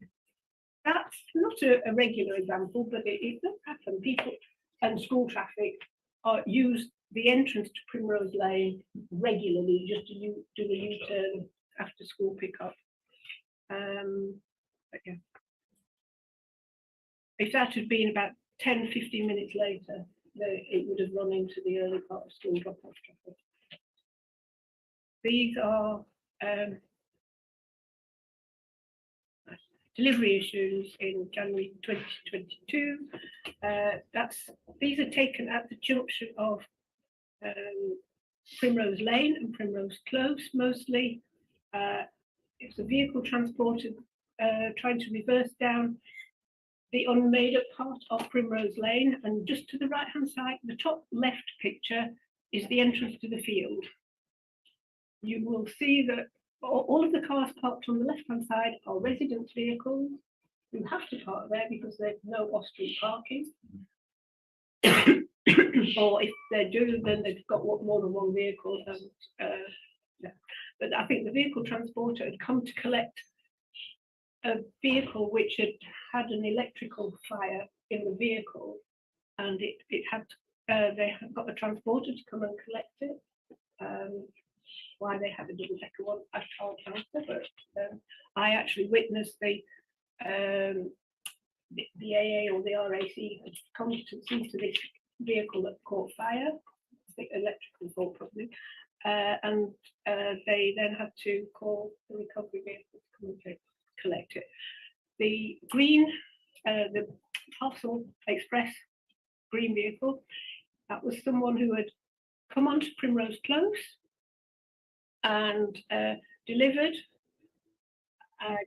That's not a regular example, but it does happen. People and school traffic use the entrance to Primrose Lane regularly just to do a U-turn after school pickup. But yeah. If that had been about 10-15 minutes later, it would have run into the early part of school drop-off traffic. These are delivery issues in January 2022. These are taken at the junction of Primrose Lane and Primrose Close mostly. It's a vehicle transported trying to reverse down the unmade up part of Primrose Lane, and just to the right hand side, the top left picture is the entrance to the field. You will see that all of the cars parked on the left hand side are residence vehicles who have to park there because there's no off-street parking. Or if they do, then they've got more than one vehicle. Yeah. But I think the vehicle transporter had come to collect a vehicle which had had an electrical fire in the vehicle, and they had got the transporter to come and collect it. Why they had a double decker one, I can't answer, but I actually witnessed the AA or the RAC had come to see to this vehicle that caught fire, I think electrical fault probably, and they then had to call the recovery vehicle to come and collect it. The green, the Parcel Express green vehicle, that was someone who had come onto Primrose Close and delivered. I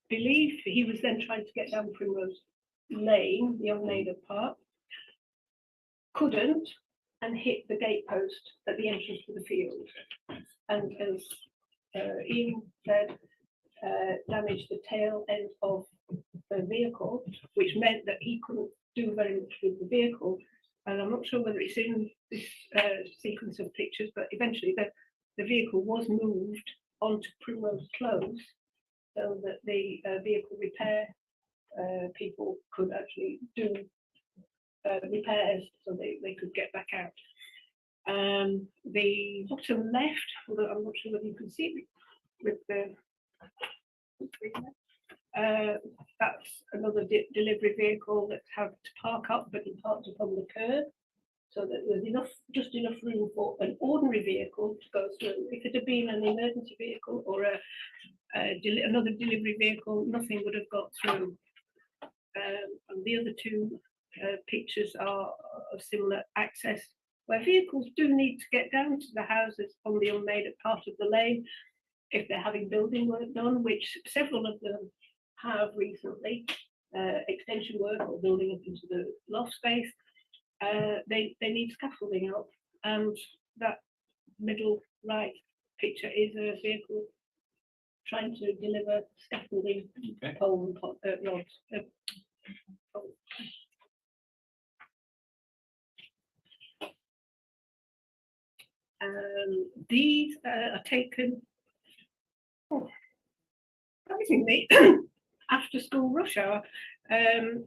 believe he was then trying to get down Primrose Lane, the unmade up part, couldn't, and hit the gate post at the entrance to the field. And as Ian said, damaged the tail end of the vehicle, which meant that he couldn't do very much with the vehicle. And I'm not sure whether it's in this sequence of pictures, but eventually the vehicle was moved onto Primrose Close so that the vehicle repair people could actually do repairs so they could get back out. The bottom left, although I'm not sure whether you can see it with the that's another delivery vehicle that had to park up, but he parked up on the curb so that there's just enough room for an ordinary vehicle to go through. If it had been an emergency vehicle or another delivery vehicle, nothing would have got through. And the other two pictures are of similar access, where vehicles do need to get down to the houses on the unmade up part of the lane if they're having building work done, which several of them have recently, extension work or building up into the loft space. They need scaffolding up, and that middle right picture is a vehicle trying to deliver scaffolding pole and rods. These are taken, surprisingly, after school rush hour,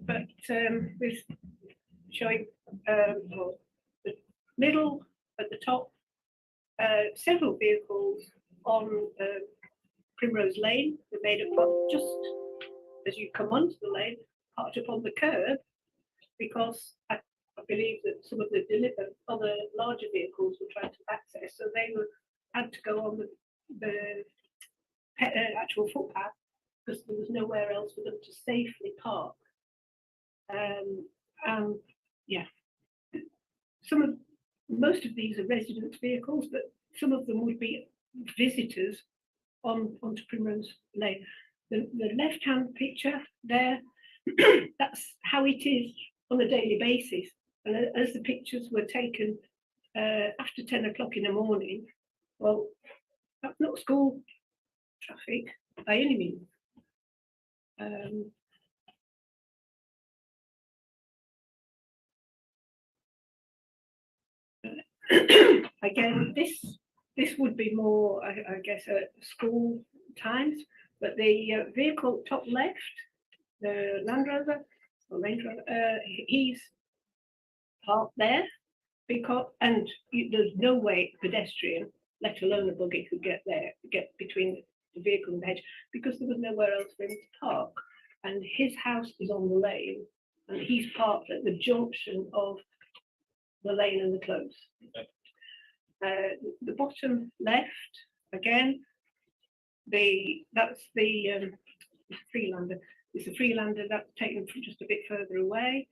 but with showing the middle at the top, several vehicles on Primrose Lane, the made up of just as you come onto the lane, parked up on the curb, because I believe that some of the other larger vehicles were trying to access, so they had to go on the actual footpath because there was nowhere else for them to safely park. And yeah, most of these are residence vehicles, but some of them would be visitors onto Primrose Lane. The left-hand picture there, that's how it is on a daily basis. And as the pictures were taken after 10 o'clock in the morning, well, that's not school traffic by any means. Again, this this would be more, I guess, school times, but the vehicle top left, the Land Rover, or Range Rover, he's parked there because, and there's no way pedestrian, let alone a buggy, could get there, get between the vehicle and the hedge, because there was nowhere else for him to park. And his house is on the lane, and he's parked at the junction of the lane and the close. The bottom left, again, that's the Freelander. It's a Freelander that's taken from just a bit further away.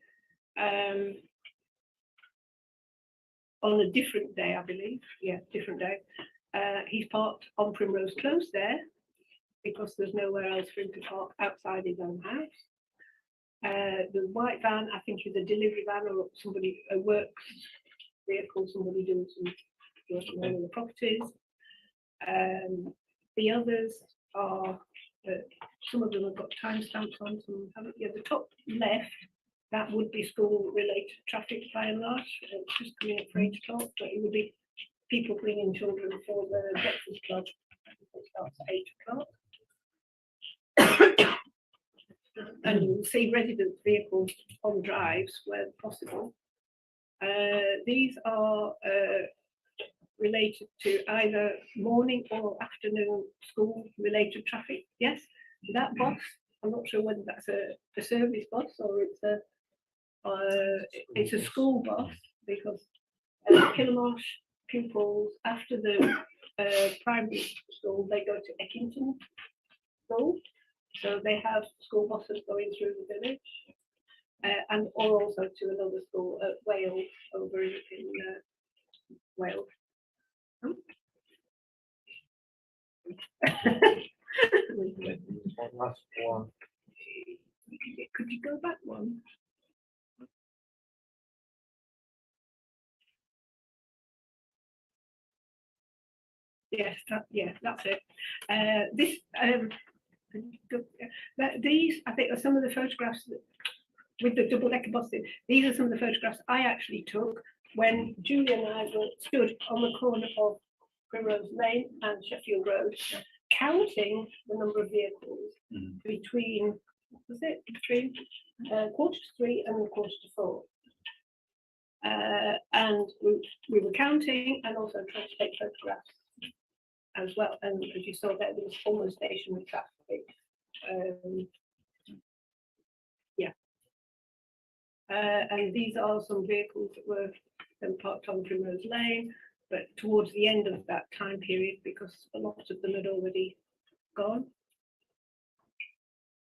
On a different day, I believe. Yeah, different day. He's parked on Primrose Close there because there's nowhere else for him to park outside his own house. The white van, I think, is a delivery van or somebody, a works vehicle, somebody doing some work on one of the properties. The others are, some of them have got timestamps on, some haven't. Yeah, the top left, that would be school-related traffic by and large. It's just coming up for 8 o'clock, but it would be people bringing children for the breakfast club. It starts at 8 o'clock. And you'll see resident vehicles on drives where possible. These are related to either morning or afternoon school-related traffic. Yes, that bus, I'm not sure whether that's a service bus or it's a school bus, because Killamarsh pupils, after the primary school, they go to Eckington School. So they have school buses going through the village, and or also to another school at Wales, over in Wales. Oh. One last one. Could you go back one? Yes, that's it. These, I think, are some of the photographs with the double-decker buses. These are some of the photographs I actually took when Julia and I stood on the corner of Primrose Lane and Sheffield Road, counting the number of vehicles between, what was it, between 3:15 and 4:45. And we were counting and also trying to take photographs as well. And as you saw there was almost stationary traffic. And these are some vehicles that were then parked on Primrose Lane, but towards the end of that time period, because a lot of them had already gone.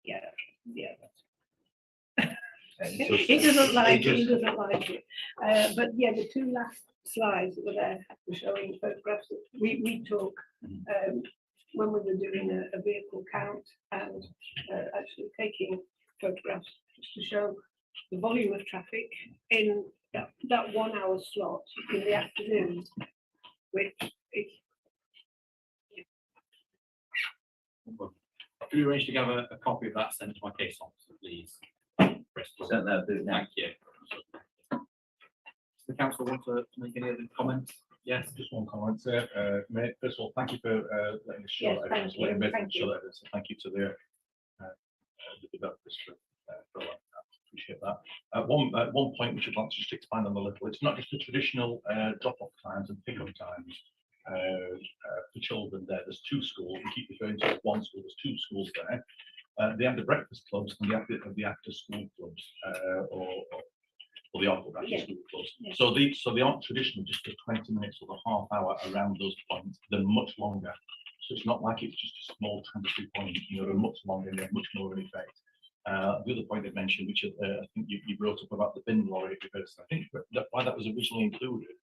Yeah. He doesn't like it. He doesn't like it. But yeah, the two last slides that were there were showing photographs that we took when we were doing a vehicle count, and actually taking photographs just to show the volume of traffic in that 1 hour slot in the afternoon, which is. Could we arrange to have a copy of that sent to my case officer, please? Sent that through now. Thank you. Does the council want to make any other comments? Yes. Just one comment there. Mate, first of all, thank you for letting us show Yes, that. thank you, thank you. So thank you to the developers for that. Appreciate that. At one point, which I'd like to just expand on a little, it's not just the traditional drop-off times and pick-up times for children there. There's two schools. We keep referring to one school. There's two schools there. They have the breakfast clubs and the after-school clubs, or the after-school clubs. Yeah. So they aren't traditional, just the 20 minutes or the half hour around those points. They're much longer. So it's not like it's just a small transitory point. They're much longer and they're much more in effect. The other point they mentioned, which I think you brought up about the bin lorry reverse, I think why that was originally included.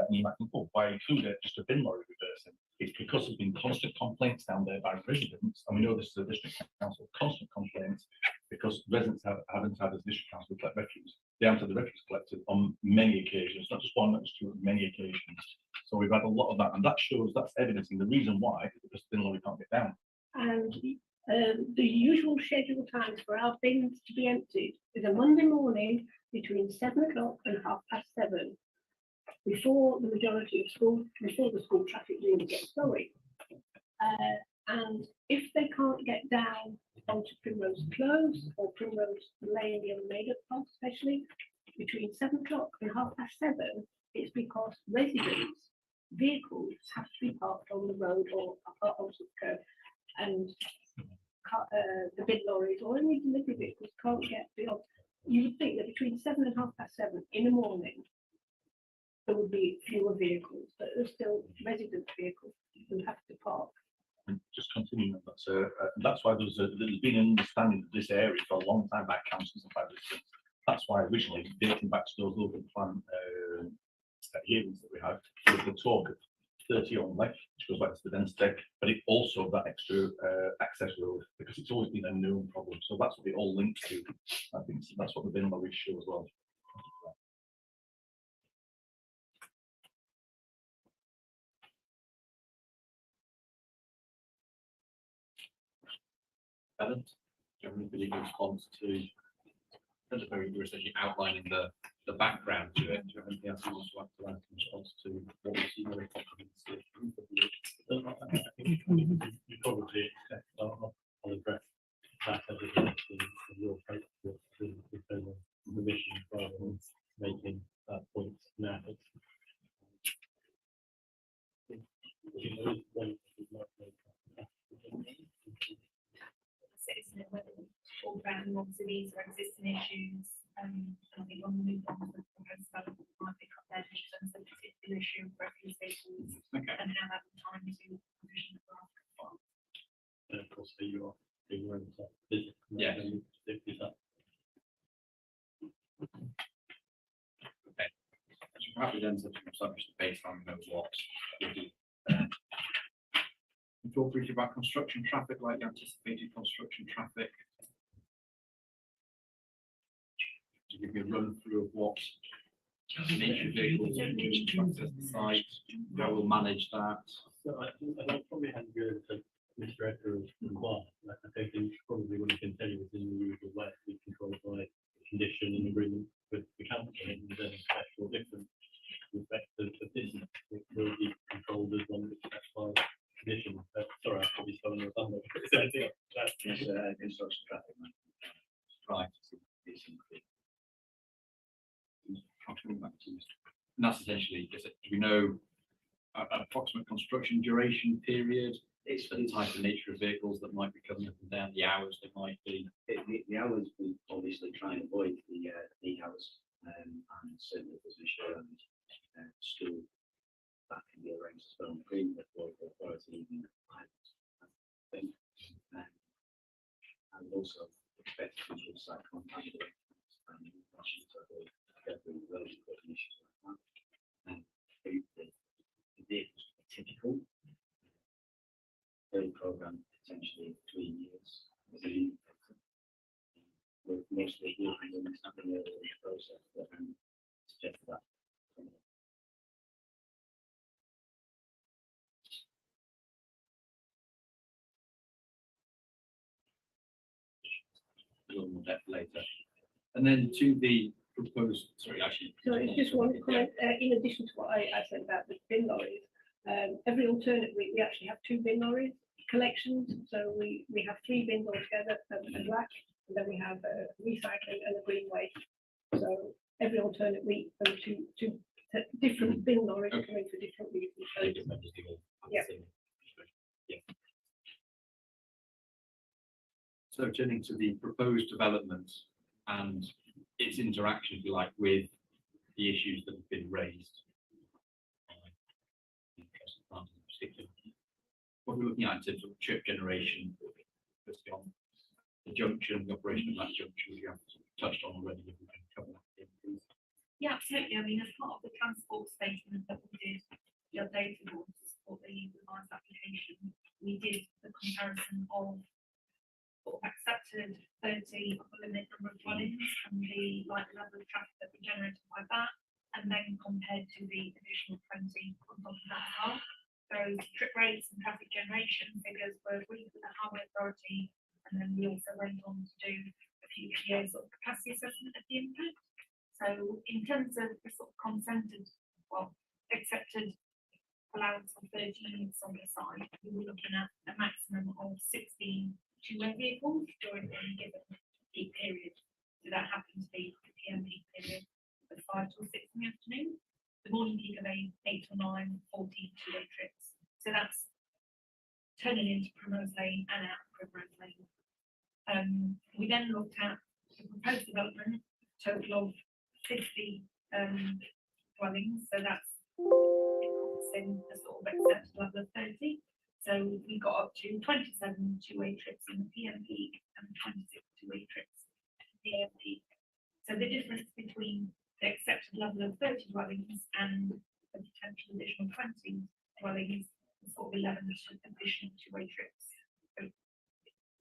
And you might think, oh, why include just a bin lorry reversing? It's because there's been constant complaints down there by residents, and we know this is a district council, constant complaints, because residents haven't had as district council collect refuse. They haven't had the refuse collected on many occasions, not just one, not just two, many occasions. So we've had a lot of that, and that's evidencing the reason why, is because the bin lorry can't get down. And the usual schedule times for our bins to be emptied is a Monday morning between 7 o'clock and 7:30. before the majority of school, before the school traffic really gets going. And if they can't get down onto Primrose Close or Primrose Lane, the Almeida Park especially, between 7 o'clock and 7:30, it's because residents' vehicles have to be parked on the road or onto the curb. And the big lorries or any delivery vehicles can't get beyond. You would think that between 7 and 7:30 in the morning, there would be fewer vehicles, but there's still resident vehicles who have to park. And just continuing on that, so that's why there's been an understanding of this area for a long time by councils and by residents. That's why originally, dating back to those local plan hearings that we had, there was the talk of 30 only, which goes back to the density, but it also that extra access road, because it's always been a known problem. So that's what it all links to. I think that's what the bin lorries show as well. Ellen, do you have any response to, that's a very, you're essentially outlining the background to it. Do you have anything else you want to add in response to what we see very comprehensive? You probably expect, I'll address that as a your approach to the mission rather than making that point now. Isn't it, whether all around, obviously these are existing issues, I think when we move on to the proposed development, we might pick up their issues and some particular issue for refuse vehicles, and now have the time to provision the draft. And of course, you are doing your own business. Yeah. Okay. So perhaps we then establish the baseline of what we do. Talk briefly about construction traffic, like the anticipated construction traffic. To give you a run through of what nature vehicles are doing to access the site, how we'll manage that. So I probably hadn't go to Mr. Ecker as required. I think it's probably when you continue within the usual way, we control by condition and agreement with the council, and then special different respect to business. It will be controlled as one that's specified condition. Sorry, I've probably stolen your thunder. Is there anything else? Yes, construction traffic. Right. And that's essentially, do we know an approximate construction duration period? It's for the type of nature of vehicles that might be coming up and down, the hours they might be. The hours we obviously try and avoid the peak hours, and certainly if there's a show and school, that can be arranged as well. Green with local authority and I think, and also expect to use site contact and issues of the road issues like that. And the vehicles typical build program potentially 3 years. With mostly in the process, but suggest that. A little more depth later. And then to the proposed, sorry, actually. So it's just one comment, in addition to what I said about the bin lorries, every alternate week, we actually have 2 bin lorries collections. So we have 3 bins altogether, a black, and then we have a recycling and a green waste. So every alternate week, there are two different bin lorries coming for different reasons. So yeah. So turning to the proposed development and its interaction, if you like, with the issues that have been raised. What we're looking at in terms of chip generation, firstly on the junction, the operation of that junction, we have touched on already. If we can cover that again, please. Yeah, absolutely. I mean, as part of the transport statement that we did the updated one to support the revised application, we did the comparison of accepted 30 limit number of dwellings and the like level of traffic that we generated by that, and then compared to the additional 20 on top of that as well. So trip rates and traffic generation figures were agreed with the highway authority, and then we also went on to do a few years of capacity assessment of the impact. So in terms of the sort of consented well, accepted allowance of 30 units on the site, we were looking at a maximum of 16 two-way vehicles during any given peak period. So that happened to be the PM peak period of 5 till 6 in the afternoon, the morning peak of 8 till 9, 14 two-way trips. So that's turning into Primrose Lane and out of Primrose Lane. We then looked at the proposed development, total of 50 dwellings, so that's encompassing the sort of accepted level of 30. So we got up to 27 two-way trips in the PM peak and 26 two-way trips in the AM peak. So the difference between the accepted level of 30 dwellings and the potential additional 20 dwellings is sort of 11 additional two-way trips. So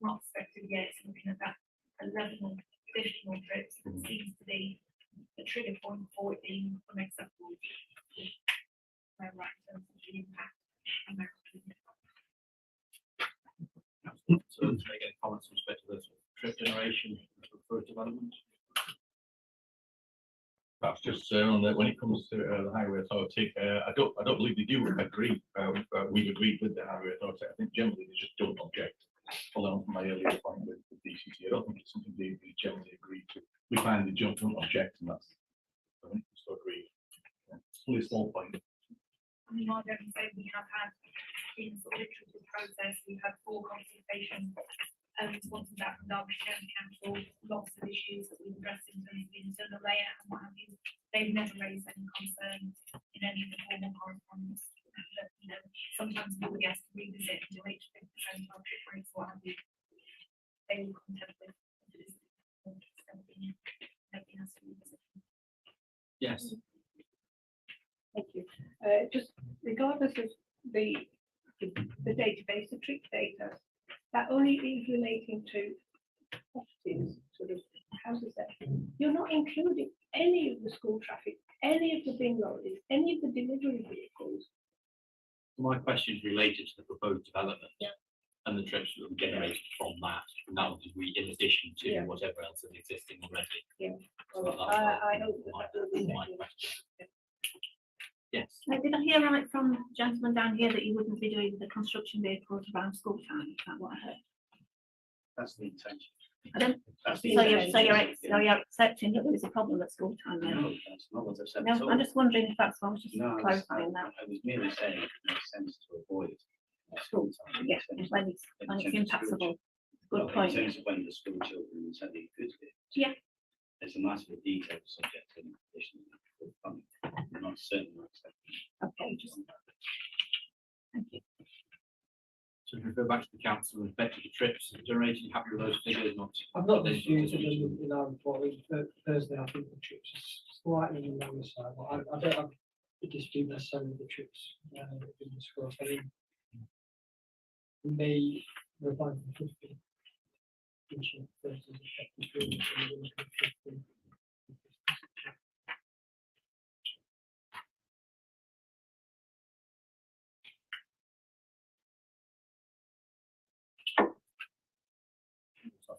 not expected yet, it's looking at that 11 additional trips that seems to be the trigger point for it being unacceptable. Right, in terms of the impact. So let's make any comments with respect to the trip generation for development. That's just on that when it comes to the highway authority, I don't believe they do agree. We've agreed with the highway authority. I think generally they just don't object. Following on from my earlier point with DCT, I don't think it's something they generally agree to. We find they don't object, and that's I think we still agree. It's only a small point. I mean, I don't say we have had in sort of iterative process, we've had 4 consultations, once that from Derbyshire County Council, lots of issues that we've addressed in terms of the internal layout and what have you. They've never raised any concerns in any of the formal correspondence. But, you know, sometimes we'll be asked to revisit and do 8% of our trip rates, what have you. They will content with this. Maybe has to revisit. Yes. Thank you. Just regardless of the database, the trip data, that only is relating to properties, sort of houses there. You're not including any of the school traffic, any of the bin lorries, any of the delivery vehicles. My question is related to the proposed development. And the trips that will be generated from that, and that will be in addition to whatever else is existing already. So Well, that's I hope my that will be question. Yes. Did I hear right from the gentleman down here that you wouldn't be doing the construction vehicles around school time? Is that what I heard? That's the intention. I don't, That's so the you're, intention. you're accepting that there's a problem at school time then? No, that's not what I've said. No, at all. I'm just wondering if that's, I was just No, I was- clarifying that. I was merely saying it makes sense to avoid school time. Yeah, when it's impactable. Good point. In terms of when the school children said it could be. Yeah. It's a matter of detail subject to condition. I'm not certain. Okay, just. Thank you. So if we go back to the council and respect to the trips generated, you happy with those figures? Not. I've not disputed them in our report. Thursday, I think the trips is slightly on the lower side, but I don't have a dispute necessarily with the trips in the schools. I mean, May, we're applying for 50. So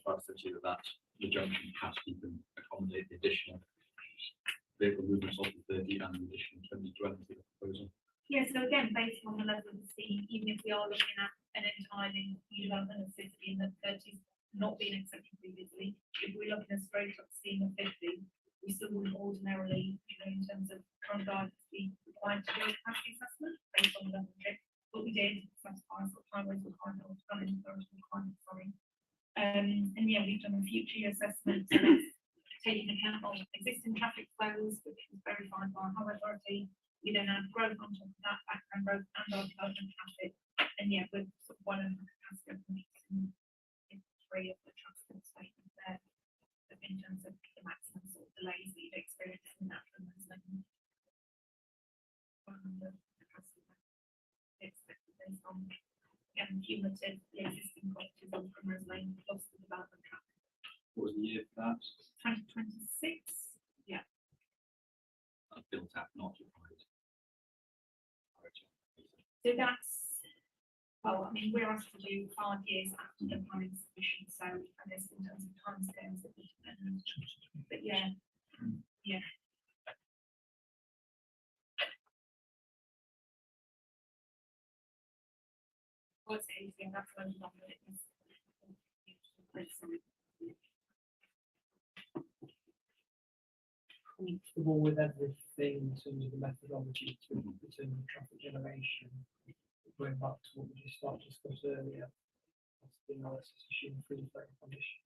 I said to you that the junction has to even accommodate the additional vehicle movements of the 30 and the additional 2020 proposal. Yeah, so again, based on the level of the scheme, even if we are looking at an entirely new development of 50 and the 30 not being accepted previously, if we're looking at a straight up scheme of 50, we still wouldn't ordinarily, you know, in terms of current guidance, be required to do a capacity assessment based on the level of trip. But we did satisfy sort of highways requirement or planning authority requirement, sorry. And yeah, we've done a future year assessment, so that's taking account of existing traffic flows, which is verified by our highway authority. We then add growth on top of that, background growth and our development traffic. And yeah, with sort of one of the capacity in 3 of the transport statements there, in terms of the maximum sort of delays that you'd experience in that from those expected based on again cumulative the existing properties on Primrose Lane plus the development traffic. What was the year for that? 2026. Yeah. Built out, not occupied. So that's, well, I mean, we're asked to do 5 years after the planning submission, so I guess in terms of timescales it would depend. But yeah, yeah. worst case, you have to understand that it is. Comfortable with everything in terms of the methodology to determine traffic generation. Going back to what we just discussed earlier. That's the analysis assuming free flow condition.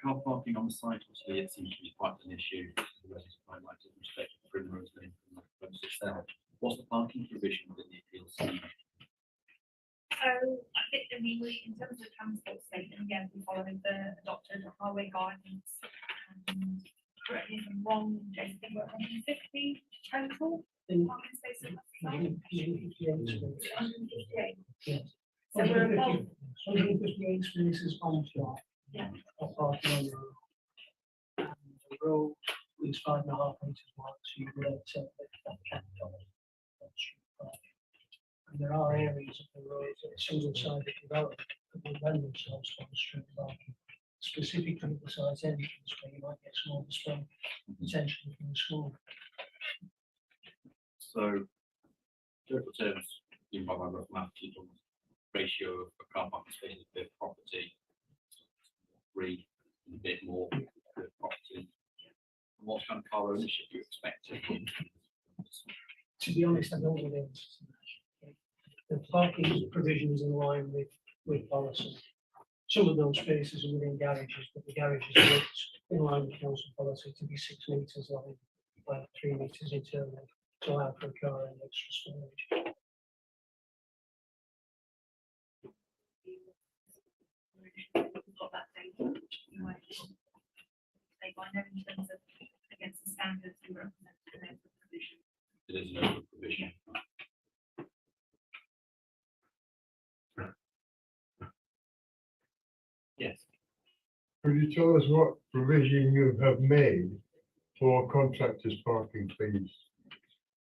Car parking on the site, obviously, it seems to be quite an issue. The residents highlighted with respect to Primrose Lane from the premises itself. What's the parking provision within the appeals scheme? I think, I mean, in terms of transport statement, again, we following the adopted highway guidance. And correct me if I'm wrong, Jason, I think we're 150 total parking spaces. Yes. So we're above, 158 spaces on flat. Yeah. Or parking on the road. And the road is 5.5 meters wide, so you will accept that capped on street parking. And there are areas of the road that are single-sided development that will lend themselves to on street parking. Specifically besides entrance where you might get small bespoke potentially from the school. So, total terms, in my rough math, ratio of car parking spaces per property. 3, and a bit more per property. And what kind of car ownership do you expect? To be honest, I don't know the answer to that. The parking provisions in line with policy. Some of those spaces are within garages, but the garages are in line with council policy to be 6 meters long, by 3 meters internal, to allow for a car and extra storage. we've got that data. They find out in terms of against the standards we represent in their provision. It is no provision. Yes. Could you tell us what provision you have made for contractors' parking fees?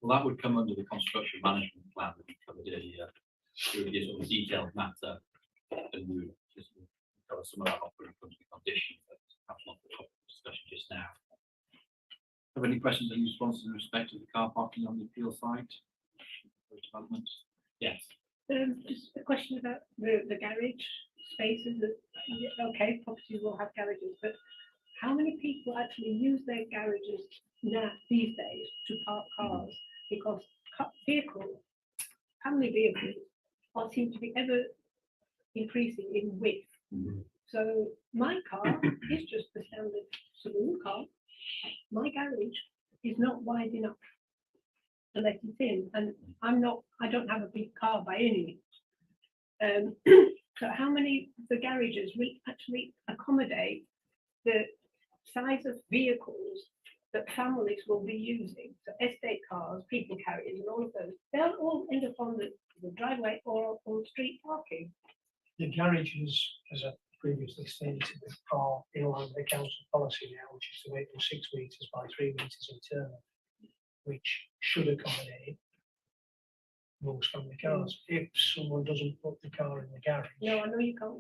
Well, that would come under the construction management plan that we covered earlier. It would be a sort of detailed matter, and we would just cover some of that off when it comes to conditions, but perhaps not the topic of discussion just now. Have any questions or responses in respect to the car parking on the appeal site? Development? Yes. Just a question about the garage spaces. Okay, properties will have garages, but how many people actually use their garages now these days to park cars? Because vehicles, family vehicles, seem to be ever increasing in width. So my car is just the standard saloon car. My garage is not wide enough to let it in, and I don't have a big car by any means. So how many of the garages will actually accommodate the size of vehicles that families will be using? So estate cars, people carriers, and all of those, they'll all end up on the driveway or on street parking. The garages, as I previously stated, are in line with the council policy now, which is to make them 6 meters by 3 meters internal, which should accommodate most family cars. If someone doesn't put the car in the garage. No, I know you can't.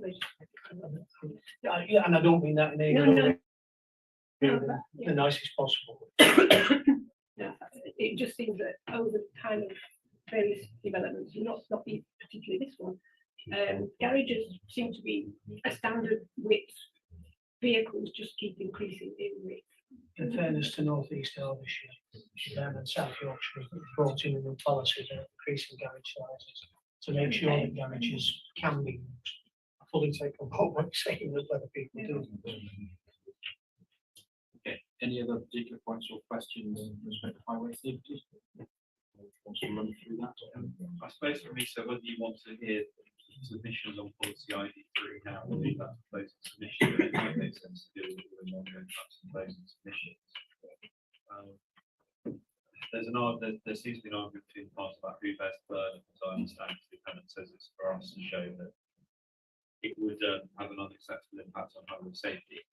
Yeah, and I don't mean that in any way. The nicest possible. No, it just seems that over time of various developments, not particularly this one, garages seem to be a standard width. Vehicles just keep increasing in width. In fairness to North East Derbyshire, and South Yorkshire, has brought in a new policy of increasing garage sizes to make sure that garages can be used. I fully take on board what you're saying that other people do. Okay, any other particular points or questions in respect to highway safety? Want to run through that? I suppose for me, so whether you want to hear submissions on policy ID3 now, or leave that to closing submissions, it might make sense to do it in one go back to closing submissions. There seems to be an argument between parts about who bears the burden, as I understand it, the defendant says it's for us to show that it would have an unacceptable impact on highway safety.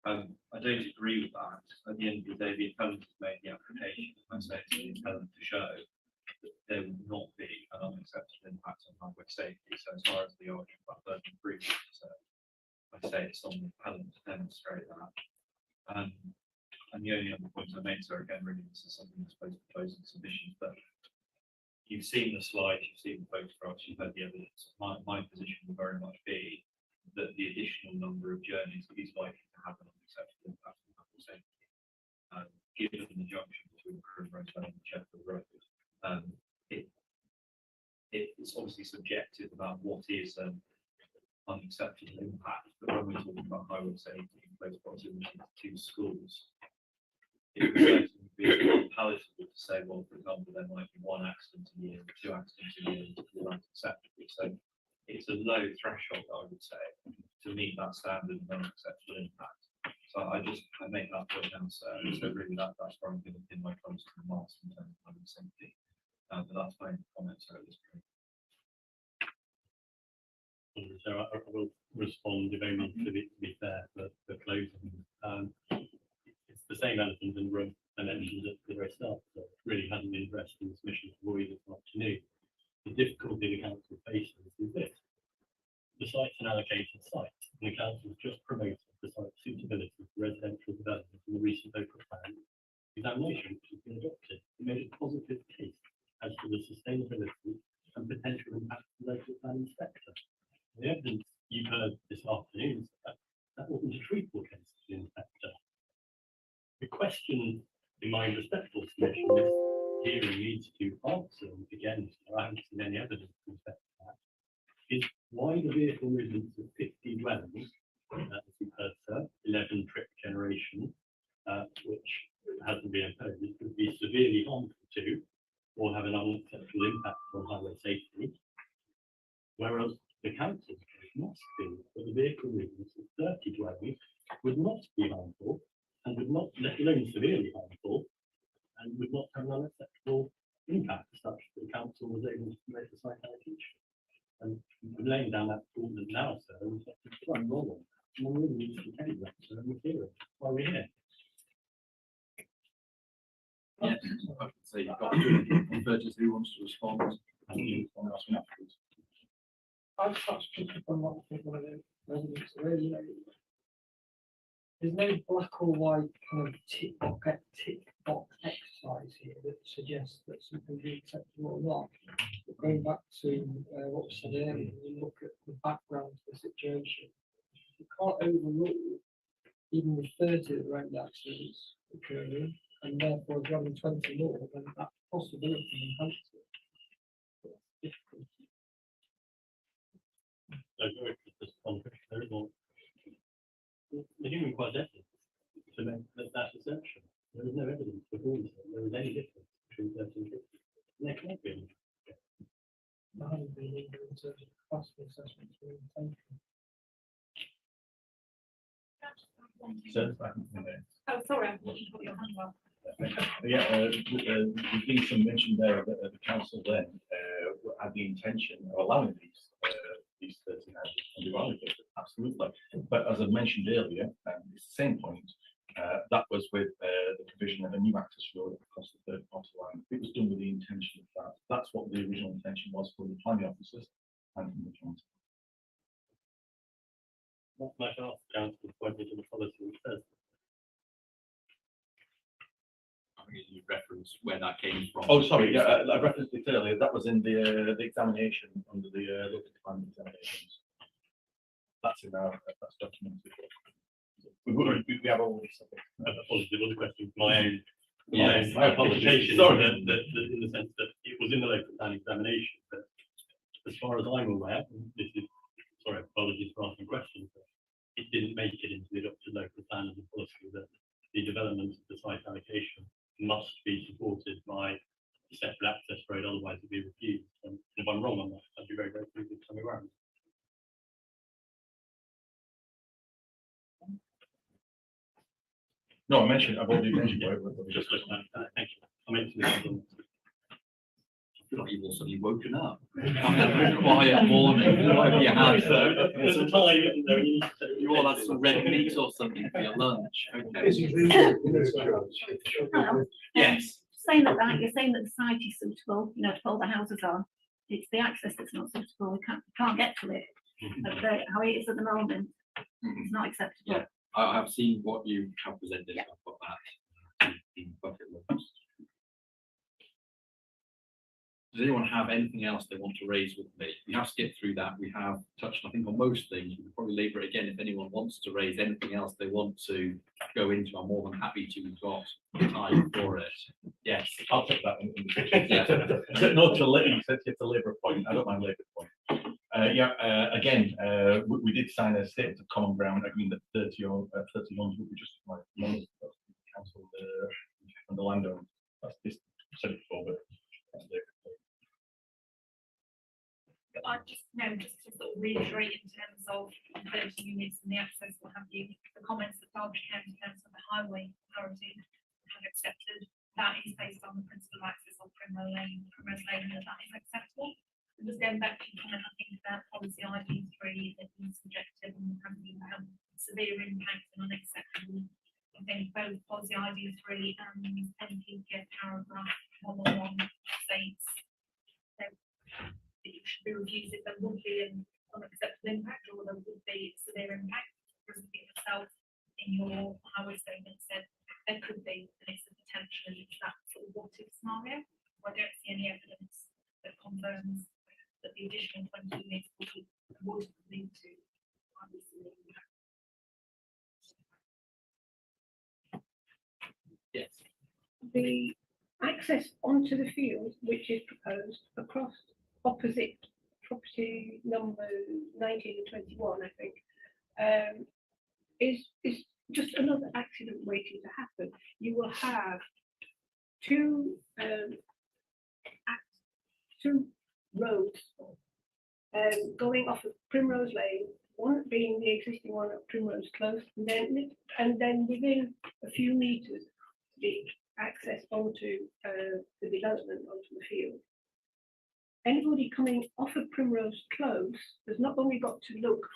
I don't agree with that. At the end of the day, the appellant has made the application, and I say it's the appellant to show there would not be an unacceptable impact on highway safety. So as far as the argument about further improvement, I say it's on the appellant to demonstrate that. And the only other point I made, so again, really this is something that's supposed to propose in submissions, but you've seen the slides, you've seen the photographs, you've had the evidence. My position will very much be that the additional number of journeys is likely to have an unacceptable impact on highway safety. Given the junction between Primrose and Sheffield Road, it's obviously subjective about what is unacceptable impact, but when we're talking about highway safety in close proximity to schools, it would certainly be palatable to say, well, for example, there might be 1 accident a year, 2 accidents a year, and it's unacceptable. So it's a low threshold, I would say, to meet that standard of unacceptable impact. So I make that point now, so really that's where I'm going to pin my comments to the marks in terms of highway safety. But that's my comments at this point. So I will respond if only to be fair for closing. It's the same elephant in the room I mentioned at the very start, so it really hasn't been addressed in the submission to Roy this afternoon. The difficulty the council faces is this. The site's an allocated site, and the council has just promoted the site's suitability for residential development in the recent local plan examination, which has been adopted. It made a positive case as to the sustainability and potential impact of the local plan inspector. The evidence you've heard this afternoon is that wasn't a truthful case to the inspector. The question, in my respectful submission, this hearing needs to answer, and again, I haven't seen any evidence to respect that, is why the vehicle movements of 50 dwellings, as you've heard, sir, 11 trip generation, which hasn't been imposed, could be severely harmful to or have an unacceptable impact on highway safety, whereas the council must be that the vehicle movements of 30 dwellings would not be harmful and would not, let alone severely harmful, and would not have an unacceptable impact such that the council was able to make the site allocation. And we're laying down that ordinance now, sir, and it's quite wrong. And we really need to take that, so we're here. That's why we're here. Yes, I can say you've got two Burgess who wants to respond, and you want to ask me afterwards. I've perhaps picked up on what I think one of the residents really. There's no black or white kind of tick box exercise here that suggests that something is acceptable or not. But going back to what was said earlier, when you look at the background to the situation, you can't overrule even the 30 road accidents occurring, and therefore if you're having 20 more, then that possibility enhances it. It's difficult. The human quite evidence to make that assertion. There is no evidence for doing so. There is any difference between 30 and 50. And there can't be. There hasn't been either in terms of capacity assessments or intention. So, Oh, sorry, I'm not sure your hand well. yeah, there's been some mention there that the council then had the intention of allowing these 30 houses and be allocated. Absolutely. But as I mentioned earlier, it's the same point. That was with the provision of a new access road across the third party line. It was done with the intention of that. That's what the original intention was for the planning officers and from the council. What might ask the council to point me to the policy which says? I think you reference where that came from. Oh, sorry, yeah, I referenced it earlier. That was in the examination under the local planning examinations. That's in our that's documented. We have all these subjects. Apologies, there was a question from my own. Yes, My apologies. Sorry. That in the sense that it was in the local plan examination, but as far as I'm aware, this is, sorry, apologies for asking questions, but it didn't make it into the adopted local plan as a policy that the development of the site allocation must be supported by a separate access road, otherwise it'd be refused. And if I'm wrong on that, I'd be very, very pleased to come around. No, I've already mentioned it. Just looking at that, thank you. I mentioned it. I feel like you've all suddenly woken up. Having a quiet morning, whatever you had. There's a time, isn't there? You all had some red meat or something for your lunch. Okay. Hello. Yes. So saying that, right, you're saying that the site is suitable, you know, to build the houses on. It's the access that's not suitable, we can't get to it. But how it is at the moment, it's not acceptable. Yeah. I have seen what you have presented. I've got that in bucket list. Does anyone have anything else they want to raise with me? We have skipped through that. We have touched, I think, on most things. We could probably labour it again if anyone wants to raise anything else they want to go into. I'm more than happy to. We've got time for it. Yes. I'll take that in the picture. No, to labour point. I don't mind labour point. Again, we did sign a statement of common ground agreement that 30 homes would be just like most of the council and the landowner. That's this said it before, but that's labour. I just to sort of reiterate in terms of 30 units and the access, what have you, the comments that Derbyshire County Council and the Highway Authority have accepted, that is based on the principle of access on Primrose Lane, and that is acceptable. And just going back to your comment, I think about policy ID3 that is subjective and have severe impact and unacceptable. I think both policy ID3 and NPPF paragraph 111 states that it should be refused if there would be an unacceptable impact or there would be severe impact. Because itself in your highway statement said there could be, and it's a potential that sort of what if scenario. I don't see any evidence that confirms that the additional 20 units would lead to severe impact. Yes. The access onto the field, which is proposed across opposite property number 19 and 21, I think, is just another accident waiting to happen. You will have two roads going off of Primrose Lane, one being the existing one at Primrose Close, and then within a few meters the access onto the development onto the field. Anybody coming off of Primrose Close has not only got to look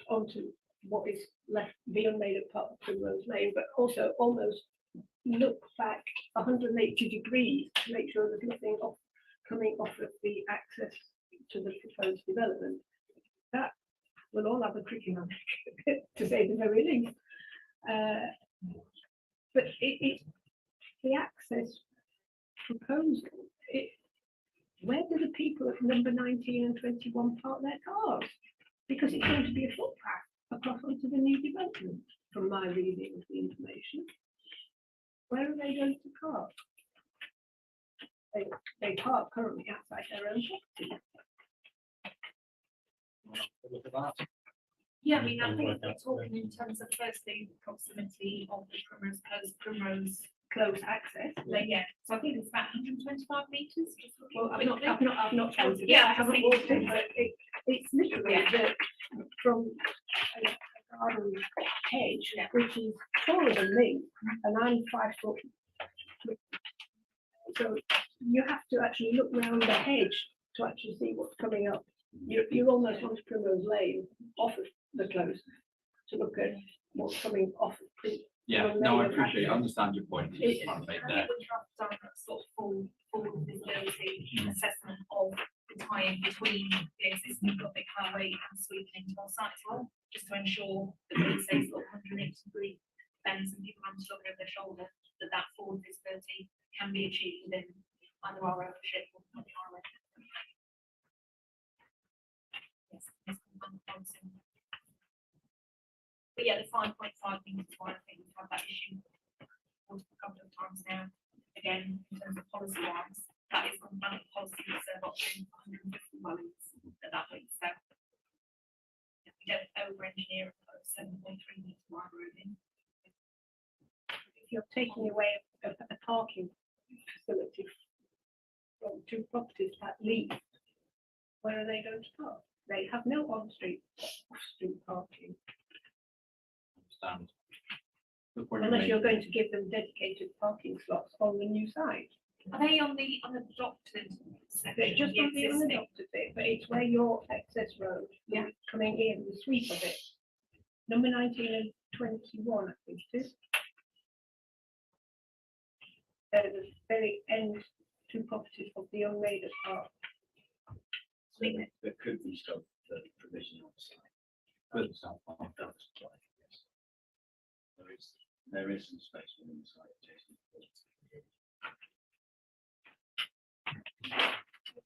onto what is left, the unmade up part of Primrose Lane, but also almost look back 180 degrees to make sure there's nothing coming off of the access to the proposed development. That will all have a cricket on it, to say the very least. But the access proposal, where do the people at number 19 and 21 park their cars? Because it's going to be a footpath across onto the new development, from my reading of the information. Where are they going to park? They park currently outside their own property. Look at that. Yeah, I mean, I think we're talking in terms of firstly proximity of the Primrose Close access. Yeah, so I think it's about 125 meters. Well, I've not counted it. Yeah, I haven't walked it, but it's literally from a garden hedge, which is taller than me, and I'm 5 foot. So you have to actually look round the hedge to actually see what's coming up. You're almost onto Primrose Lane off of the close to look at what's coming off of the. Yeah, no, I appreciate it. I understand your point. You just want to make there. We have done a sort of full visibility assessment of the tie-in between the existing public highway and sweeping into our site as well, just to ensure that they say sort of 180-degree bends and people have to look over their shoulder, that forward visibility can be achieved within either our ownership or public highway. Yes, but yeah, the 5.5 meters wide, I think we've had that issue a couple of times now. Again, in terms of policy wise, that is on the policy to serve up to 150 dwellings at that point. So if we don't over engineer a 7.3 meter wide road in. If you're taking away a parking facility from two properties at least, where are they going to park? They have no on-street, off-street parking. Understand. Unless you're going to give them dedicated parking slots on the new site. Are they on the adopted section? They're just on the unadopted bit, but it's where your access road, coming in, the sweep of it. Number 19 and 21, I think it is. the very end two properties of the young maidens are. So there could be scope for provision on the site. Further south of that supply, yes. There is some space within the site adjacent.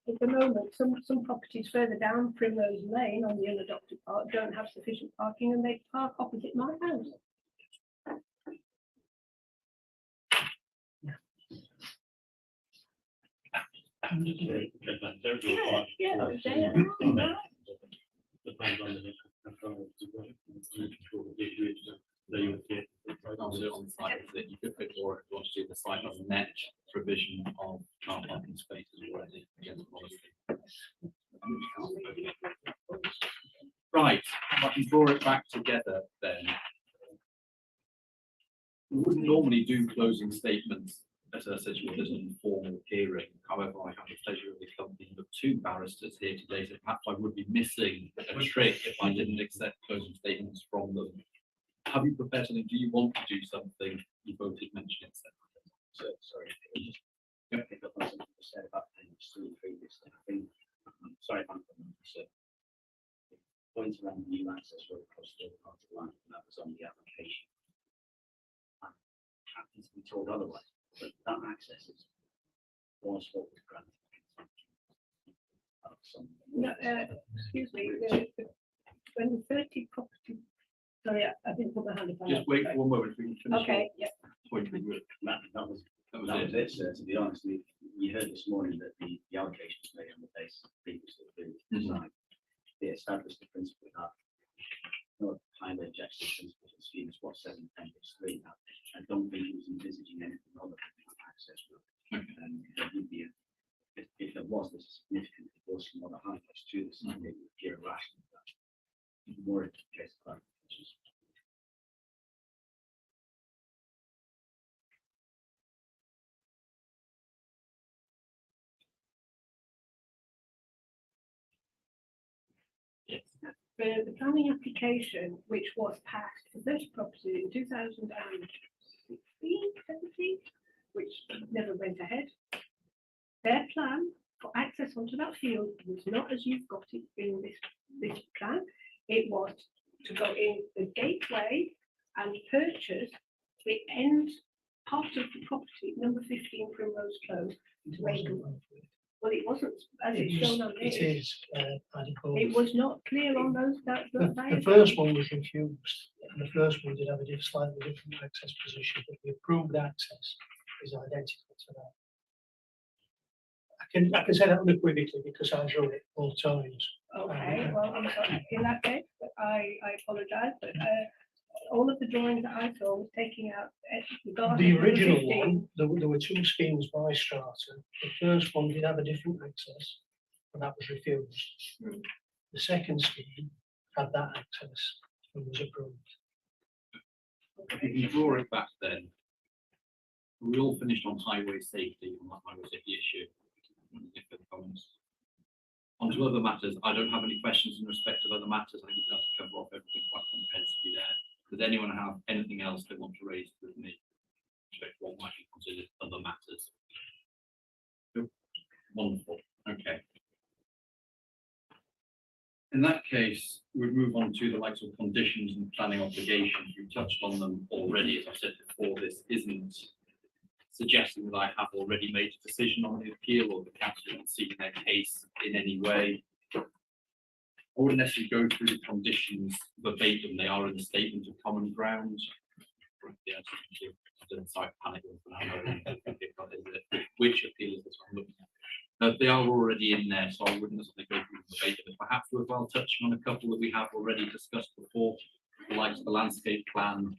At the moment, some properties further down Primrose Lane on the unadopted part don't have sufficient parking and they park opposite my house. Yeah, they are. Depends on the. They would get. Also on the site is that you could put more if you want to do the site of net provision of car parking spaces already against policy. Right, if I can draw it back together then. We wouldn't normally do closing statements as a such as an informal hearing. However, I have the pleasure of accompanying the two barristers here today, so perhaps I would be missing a trick if I didn't accept closing statements from them. Have you prepared something? Do you want to do something? You both did mention it. So, sorry, don't pick up on something you said about page 3 previously. I think, sorry if I'm so points around new access road across the party line, and that was on the application. I'm happy to be told otherwise, but that access was what was granted. No, excuse me, when 30 property, sorry, I didn't put my hand up. Just wait for one moment. We can finish. Okay, yeah. Point we were- That was it. it, sir, to be honest. You heard this morning that the allocation was made on the basis of previously approved design. They established the principle that no highly objective principle to the scheme is what 7 appendix 3 now. I don't think it was envisaging anything other than access road. There would be if there was this significant divorce from other highways to this, it would appear irrational. More in the case of clarifications. Yes. The planning application, which was passed for this property in 2016, 17, which never went ahead. Their plan for access onto that field was not as you've got it in this plan. It was to go in the gateway and purchase the end part of the property, number 15 Primrose Close, to make a. Well, it wasn't, as it's shown on It here. is, Paddy Cole. It was not clear on those, The first one was refused, and the first one did have a slightly different access position, but the approved access is identical to that. I can say that unequivocally because I drew it both times. Okay, well, I'm sorry, in that case, but I apologize, but all of the drawings that I saw was taking out. The original one, there were two schemes by strata. The first one did have a different access, and that was refused. The second scheme had that access and was approved. If you draw it back then, we all finished on highway safety, on that highway safety issue. If there are comments. On to other matters, I don't have any questions in respect of other matters. I think we have to cover off everything quite comprehensively there. Does anyone have anything else they want to raise with me? Respect what might be considered other matters. Wonderful. Okay. In that case, we'd move on to the likes of conditions and planning obligations. We touched on them already. As I said before, this isn't suggesting that I have already made a decision on the appeal or the council isn't seeking their case in any way. I wouldn't necessarily go through the conditions verbatim. They are in the statement of common ground. Which appeal is this one looking at? They are already in there, so I wouldn't necessarily go through the verbatim. Perhaps worthwhile touching on a couple that we have already discussed before, like the landscape plan,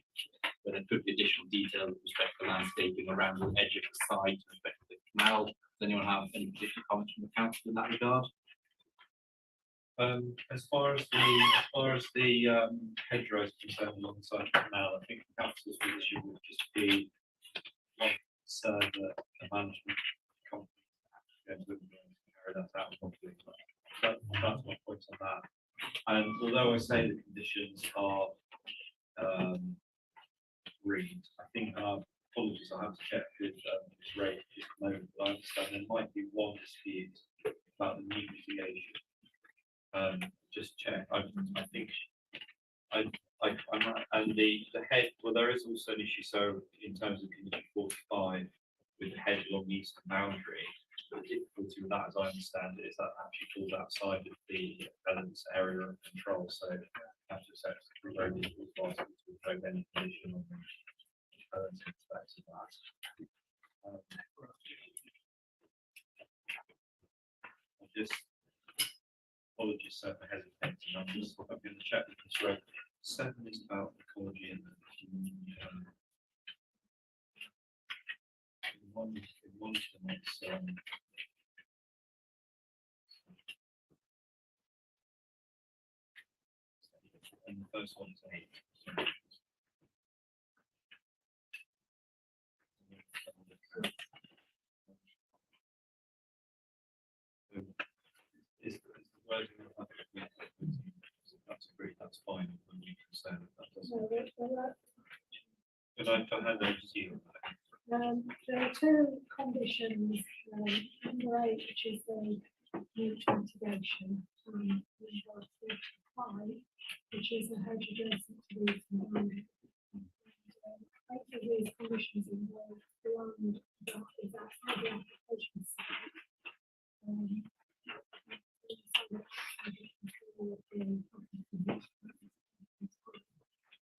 where there could be additional detail with respect to landscaping around the edge of the site, with respect to the canal. Does anyone have any particular comments from the council in that regard? As far as the hedgerow is concerned alongside the canal, I think the council's position would just be one concern that the management company wouldn't carry that out properly. That's my point on that. And although I say the conditions are green, I think our apologies, I have to check with Ray at this moment, but I understand there might be one dispute about the new mitigation. Just check, I think, I'm right, and the head, well, there is also an issue, so in terms of condition 45, with the hedge along the eastern boundary, the difficulty with that, as I understand it, is that actually falls outside of the relevant area of control, so have to set the very difficult to impose any condition on the aspects of that. I just apologies, sir, for hesitating. I'm going to check with this reg. 7 is about ecology and one to the next. And the first one is 8. Is the wording of that? That's agreed, that's fine. When you can say that doesn't. Good night, I'll hand over to you. There are two conditions, number 8, which is the new mitigation, and number 5, which is the hedge adjacent to these combined. Both of these conditions involve the land that is outside the application site.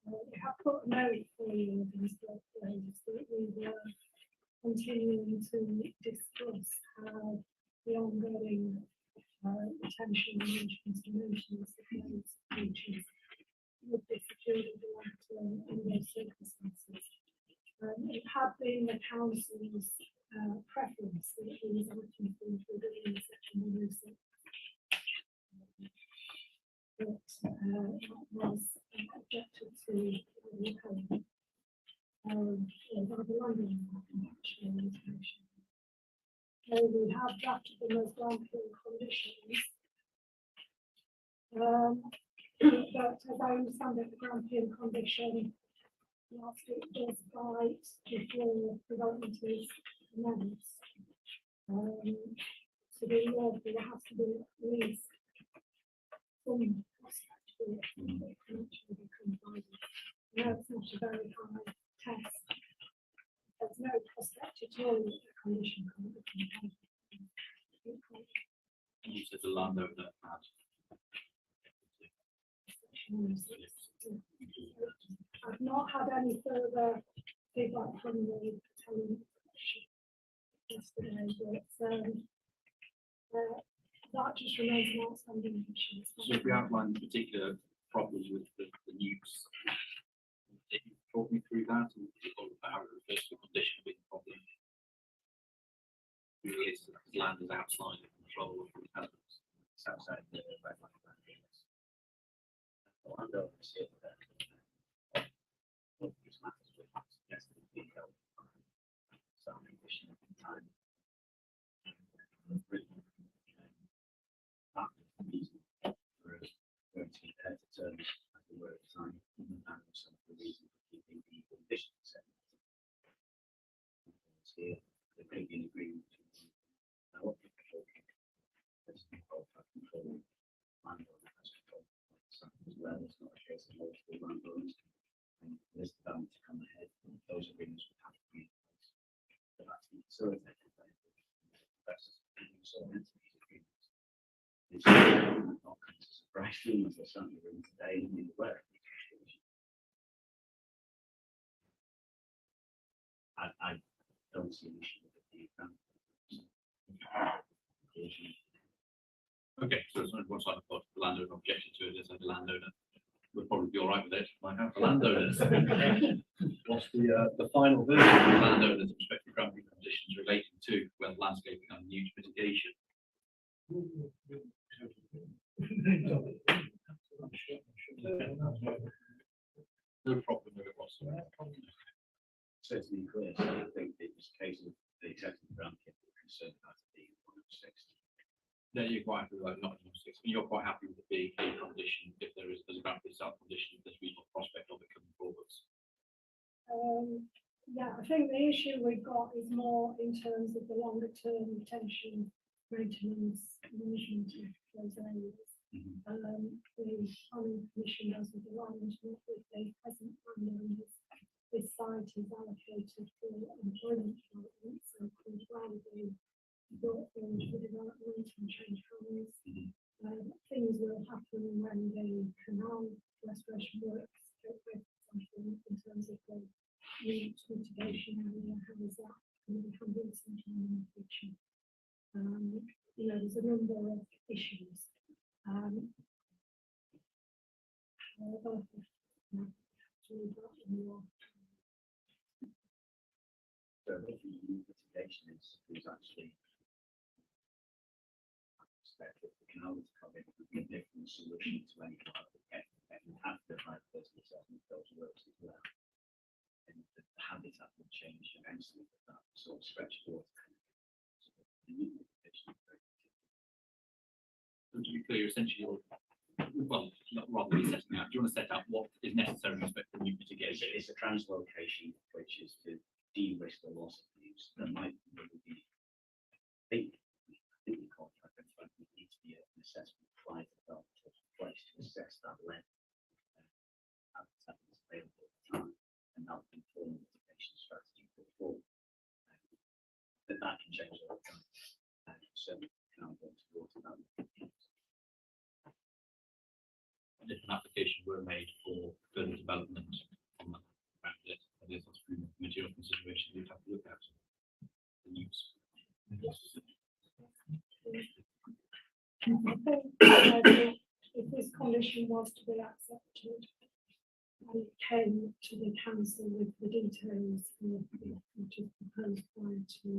We have put a note for you in this place that we were continuing to discuss how the ongoing retention arrangements and maintenance of those features would be secured in the long term in those circumstances. It had been the council's preference that these items be included in section 106. But that was objected to by the code. By the landowner, actually, so we have drafted them as landfill conditions. But as I understand it, the Grampian condition, whilst it does bite before development is commenced, to be involved, there has to be at least some prospect for it that can actually become viable. No, it's not a very high test. There's no prospect at all that the condition can become viable. You said the landowner had. I've not had any further feedback from the tenant yesterday, but that just remains an outstanding issue. So if we outline the particular problems with the nukes, can you talk me through that and how it refers to a condition being a problem? Really is that the land is outside the control of the tenants. It's outside the red line. The landowner is here that these matters with yes, the detail. Some condition in time. For us going to compare to terms as we were at the time, and also the reason for keeping the conditions set. Here, there may be an agreement between what the control landowner has control as well. It's not a case of multiple landowners. And there's the bound to come ahead, and those agreements would have to be in place. But that's been facilitated by the investors so into these agreements. It's not come to surprise them, as they're certainly doing today in the aware of these issues. I don't see an issue with the example. Okay, so it's not one side of the landowner objection to it, as a landowner would probably be all right with it. Might have the landowners. What's the final version of the landowners' respective granting conditions relating to whether landscaping and nuke mitigation? No problem with it whatsoever. So to be clear, so I think it was a case of the executive grant concerned about the 160. No, you're quite happy with that, not 160. You're quite happy with it being a condition if there is a grant itself condition, if there's reasonable prospect of it coming forwards. Yeah, I think the issue we've got is more in terms of the longer term retention, maintenance, management of those areas. The planning commission has aligned with the present landowners. This site is allocated for employment development, so could rather be brought forward for development and change hands. Things will happen when the canal restoration works take place, something in terms of the route mitigation area, how is that going to be handled sometime in the future? You know, there's a number of issues. However, to leave that in your So I think the mitigation is actually expect that the canal is coming with a different solution to any kind of after my personal assessment of those works as well. And the habitat will change immensely with that sort of stretch towards. So to be clear, essentially, well, not rather than setting out, do you want to set out what is necessary with respect to new mitigation? It's a translocation, which is to de-risk the loss of use. There might really be, I think the contract needs to be an assessment prior to that place to assess that length. Habitat is available at the time, and that will inform the mitigation strategy for forward. But that can change over time. So can't go towards that. Different applications were made for further development on that around it. I guess that's through material consideration you'd have to look at the use. If this condition was to be accepted and it came to the council with the details of what is proposed prior to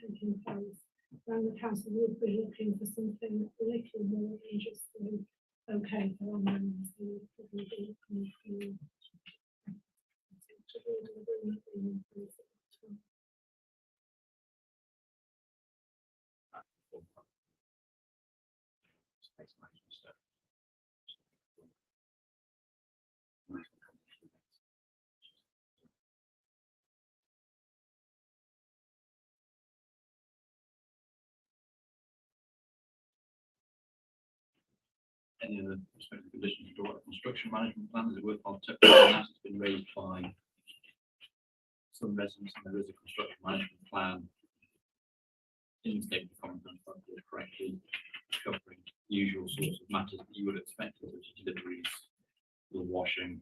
taking place, then the council would be looking for something a little more than just the okay for landowners. They would probably be looking for Any other respective conditions to draw up a construction management plan? Is it worthwhile touching on that? It's been raised by some residents, and there is a construction management plan in the statement of common correctly covering usual sorts of matters that you would expect, such as deliveries, the washing,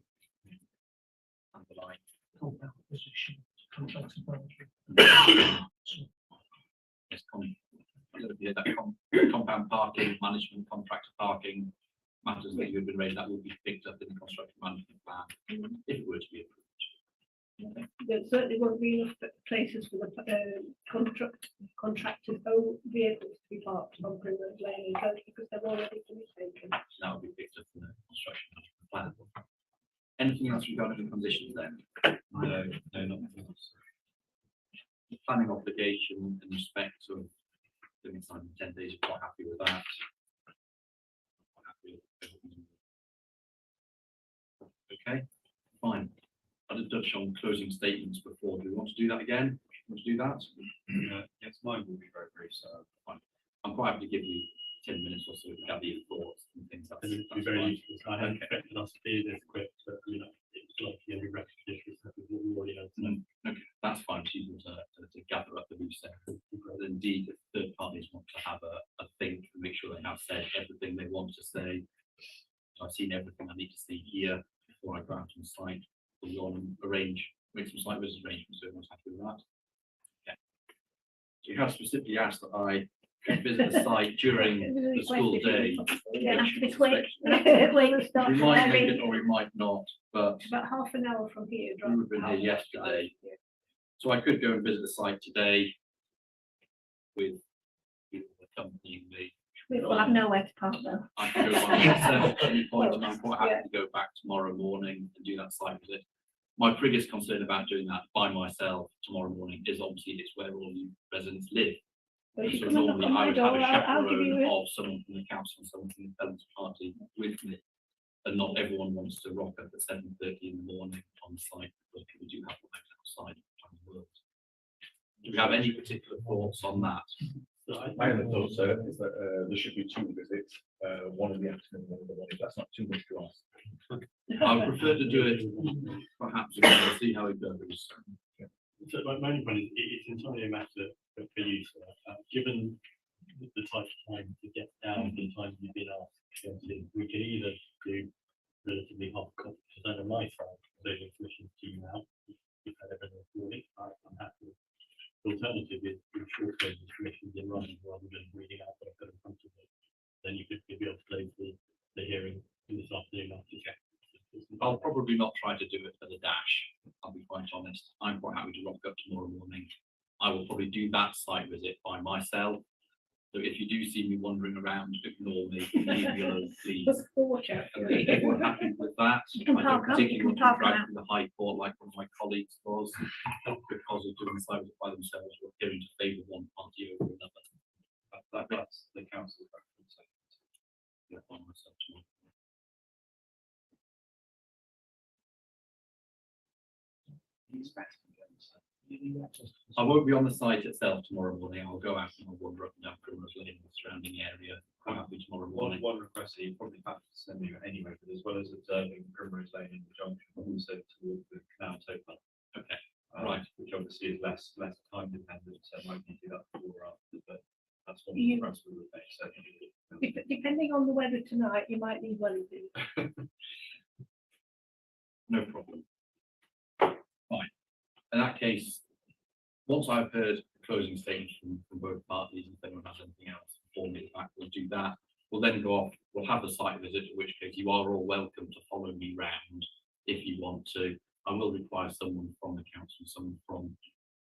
and the like. Compound position, contracts and boundary. Yes, compound parking, management, contractor parking, matters that you have been raised, that will be picked up in the construction management plan if it were to be approved. There certainly won't be enough places for the contractors' own vehicles to be parked on Primrose Lane because they're already taken. That will be picked up in the construction management plan. Anything else regarding the conditions then? No, nothing else. Planning obligation in respect of doing something in 10 days, you're quite happy with that. Okay, fine. I did touch on closing statements before. Do we want to do that again? Want to do that? Yes, mine will be very brief, so Fine. I'm quite happy to give you 10 minutes or so to gather your thoughts and things. And it would be very useful. So I hadn't expected us to be this quick, but it's likely every recognition is what we already know. Okay, that's fine. So you want to gather up the loose ends. Indeed, if third parties want to have a think and make sure they have said everything they want to say. So I've seen everything I need to see here before I go out on site. We'll go on and make some site visit arrangements. So everyone's happy with that. Okay. So you have specifically asked that I visit the site during the school day. Yeah, have to be quick. We might make it or we might not, but About half an hour from here. we would have been here yesterday. So I could go and visit the site today with people accompanying me. We'll have nowhere to park though. I can go by myself at any point, and I'm quite happy to go back tomorrow morning and do that site visit. My biggest concern about doing that by myself tomorrow morning is obviously it's where all you residents live. But if you So come and knock normally on I my would have door, a I'll give you chaperone a. of someone from the council and someone from the tenants party with me. and not everyone wants to rock up at 7:30 in the morning on site, because people do have lives outside of the world. Do we have any particular thoughts on that? My only thoughts is that there should be 2 visits, one in the afternoon, one in the morning. That's not too much to ask. I would prefer to do it perhaps, we'll see how it goes. So my only point is, it's entirely a matter for you, sir. Given the type of time to get down, the time you've been asked to go in, we can either do relatively hard copy, because on my side, those information to you now, you've had everything recorded, I'm happy. The alternative is to short those information in writing rather than reading out what I've got in front of me. Then you could be able to close the hearing this afternoon after check. I'll probably not try to do it for the dash, I'll be quite honest. I'm quite happy to rock up tomorrow morning. I will probably do that site visit by myself. So if you do see me wandering around, ignore me, leave me alone, please. Watch out. Okay, everyone happy with that? You can I park don't up, you particularly can want to park drag around. to the High Court like one of my colleagues was, because of doing site visit by themselves, or appearing to favour one party over another. That's the council preference. Yeah, by myself tomorrow. I won't be on the site itself tomorrow morning. I'll go out and I'll wander up and down Primrose Lane and the surrounding area. Quite happy tomorrow morning. One request that you probably have to send me anyway, but as well as observing Primrose Lane in the junction, also towards the canal topo. Okay, Right, which obviously is less time dependent, so I might need to do that before or after, but that's one You- request we would make, so. Depending on the weather tonight, you might need one of these. No problem. Fine. In that case, once I've heard closing statements from both parties, if anyone has anything else for me, we'll do that. We'll then go off, we'll have the site visit, in which case you are all welcome to follow me round if you want to. I will require someone from the council, someone from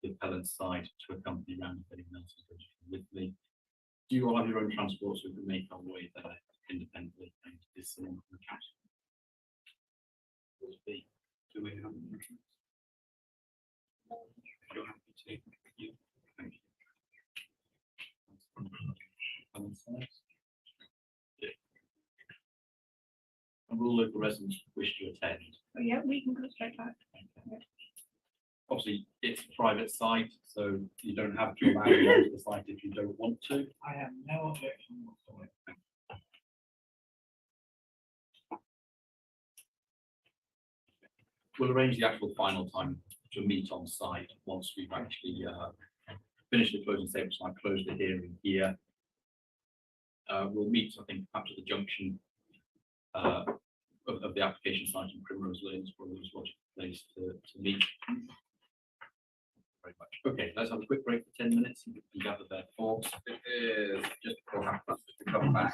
the appellant's side to accompany round if anyone else is going to come with me. Do you all have your own transport so we can make our way there independently? And is someone from the council? Will be. Do we have? If you're happy to, you, thank you. Appellant's side. Yeah. And will local residents wish to attend? Oh, yeah, we can go straight back. Obviously, it's a private site, so you don't have to allow you onto the site if you don't want to. I have no objection whatsoever. We'll arrange the actual final time to meet on site once we've actually finished the closing statements and I close the hearing here. We'll meet, I think, perhaps at the junction of the application site in Primrose Lane, is probably the most logical place to meet. Very much. Okay, let's have a quick break for 10 minutes and we can gather their thoughts. It is just before we come back.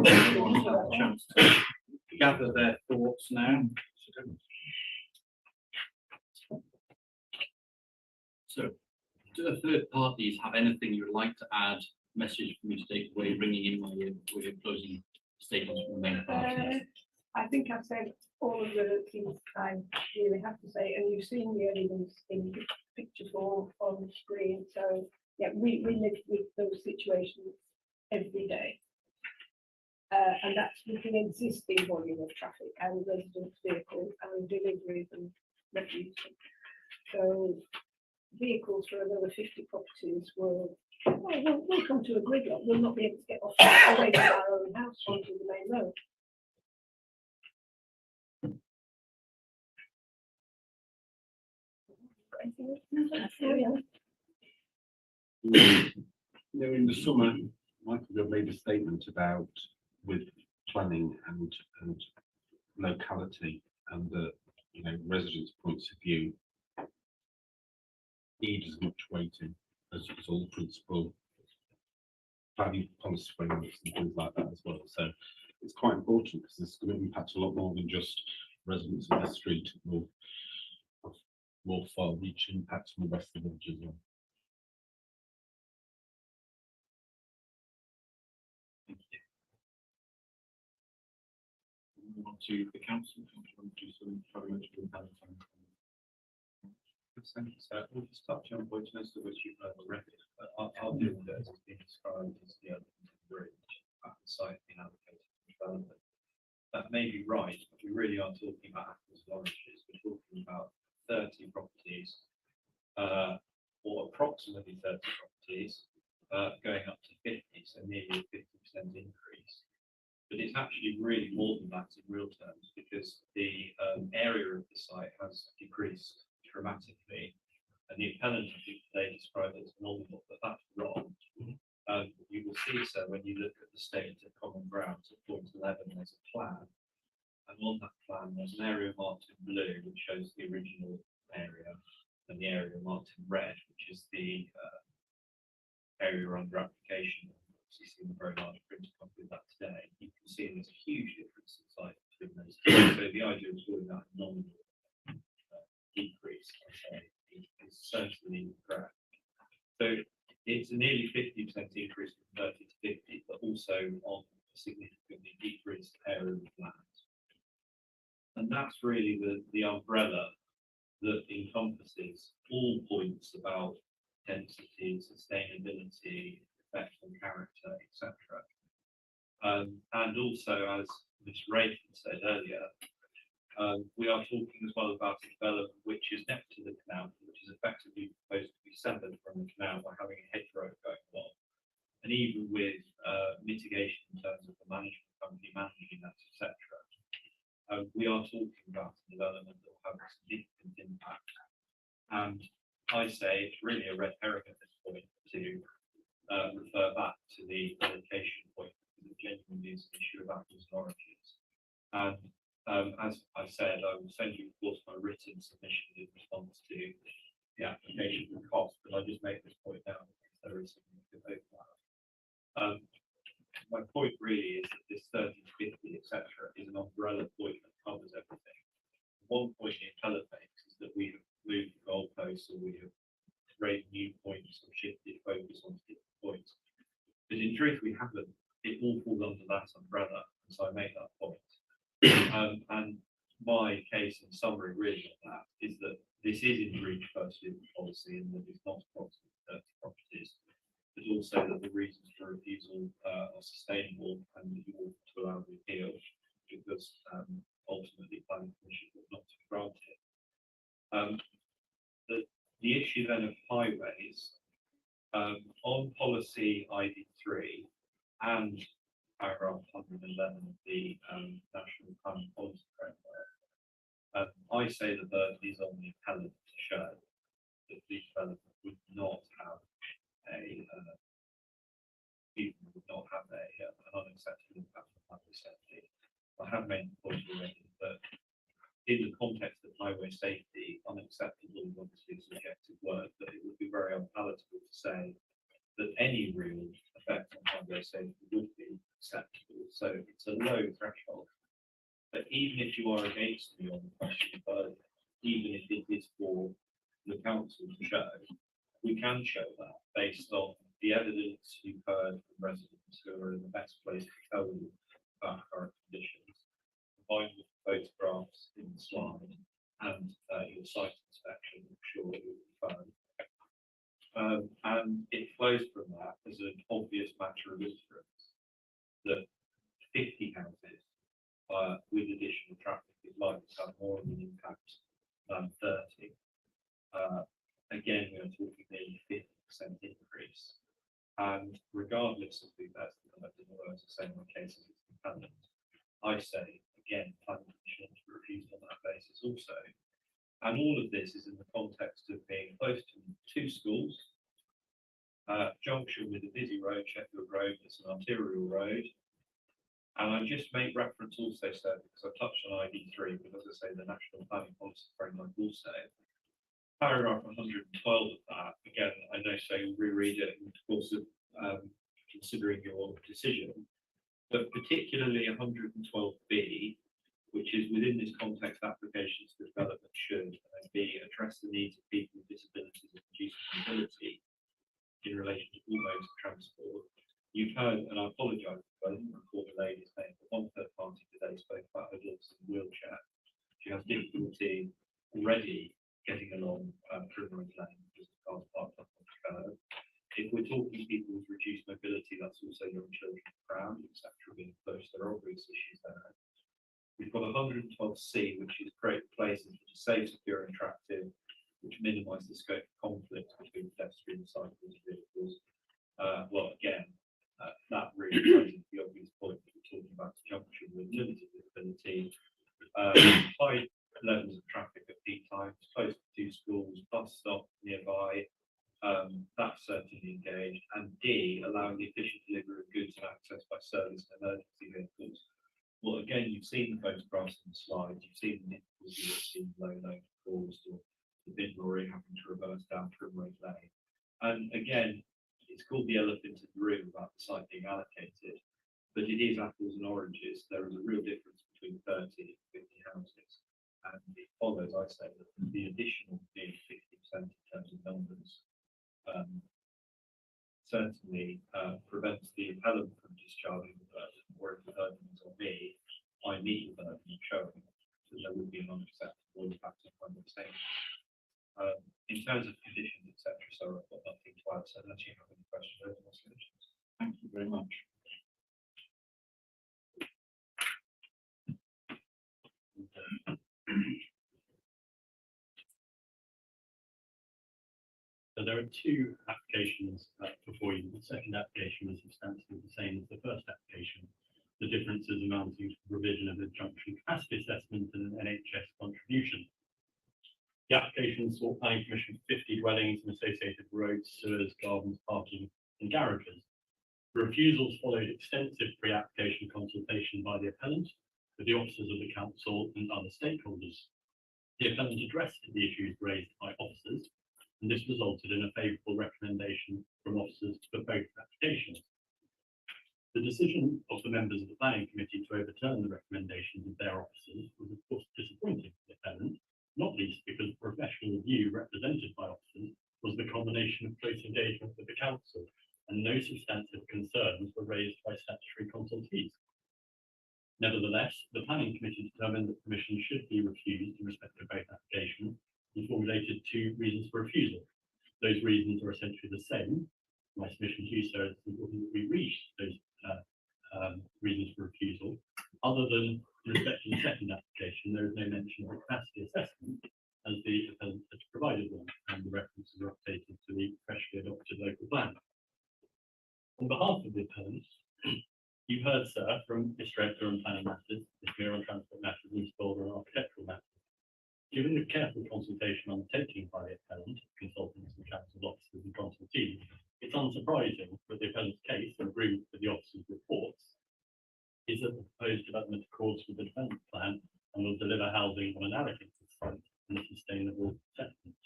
Everyone's had a chance to gather their thoughts now. So, do the third parties have anything you would like to add? Message for me to take away, ringing in my ear with your closing statements from the main parties? I think I've said all of the things I really have to say, and you've seen the evidence in picture form on the screen. So, yeah, we live with those situations every day. And that's with the existing volume of traffic and resident vehicles and deliveries and refuse. So vehicles for another 50 properties will come to a gridlock. We'll not be able to get off away from our own house onto the main road. In the summer, Michael made a statement about with planning and locality and the residents' points of view need as much weighting as all the principal value policy frameworks and things like that as well. So it's quite important because this is going to impact a lot more than just residents of the street. It will have more far-reaching impacts on the rest of the village as well. Move on to the council. Want to do some parliamentary balance. Thank you, sir. We'll just touch on points, most of which you've already. I'll deal with it as it's been described as the other bridge at the site being allocated to development. That may be right, but we really are talking about apples and oranges. We're talking about 30 properties, or approximately 30 properties, going up to 50, so nearly a 50% increase. But it's actually really more than that in real terms because the area of the site has decreased dramatically. And the appellant today described it as normal, but that's wrong. You will see so when you look at the state of common grounds at point 11, there's a plan. And on that plan, there's an area marked in blue, which shows the original area, and the area marked in red, which is the area under application. You see the very large printed copy of that today. You can see there's a huge difference in size between those two. So the idea of calling that a nominal decrease, I say, is certainly correct. So it's a nearly 50% increase from 30 to 50, but also on a significantly decreased area of land. And that's really the umbrella that encompasses all points about density, sustainability, effect on character, etc. And also, as Ms. Rayford said earlier, we are talking as well about a development which is next to the canal, which is effectively supposed to be severed from the canal by having a hedgerow going along. And even with mitigation in terms of the management company managing that, etc., we are talking about a development that will have a significant impact. And I say it's really a red herring at this point to refer back to the allocation point, because it genuinely is an issue of apples and oranges. And as I said, I will send you, of course, my written submission in response to the application and cost, but I just make this point now because there is significant overlap. My point really is that this 30 to 50, etc., is an umbrella point that covers everything. One point the appellate makes is that we have moved the goalposts, or we have raised new points or shifted focus on different points. But in truth, we haven't. It all falls under that umbrella, and so I make that point. And my case in summary really on that is that this is in breach firstly of the policy, and that it's not approximately 30 properties, but also that the reasons for refusal are sustainable and that you ought to allow the appeal because ultimately planning permission will not be granted. The issue then of highways on policy ID3 and paragraph 111 of the National Planning Policy Framework, I say the burden is on the appellant to show that the development would not have an unacceptable impact on public safety. I have made the point already that in the context of highway safety, unacceptable is obviously a subjective word, but it would be very unpalatable to say that any real effect on highway safety would be acceptable, so it's a low threshold. But even if you are against me on the question further, even if it is for the council to show, we can show that based on the evidence you've heard from residents who are in the best place to tell you about current conditions, combined with photographs in the slide and your site inspection, I'm sure it will be fine. And it flows from that as an obvious matter of inference that 50 houses with additional traffic is likely to have more of an impact than 30. Again, we are talking nearly 50% increase. And regardless of who that's developed, in the words, the same cases it's dependent, I say, again, planning commission to refuse on that basis also. And all of this is in the context of being close to 2 schools, junction with a busy road, Sheffield Road, it's an arterial road. And I just make reference also, sir, because I touched on ID3, but as I say, the National Planning Policy Framework also. Paragraph 112 of that, again, I know so you'll reread it in the course of considering your decision, but particularly 112B, which is within this context, applications for development should, and B, address the needs of people with disabilities and reducing mobility in relation to all modes of transport. You've heard, and I apologise, I didn't recall the lady's name, but one third party today spoke about her daughter's in a wheelchair. She has difficulty already getting along Primrose Lane because the car's parked up on the curb. If we're talking people with reduced mobility, that's also young children around, etc. being close, there are obvious issues there. We've got 112C, which is create places which are safe, secure, and attractive, which minimise the scope of conflict between pedestrians, cyclists, and vehicles. Well, again, that really raises the obvious point that we're talking about junction with limited visibility, high levels of traffic at peak times, close to schools, bus stop nearby. That's certainly engaged. And D, allowing the efficient delivery of goods and access by service and emergency vehicles. Well, again, you've seen the photographs in the slides, you've seen the difficulty of seeing low load caused or the bin lorry having to reverse down Primrose Lane. And again, it's called the elephant in the room about the site being allocated, but it is apples and oranges. There is a real difference between 30 and 50 houses. And it follows, I say, that the additional being 50% in terms of numbers certainly prevents the appellant from discharging the burden, or if the burden is on me, I meet the burden of showing that there would be an unacceptable impact on my saying. In terms of conditions, etc., so I've got nothing to add, so unless you have any questions over my solutions. Thank you very much. So there are 2 applications before you. The second application was substantially the same as the first application. The differences amounting to provision of a junction capacity assessment and an NHS contribution. The application sought planning permission for 50 dwellings and associated roads, sewers, gardens, parking, and garages. The refusals followed extensive pre-application consultation by the appellant with the officers of the council and other stakeholders. The appellant addressed the issues raised by officers, and this resulted in a favourable recommendation from officers for both applications. The decision of the members of the planning committee to overturn the recommendations of their officers was of course disappointing to the appellant, not least because the professional view represented by officers was the combination of close engagement with the council, and no substantive concerns were raised by statutory consultees. Nevertheless, the planning committee determined that permission should be refused in respect of both applications and formulated 2 reasons for refusal. Those reasons are essentially the same. My submission to you, sir, is important that we read those reasons for refusal. Other than in respect to the second application, there is no mention of a capacity assessment, as the appellant has provided one, and the references are updated to the freshly adopted local plan. On behalf of the appellant, you heard, sir, from Mr. Edgar on planning matters, Mr. Muir on transport matters, and Mr. Boulder on architectural matters. Given the careful consultation undertaken by the appellant, consultants and council officers and consultees, it's unsurprising that the appellant's case, in agreement with the officers' reports, is that the proposed development accords with the development plan and will deliver housing on an allocated site in a sustainable settlement.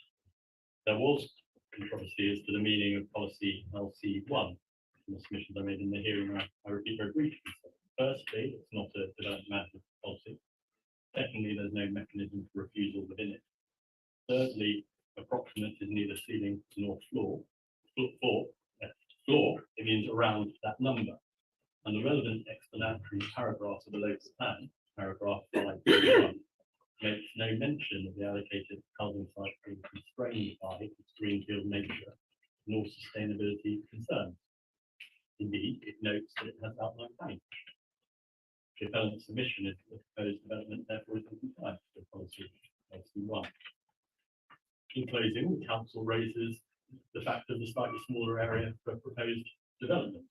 There was controversy as to the meaning of policy LC1 in the submissions I made in the hearing, I repeat very briefly. So, firstly, it's not a development management policy. Secondly, there's no mechanism for refusal within it. Thirdly, approximate is neither ceiling nor floor. Floor, it means around that number. And the relevant explanatory paragraph of the local plan, paragraph 5.1, makes no mention of the allocated housing site being constrained by its greenfield nature nor sustainability concerns. Indeed, it notes that it has outline planning. The appellant's submission is that the proposed development therefore is in compliance with policy 1. In closing, the council raises the fact of the slightly smaller area for proposed development.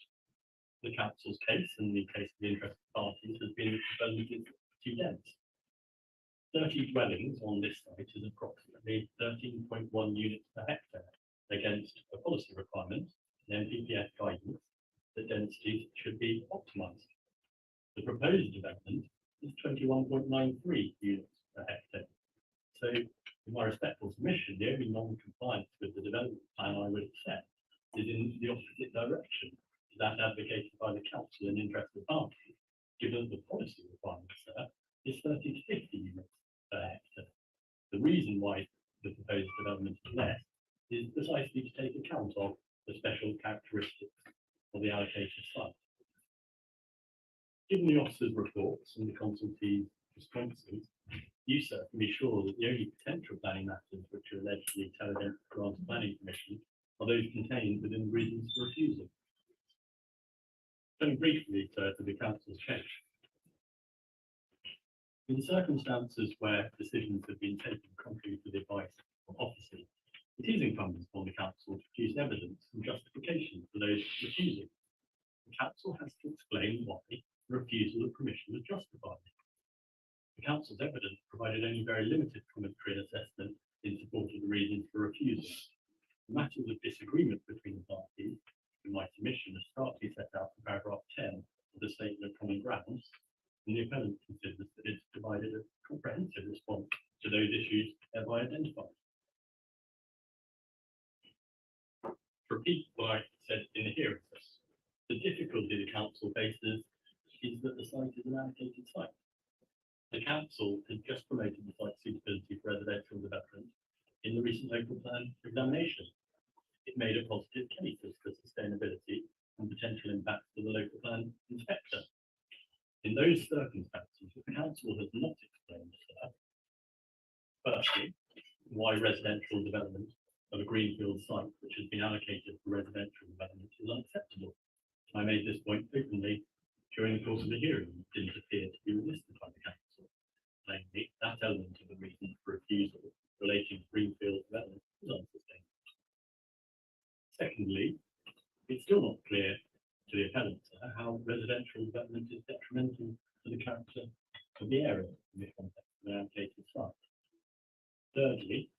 The council's case and the case of the interested parties has been that development is too dense. 30 dwellings on this site is approximately 13.1 units per hectare against a policy requirement, an NPPF guidance, that densities should be optimized. The proposed development is 21.93 units per hectare. So, in my respectful submission, the only non-compliance with the development plan I would accept is in the opposite direction to that advocated by the council and interested parties, given that the policy requirements there is 30 to 50 units per hectare. The reason why the proposed development is less is precisely to take account of the special characteristics of the allocated site. Given the officer's reports and the consultee's responses, you, sir, can be sure that the only potential planning matters which are allegedly telegraphed to grant a planning permission are those contained within the reasons for refusal. Turning briefly, sir, to the council's case. In circumstances where decisions have been taken contrary to the advice of officers, it is incumbent upon the council to produce evidence and justification for those refusing. The council has to explain why the refusal of permission was justified. The council's evidence provided only very limited commentary and assessment in support of the reasons for refusal. The matters of disagreement between the parties, in my submission, are starkly set out in paragraph 10 of the statement of common grounds, and the appellant considers that it's provided a comprehensive response to those issues thereby identified. To repeat what I said in the hearing, the difficulty the council faces is that the site is an allocated site. The council has just promoted the site suitability for residential development in the recent local plan examination. It made a positive case as to sustainability and potential impacts to the local plan inspector. In those circumstances, the council has not explained, sir, firstly, why residential development of a greenfield site which has been allocated for residential development is unacceptable. I made this point openly during the course of the hearing. It didn't appear to be resisted by the council. Namely, that element of the reason for refusal relating to greenfield development is unsustainable. Secondly, it's still not clear to the appellant how residential development is detrimental to the character of the area in the context of an allocated site. Thirdly,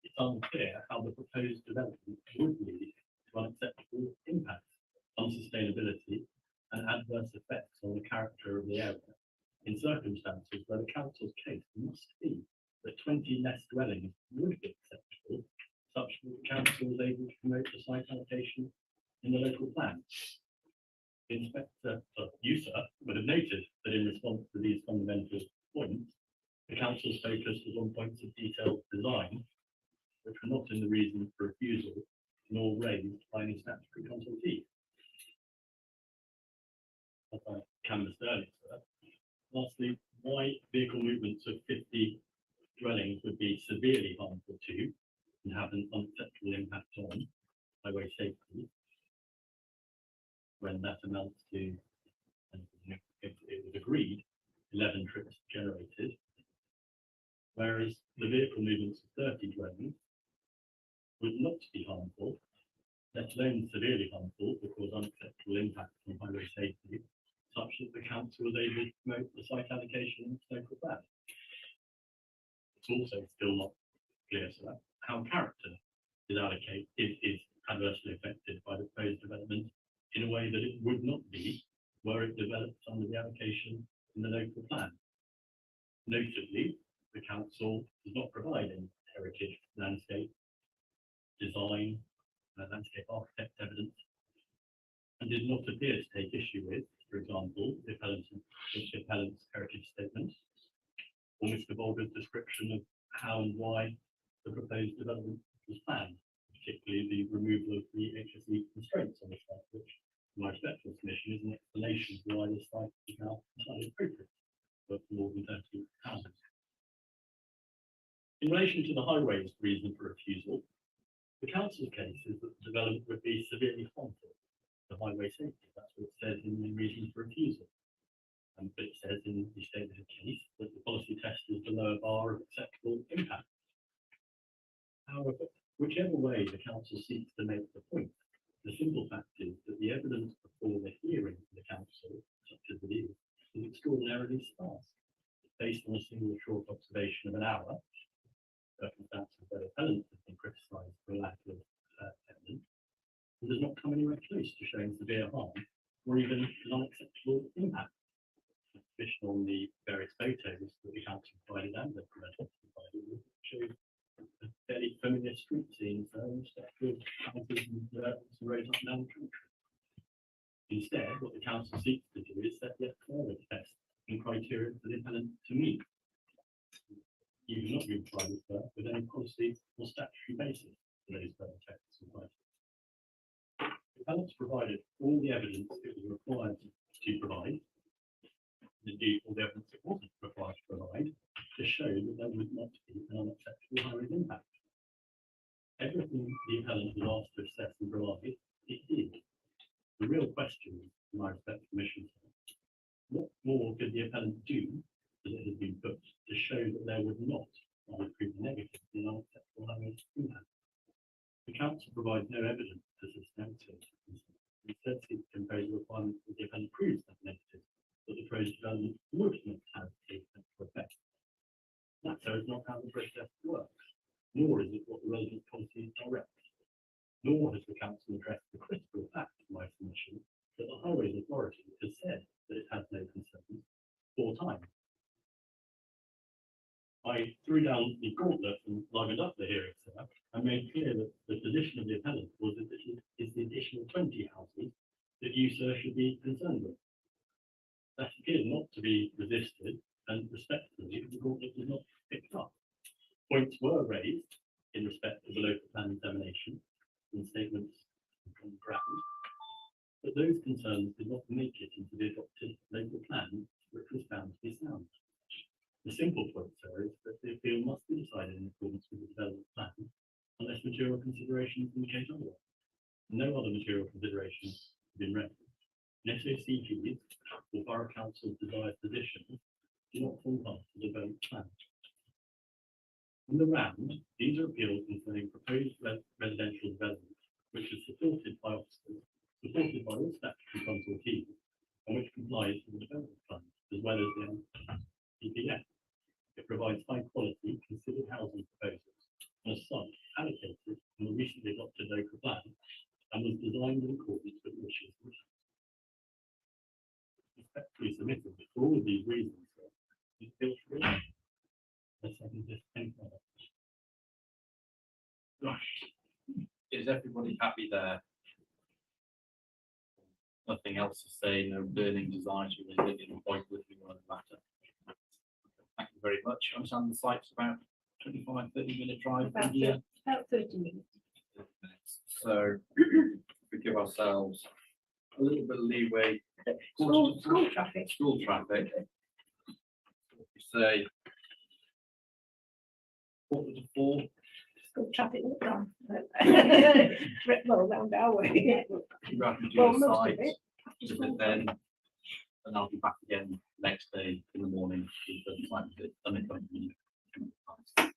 it's unclear how the proposed development would lead to unacceptable impacts on sustainability and adverse effects on the character of the area in circumstances where the council's case must be that 20 less dwellings would be acceptable, such that the council was able to promote the site allocation in the local plan. The inspector, you, sir, would have noted that in response to these fundamental points, the council's focus was on points of detailed design, which were not in the reason for refusal, nor raised by any statutory consultee. As I canvassed earlier, sir, lastly, why vehicle movements of 50 dwellings would be severely harmful to and have an unacceptable impact on highway safety, when that amounts to, and it was agreed, 11 trips generated, whereas the vehicle movements of 30 dwellings would not be harmful, let alone severely harmful, because unacceptable impacts on highway safety, such that the council was able to promote the site allocation in its local plan. It's also still not clear, sir, how character is adversely affected by the proposed development in a way that it would not be were it developed under the allocation in the local plan. Notably, the council does not provide any heritage landscape design, landscape architect evidence, and did not appear to take issue with, for example, the appellant's heritage statement, or Mr. Bolger's description of how and why the proposed development was planned, particularly the removal of the HSE constraints on the site, which, in my respectful submission, is an explanation for why this site is now entirely appropriate for more than 30 houses. In relation to the highways reason for refusal, the council's case is that the development would be severely harmful to highway safety. That's what it says in the reason for refusal. But it says in the statement of case that the policy test is the lower bar of acceptable impact. However, whichever way the council seeks to make the point, the simple fact is that the evidence before the hearing of the council, such as it is extraordinarily sparse. Based on a single short observation of an hour, circumstances where the appellant has been criticised for lack of evidence, it does not come anywhere close to showing severe harm or even an unacceptable impact. Based on the various photos that the council provided and the provided show a fairly familiar street scene, respective houses and roads up and down the country. Instead, what the council seeks to do is set yet further tests and criteria for the appellant to meet. You do not be provided with any policy or statutory basis for those further tests and criteria. The appellant's provided all the evidence it was required to provide. Indeed, all the evidence it wasn't required to provide to show that there would not be an unacceptable highway impact. Everything the appellant was asked to assess and provide, it did. The real question, in my respect, Commission, what more could the appellant do that it has been put to show that there would not prove negative an unacceptable highway impact? The council provides no evidence to substantiate it. Instead, seeks to impose a requirement that the appellant proves that negative, that the proposed development would not have a potential effect. That is not how the process works, nor is it what the relevant policy directs, nor has the council addressed the critical fact of my submission that the Highways Authority has said that it has no concerns 4 times. I threw down the gauntlet and livened up the hearing, sir, and made clear that the position of the appellant was that it is the additional 20 houses that you, sir, should be concerned with. That appeared not to be resisted, and respectfully, the gauntlet was not picked up. Points were raised in respect of the local plan examination and statements from the ground, but those concerns did not make it into the adopted local plan, which was found to be sound. The simple point, sir, is that the appeal must be decided in accordance with the development plan, unless material considerations indicate otherwise. No other material considerations have been raised. SOCGs or Borough Council's desired positions do not form part of the development plan. In the round, these are appeals concerning proposed residential development, which is supported by officers, supported by all statutory consultees, and which complies with the development plan, as well as the DPS. It provides high quality, considered housing proposals, and as such, allocated in the recently adopted local plan, and was designed in accordance with the wishes of the council. Respectfully submitted for all of these reasons, it feels real. Is everybody happy there? Nothing else to say, no burning desire to revisit the point with you on the matter. Thank you very much. I understand the site's about 25-30-minute drive from here. About 30 minutes. So we give ourselves a little bit of leeway. School traffic. School traffic. We say 3:45. School traffic will come. Well, around our way. You have to do Well, the most of site it. visit then, and I'll be back again next day in the morning. With the site visit, and then come to you. In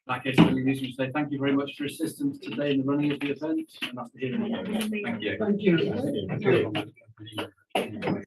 that case, we need to say thank you very much for your assistance today in the running of the event, and that's the hearing. Thank you. Thank you.